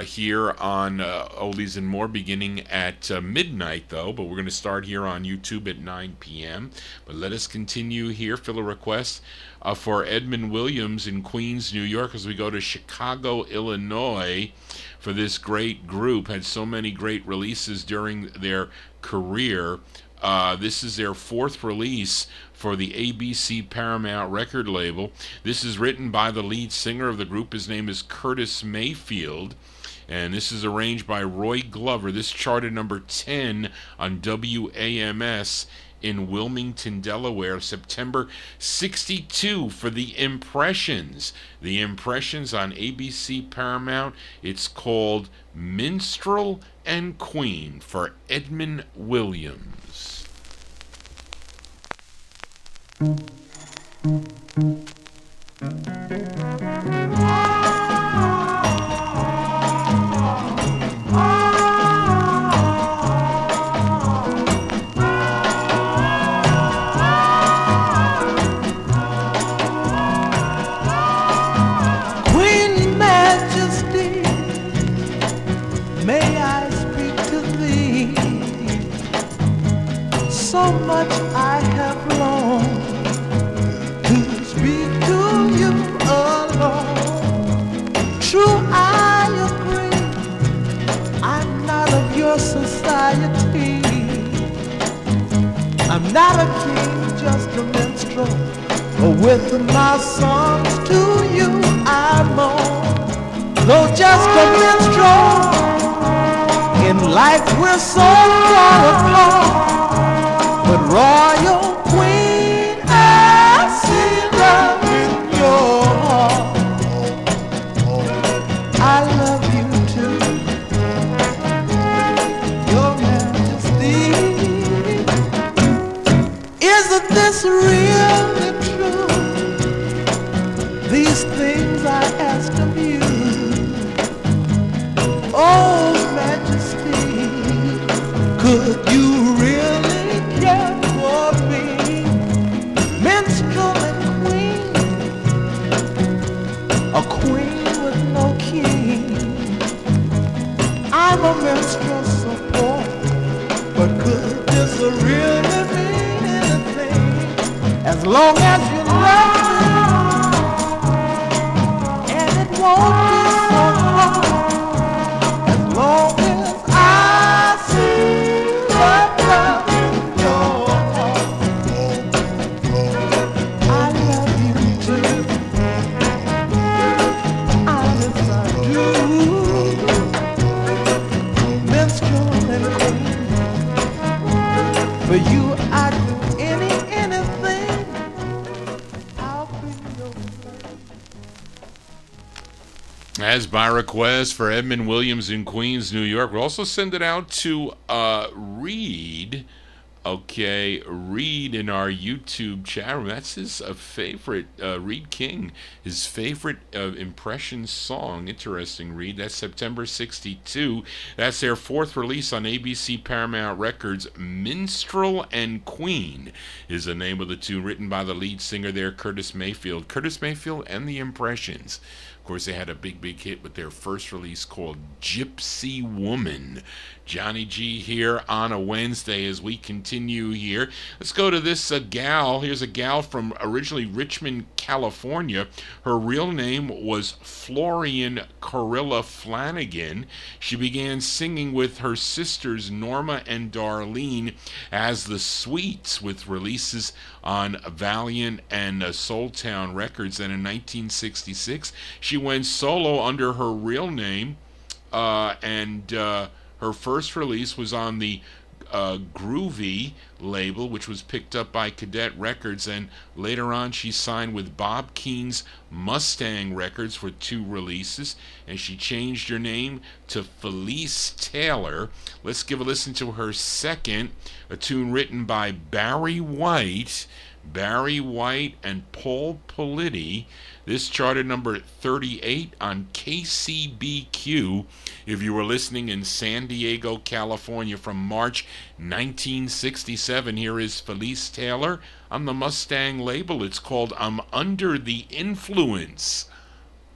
here on Oldies and More beginning at midnight, though. But we're going to start here on YouTube at 9 p.m. But let us continue here. Fill a request for Edmund Williams in Queens, New York, as we go to Chicago, Illinois, for this great group. Had so many great releases during their career. This is their 4th release for the ABC Paramount record label. This is written by the lead singer of the group. His name is Curtis Mayfield. And this is arranged by Roy Glover. This charted number 10 on WAMS in Wilmington, Delaware, September 62 for The Impressions. The Impressions on ABC Paramount. It's called Minstrel and Queen for Edmund Williams. So much I have longed to speak to you alone. True, I agree, I'm not of your society. I'm not a king, just a minstrel. But with my songs to you I'm on. Though just a minstrel, in life we're so far apart. But royal queen, I see love in your heart. I love you too, your majesty. Isn't this really true? These things I ask of you. Oh, majesty, could you really care for me? Minstrel and queen, a queen with no king. I'm a minstrel so poor, but could this really mean anything? As long as you love me, and it won't be so hard. As long as I see love in your heart, I love you too. Honest I do. Minstrel and queen, for you I do anything. I'll be your friend. As by request for Edmund Williams in Queens, New York. We'll also send it out to Reed. Okay, Reed in our YouTube chat room. That's his favorite, Reed King, his favorite impression song. Interesting, Reed. That's September 62. That's their 4th release on ABC Paramount Records. Minstrel and Queen is the name of the tune, written by the lead singer there, Curtis Mayfield. Curtis Mayfield and the Impressions. Of course, they had a big hit with their first release called Gypsy Woman. Johnny G here on a Wednesday as we continue here. Let's go to this gal. Here's a gal from originally Richmond, California. Her real name was Florian Corilla Flanagan. She began singing with her sisters Norma and Darlene as the Sweets, with releases on Valiant and Soultown Records. And in 1966, she went solo under her real name, and her first release was on the Groovy label, which was picked up by Cadet Records, and later on she signed with Bob Keane's Mustang Records for 2 releases, and she changed her name to Feliz Taylor. Let's give a listen to her second, a tune written by Barry White and Paul Politti. This charted number 38 on KCBQ. If you were listening in San Diego, California from March 1967, here is Feliz Taylor on the Mustang label. It's called I'm Under the Influence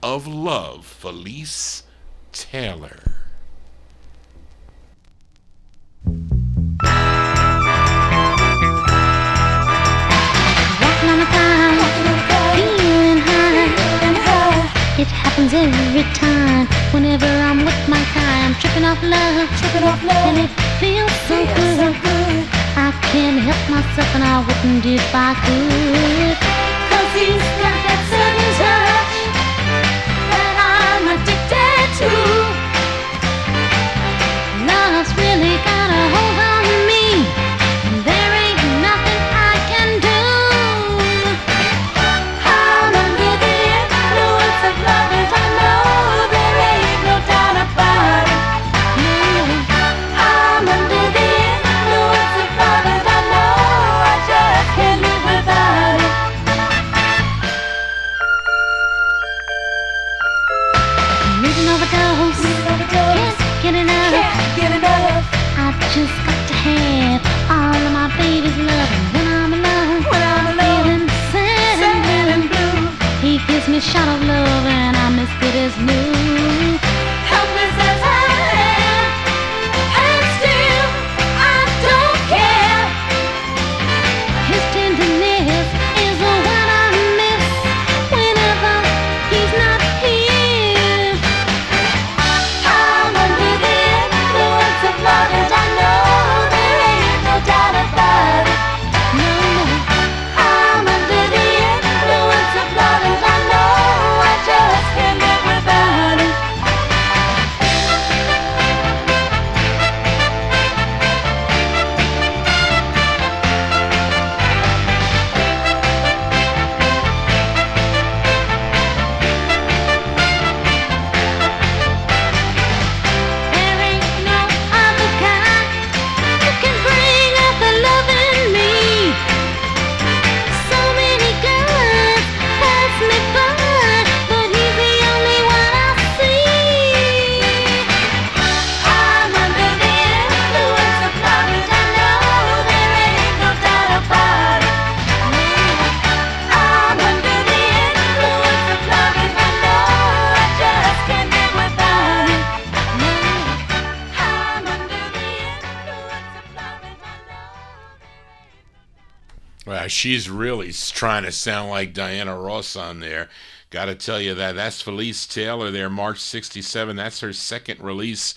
of Love. Feliz Taylor. Walking on the cloud, feeling high. It happens every time. Whenever I'm with my guy, I'm tripping off love, and it feels so good. I can't help myself, and I wouldn't if I could. 'Cause he's got that certain touch that I'm addicted to. Love's really got a hold on me. There ain't nothing I can do. I'm under the influence of love, as I know there ain't no doubt about it. No, I'm under the influence of love, as I know I just can't live without it. Need an overdose, can't get enough. I just got to have all of my baby's love. And when I'm alone, feeling sad and blue, he gives me a shot of love and I'm as good as new. Helpless as I am, and still I don't care. His tenderness is what I miss whenever he's not here. I'm under the influence of love, as I know there ain't no doubt about it. No, I'm under the influence of love, as I know I just can't live without it. There ain't no other guy who can bring out the love in me. So many guys pass me by, but he's the only one I see. I'm under the influence of love, as I know there ain't no doubt about it. I'm under the influence of love, as I know I just can't live without it. I'm under the influence of love, as I know. Wow, she's really trying to sound like Diana Ross on there. Gotta tell you that. That's Feliz Taylor there, March 67. That's her second release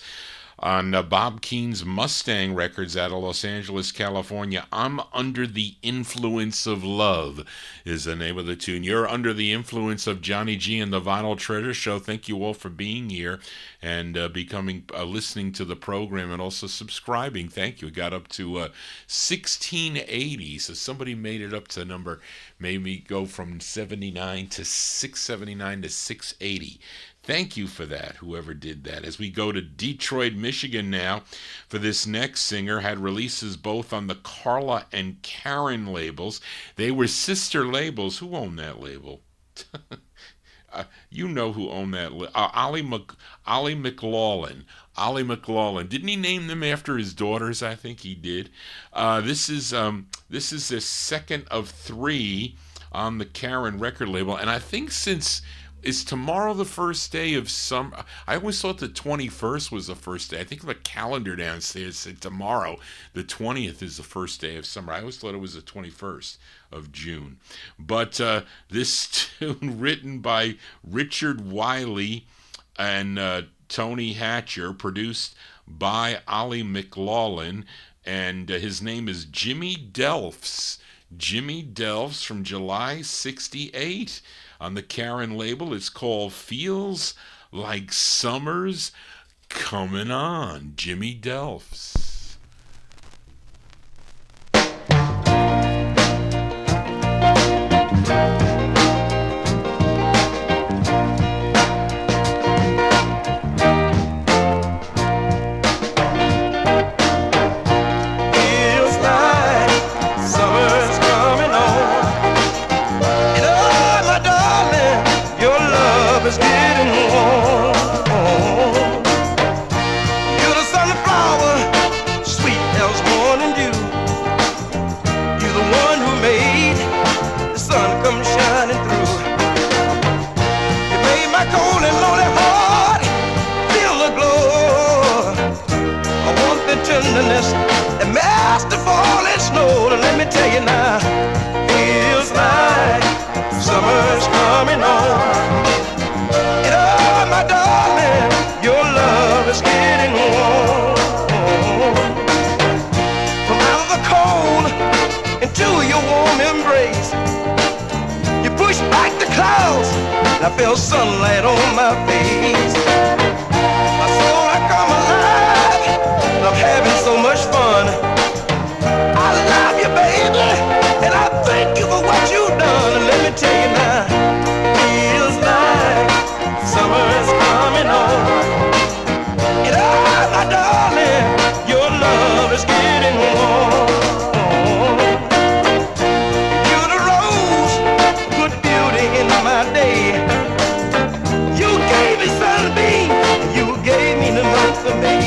on Bob Keane's Mustang Records out of Los Angeles, California. I'm Under the Influence of Love is the name of the tune. You're under the influence of Johnny G and the Vinyl Treasure Show. Thank you all for being here and listening to the program and also subscribing. Thank you. It got up to 1680, so somebody made it up to made me go from 79 to 679 to 680. Thank you for that, whoever did that. As we go to Detroit, Michigan now, for this next singer, had releases both on the Carla and Karen labels. They were sister labels. Who owned that label? You know who owned that. Ollie McLaughlin. Ollie McLaughlin. Didn't he name them after his daughters? I think he did. This is the second of 3 on the Karen record label, and I think since is tomorrow the first day of summer? I always thought the 21st was the first day. I think the calendar downstairs said tomorrow, the 20th, is the first day of summer. I always thought it was the 21st of June. But this tune, written by Richard Wiley and Tony Hatcher, produced by Ollie McLaughlin, and his name is Jimmy Delfs. Jimmy Delfs from July 68. On the Karen label, it's called Feels Like Summer's Coming On. Jimmy Delfs. And masterful and snow. Let me tell you now, feels like summer's coming on. And oh, my darling, your love is getting warm. From out of the cold into your warm embrace, you pushed back the clouds, and I felt sunlight on my face. My soul, I come alive. I'm having so much fun. I love you, baby, and I thank you for what you've done. Let me tell you now, feels like summer's coming on. And oh, my darling, your love is getting warm. You're the rose, put beauty in my day. You gave me sunbeam, you gave me the month of May.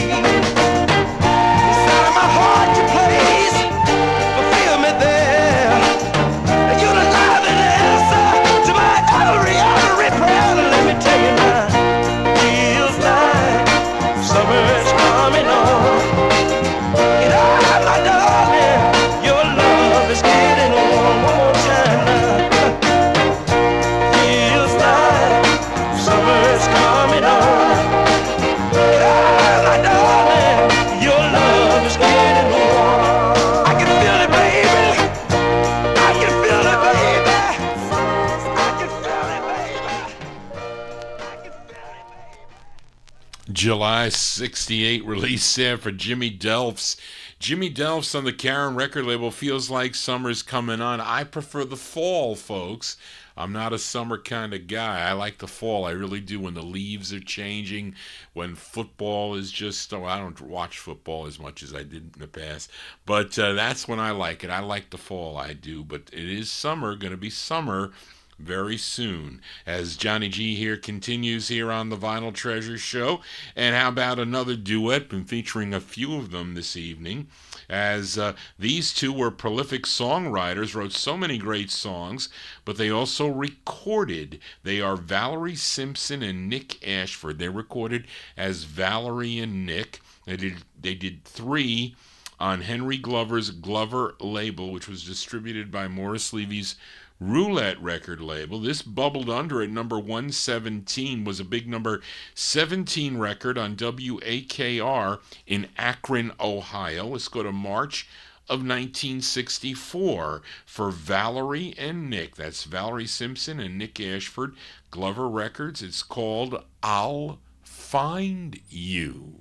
July 68 release there for Jimmy Delfs. Jimmy Delfs on the Karen record label. Feels like summer's coming on. I prefer the fall, folks. I'm not a summer kind of guy. I like the fall. I really do. When the leaves are changing, when football is just, I don't watch football as much as I did in the past, but that's when I like it. I like the fall, I do. But it is summer, going to be summer very soon, as Johnny G here continues here on the Vinyl Treasure Show. And how about another duet? Been featuring a few of them this evening, as these two were prolific songwriters, wrote so many great songs, but they also recorded. They are Valerie Simpson and Nick Ashford. They recorded as Valerie and Nick. They did 3 on Henry Glover's Glover label, which was distributed by Morris Levy's Roulette record label. This bubbled under at number 117, was a big number 17 record on WAKR in Akron, Ohio. Let's go to March of 1964 for Valerie and Nick. That's Valerie Simpson and Nick Ashford, Glover Records. It's called I'll Find You.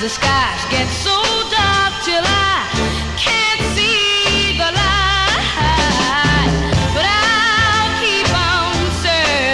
The skies get so dark till I can't see the light, but I'll keep on searching.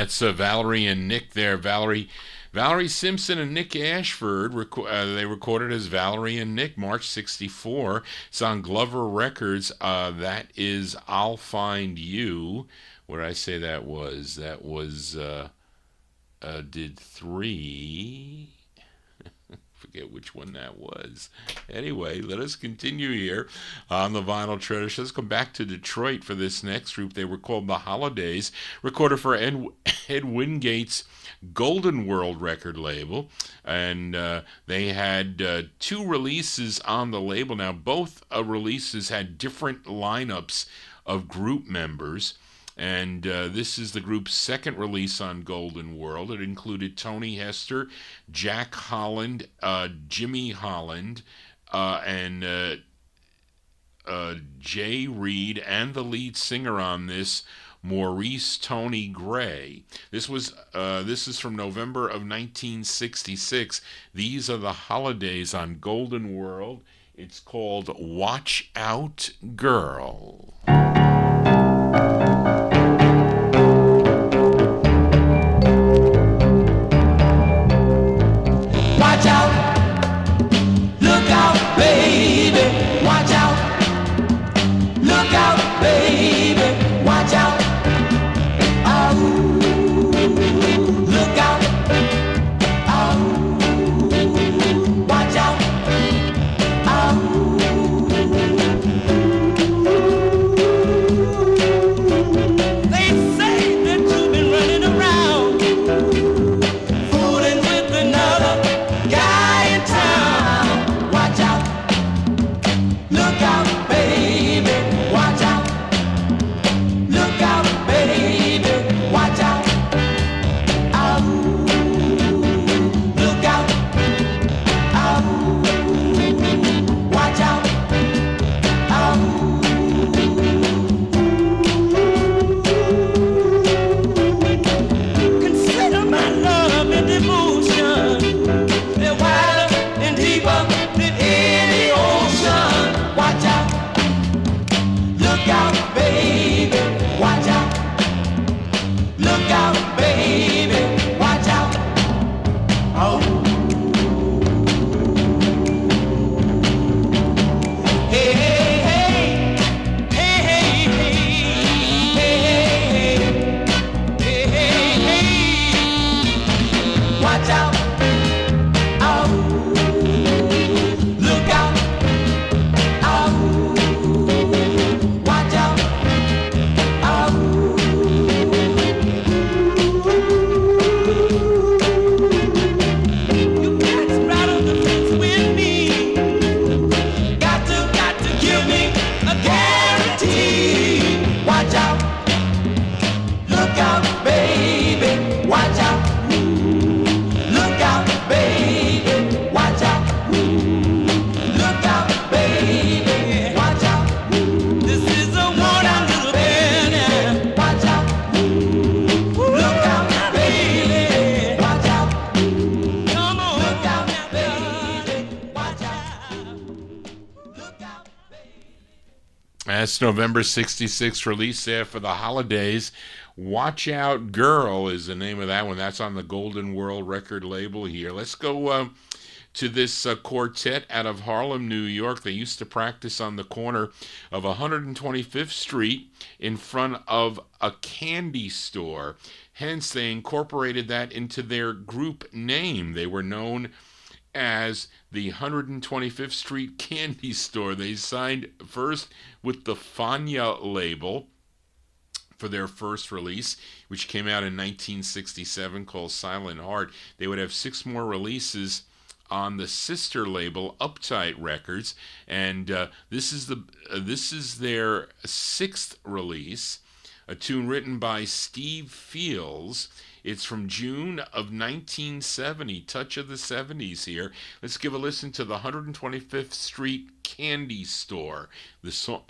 That's Valerie and Nick there. Valerie Simpson and Nick Ashford, they recorded as Valerie and Nick, March 64. It's on Glover Records. That is I'll Find You. What did I say that was? That was, did 3... forget which one that was. Anyway, let us continue here on the Vinyl Treasure. Let's come back to Detroit for this next group. They were called The Holidays, recorded for Ed Wingate's Golden World record label, and they had 2 releases on the label. Now, both releases had different lineups of group members. And this is the group's second release on Golden World. It included Tony Hester, Jack Holland, Jimmy Holland, and Jay Reed, and the lead singer on this, Maurice Tony Gray. This is from November of 1966. These are the Holidays on Golden World. It's called Watch Out Girl. Watch out, look out, baby. Watch out, look out, baby. Watch out, oh, look out, oh, watch out, oh. They say that you've been running around, fooling with another guy in town. Watch out, look out, baby. Watch out, look out, baby. Watch out, oh, look out, oh, watch out, oh. Consider my love and devotion, they're wider and deeper than any ocean. Watch out, look out, baby. Watch out, look out, baby. Watch out, oh. Hey, hey, hey, hey, hey, hey, hey, hey, hey. Watch out, oh, look out, oh, watch out, oh. You cats right on the fence with me. Got to give me a guarantee. Watch out, look out, baby. Watch out, look out, baby. Watch out, look out, baby. Watch out, this is a warning to the band. Watch out, look out, baby. Watch out, come on, look out, baby. Watch out, look out, baby. That's November 66 release there for the Holidays. Watch Out Girl is the name of that one. That's on the Golden World record label here. Let's go to this quartet out of Harlem, New York. They used to practice on the corner of 125th Street in front of a candy store. Hence, they incorporated that into their group name. They were known as the 125th Street Candy Store. They signed first with the Fania label for their first release, which came out in 1967, called Silent Heart. They would have 6 more releases on the sister label, Uptight Records, and this is their 6th release, a tune written by Steve Fields. It's from June of 1970, touch of the 70s here. Let's give a listen to the 125th Street Candy Store. The song,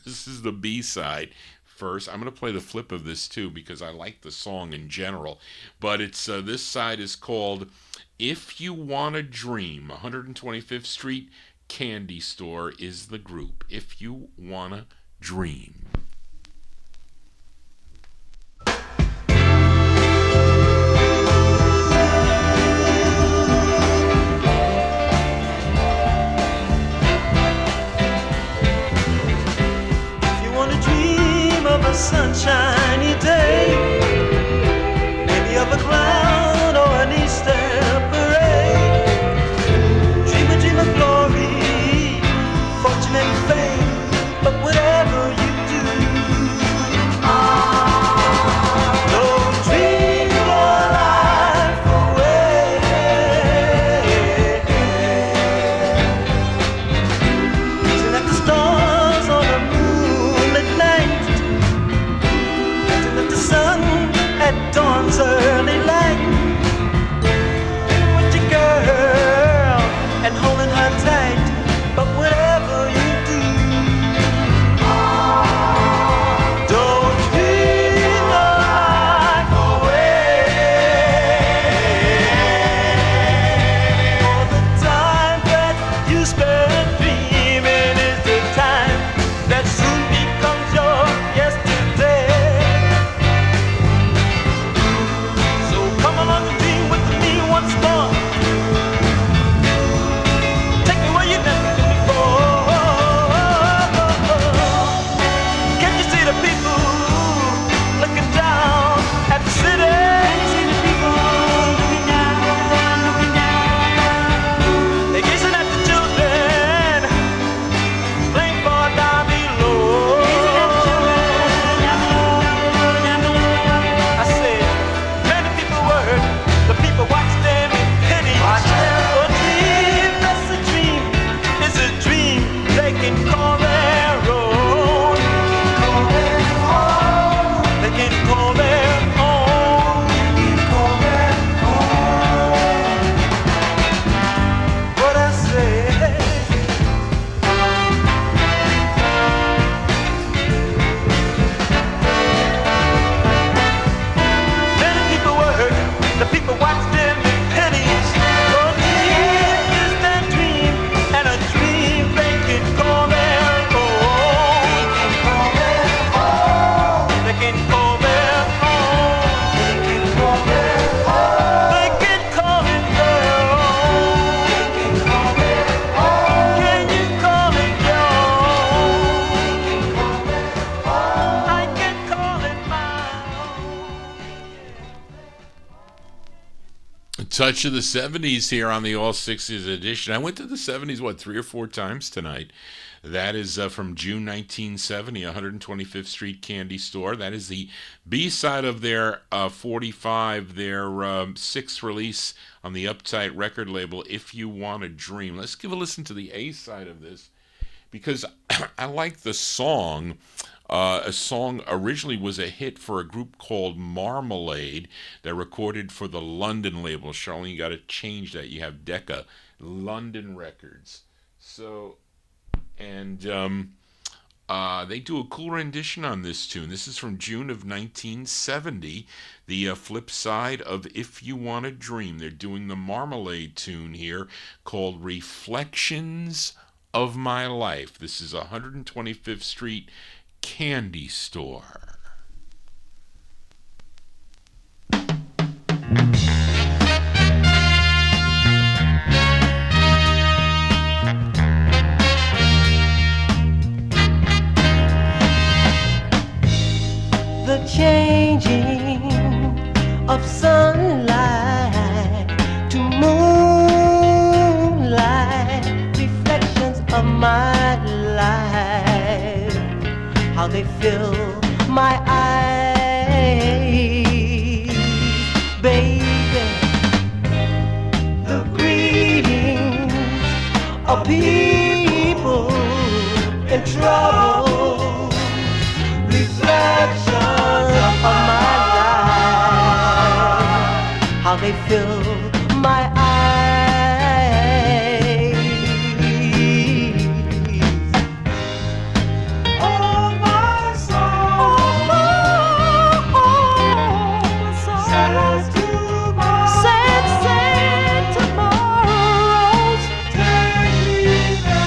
this is the B-side. First, I'm going to play the flip of this too because I like the song in general. But it's this side is called If You Wanna Dream. 125th Street Candy Store is the group. If You Wanna Dream. sunshiny day, maybe of a cloud or an Easter parade. Dream of glory, fortune and fame, but whatever you do, don't dream your life away. Gazing at the stars on a moonlit night, gazing at the sun at dawn's early light, with your girl and holding her tight, but whatever you do, don't dream your life away. For the time that you spend dreaming is the time that soon becomes your yesterday. So come along and dream with me once more. Take me where you never been before. Can't you see the people looking down at the city? They're gazing at the children playing far down below. I said, many people work, the people watch them in pity. A dream, that's a dream, it's a dream they can call their own. They can call their own. What I say. Many people work, the people watch them in pennies. A dream is their dream, and a dream they can call their own. They can call their own. They can call it their own. Can you call it your own? I can call it mine. A touch of the 70s here on the All 60s edition. I went to the 70s, 3 or 4 times tonight. That is from June 1970, 125th Street Candy Store. That is the B-side of their 45, their 6th release on the Uptight record label, If You Want a Dream. Let's give a listen to the A-side of this, because I like the song. A song originally was a hit for a group called Marmalade that recorded for the London label. Charlene, you got to change that. You have Decca, London Records. So, and they do a cool rendition on this tune. This is from June of 1970, the flip side of If You Want a Dream. They're doing the Marmalade tune here called Reflections of My Life. This is 125th Street Candy Store. The changing of sunlight to moonlight, reflections of my life, how they fill my eyes, baby. The greetings of people in trouble, reflections of my life, how they fill my eyes. Oh, my soul, sad tomorrows, take me there.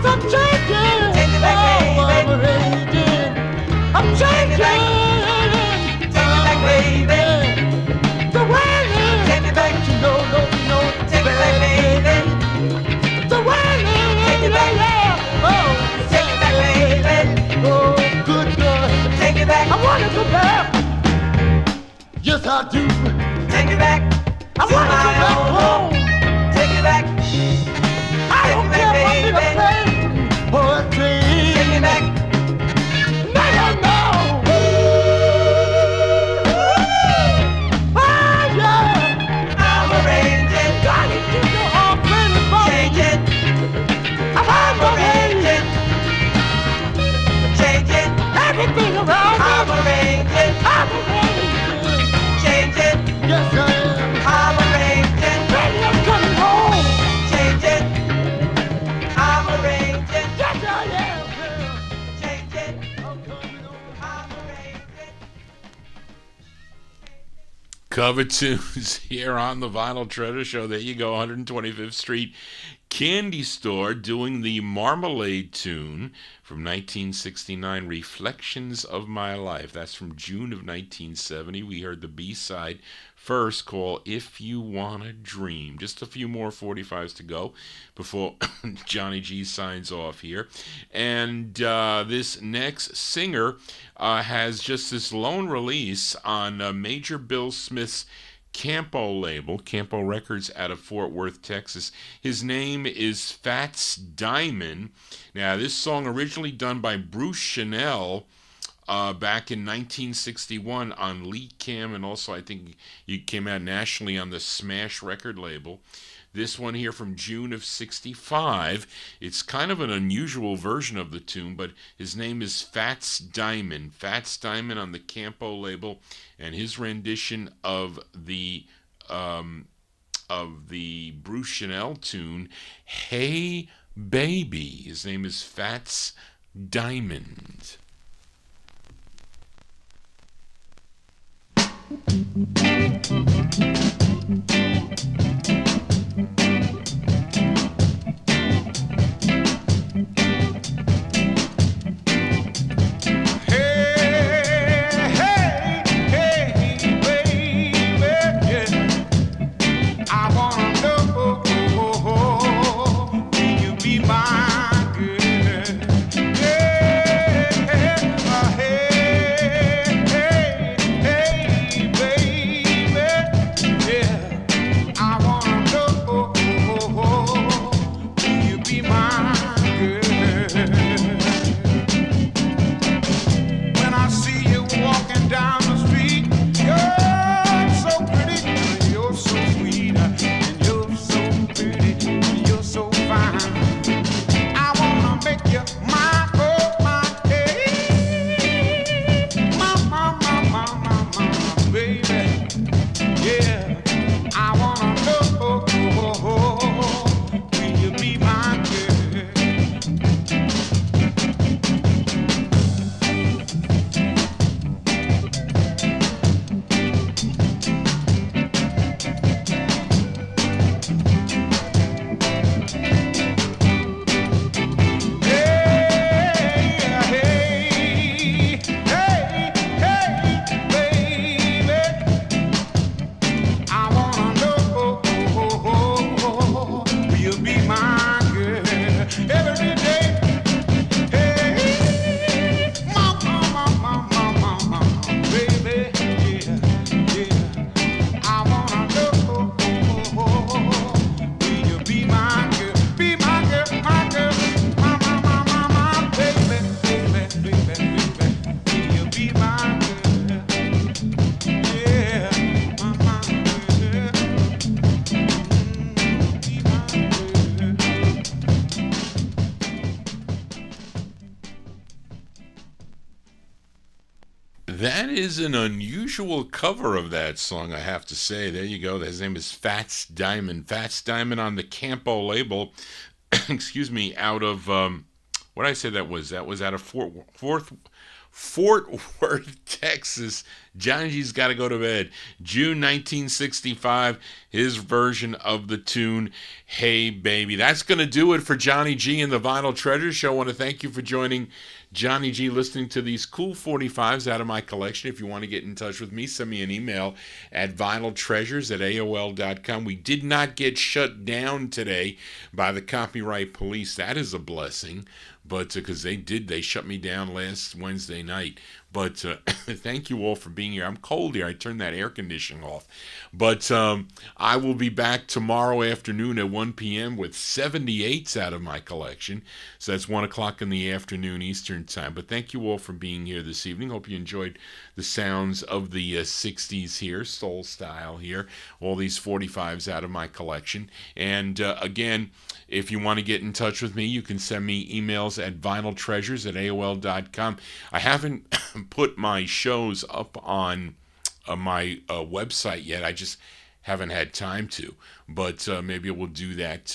I'm changing. Take me back, Oh, I'm baby. raging. I'm Take me back. changing. Take me back, baby. The way it is. Take me back. But you know, Take me back, baby. the way it is. Take me back. Yeah. Oh, Take me back, baby. oh, good God. Take me back. I wanna go back. Yes, I do. Take me back. I wanna go back home. Take me back. I don't care what you say or a dream. Take me back. No. Oh, yeah. I'm arranging. Gotta keep your heart ready for me. Change it. I'm Arranging. Change it. everything around me. I'm arranging. I'm arranging. Change it. Yes, I am. I'm arranging. Baby, I'm coming home. Change it. I'm arranging. Yes, I am, girl. Change it. I'm coming home. I'm arranging. Cover tunes here on the Vinyl Treasure Show. There you go, 125th Street Candy Store doing the Marmalade tune from 1969, Reflections of My Life. That's from June of 1970. We heard the B-side first, called If You Wanna Dream. Just a few more 45s to go before Johnny G signs off here. And this next singer has just this lone release on Major Bill Smith's Campbell label, Campbell Records out of Fort Worth, Texas. His name is Fats Diamond. Now, this song originally done by Bruce Chanel back in 1961 on Lee Cam, and also I think it came out nationally on the Smash record label. This one here from June of 65. It's kind of an unusual version of the tune, but his name is Fats Diamond. Fats Diamond on the Campo label, and his rendition of the Bruce Chanel tune, Hey Baby. His name is Fats Diamond. That is an unusual cover of that song, I have to say. There you go. His name is Fats Diamond. Fats Diamond on the Campo label. Excuse me, out of what did I say that was? That was out of Fort Fort Worth, Texas. Johnny G's Got to Go to Bed. June 1965, his version of the tune, Hey Baby. That's going to do it for Johnny G and the Vinyl Treasure Show. I want to thank you for joining Johnny G, listening to these cool 45s out of my collection. If you want to get in touch with me, send me an email at vinyltreasures@aol.com. We did not get shut down today by the copyright police. That is a blessing, but because they shut me down last Wednesday night. But thank you all for being here. I'm cold here. I turned that air conditioning off. But I will be back tomorrow afternoon at 1 p.m. with 78s out of my collection. So that's 1 o'clock in the afternoon Eastern time. But thank you all for being here this evening. Hope you enjoyed the sounds of the 60s here, soul style here. All these 45s out of my collection. And again, if you want to get in touch with me, you can send me emails at vinyltreasures@aol.com. I haven't put my shows up on my website yet. I just haven't had time to. But maybe we'll do that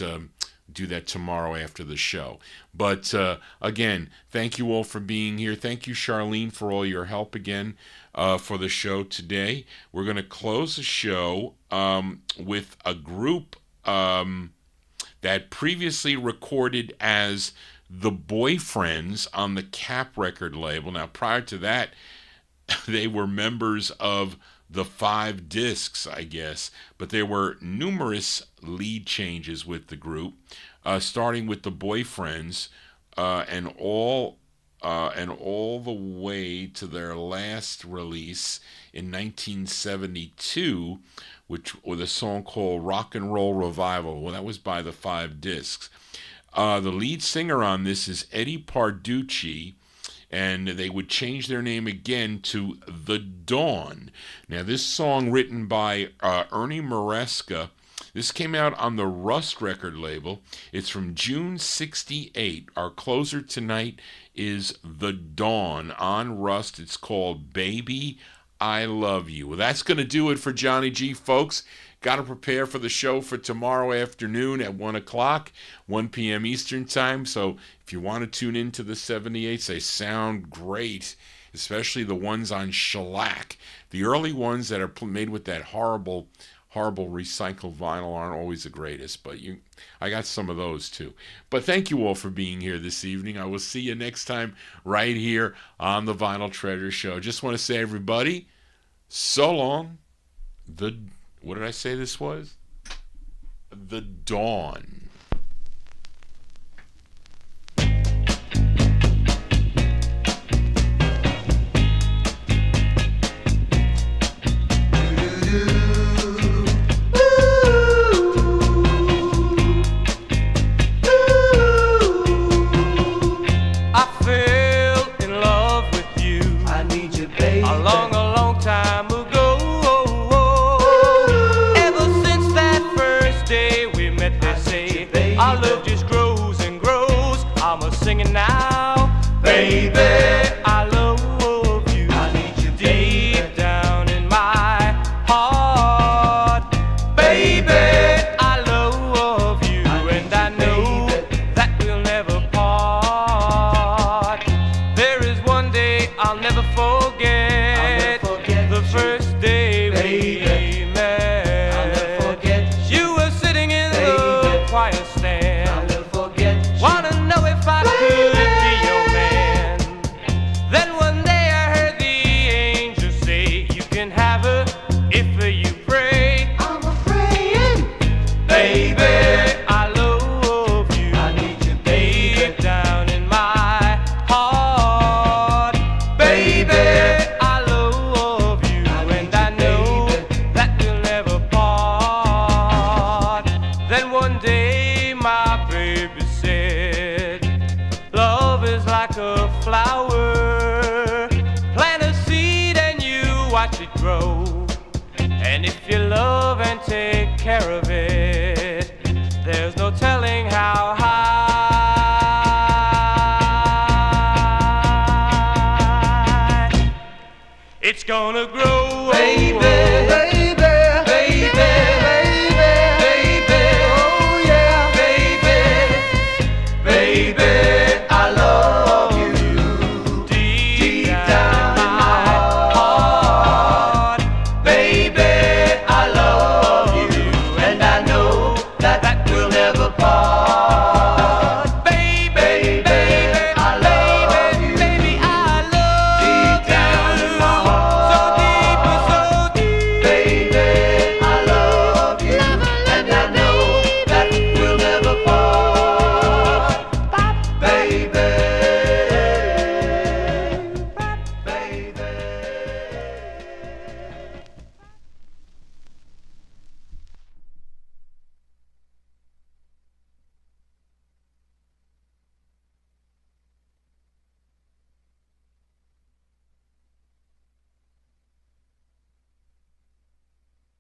tomorrow after the show. But again, thank you all for being here. Thank you, Charlene, for all your help again for the show today. We're going to close the show with a group that previously recorded as the Boyfriends on the Cap record label. Now, prior to that, they were members of the 5 discs, I guess, but there were numerous lead changes with the group, starting with the Boyfriends and all the way to their last release in 1972, which with a song called Rock and Roll Revival. Well, that was by the 5 discs. The lead singer on this is Eddie Parducci, and they would change their name again to The Dawn. Now, this song written by Ernie Maresca, this came out on the Rust record label. It's from June 68. Our closer tonight is The Dawn on Rust. It's called Baby, I Love You. Well, that's going to do it for Johnny G, folks. Got to prepare for the show for tomorrow afternoon at 1 o'clock, 1 p.m. Eastern time. So if you want to tune into the 78s, they sound great, especially the ones on shellac. The early ones that are made with that horrible recycled vinyl aren't always the greatest, but I got some of those too. But thank you all for being here this evening. I will see you next time right here on the Vinyl Treasure Show. Just want to say, everybody, so long. What did I say this was? The Dawn. Singing now, baby, I love you. I need you deep down in my heart, baby. I love you, and I know that we'll never part. There is one day I'll never forget, the first day we met. I'll never forget. You were sitting in the choir stand. I'll never forget. Wanna know if I could be your man. Then one day I heard the angel say, you can have her if you pray. I'm a praying, baby, I love you. I need you, deep down in my heart, baby, I love you, and I know that we'll never part. Then one day my baby said, love is like a flower. Plant a seed and you watch it grow. And if you love and take care of it, there's no telling how high it's gonna grow.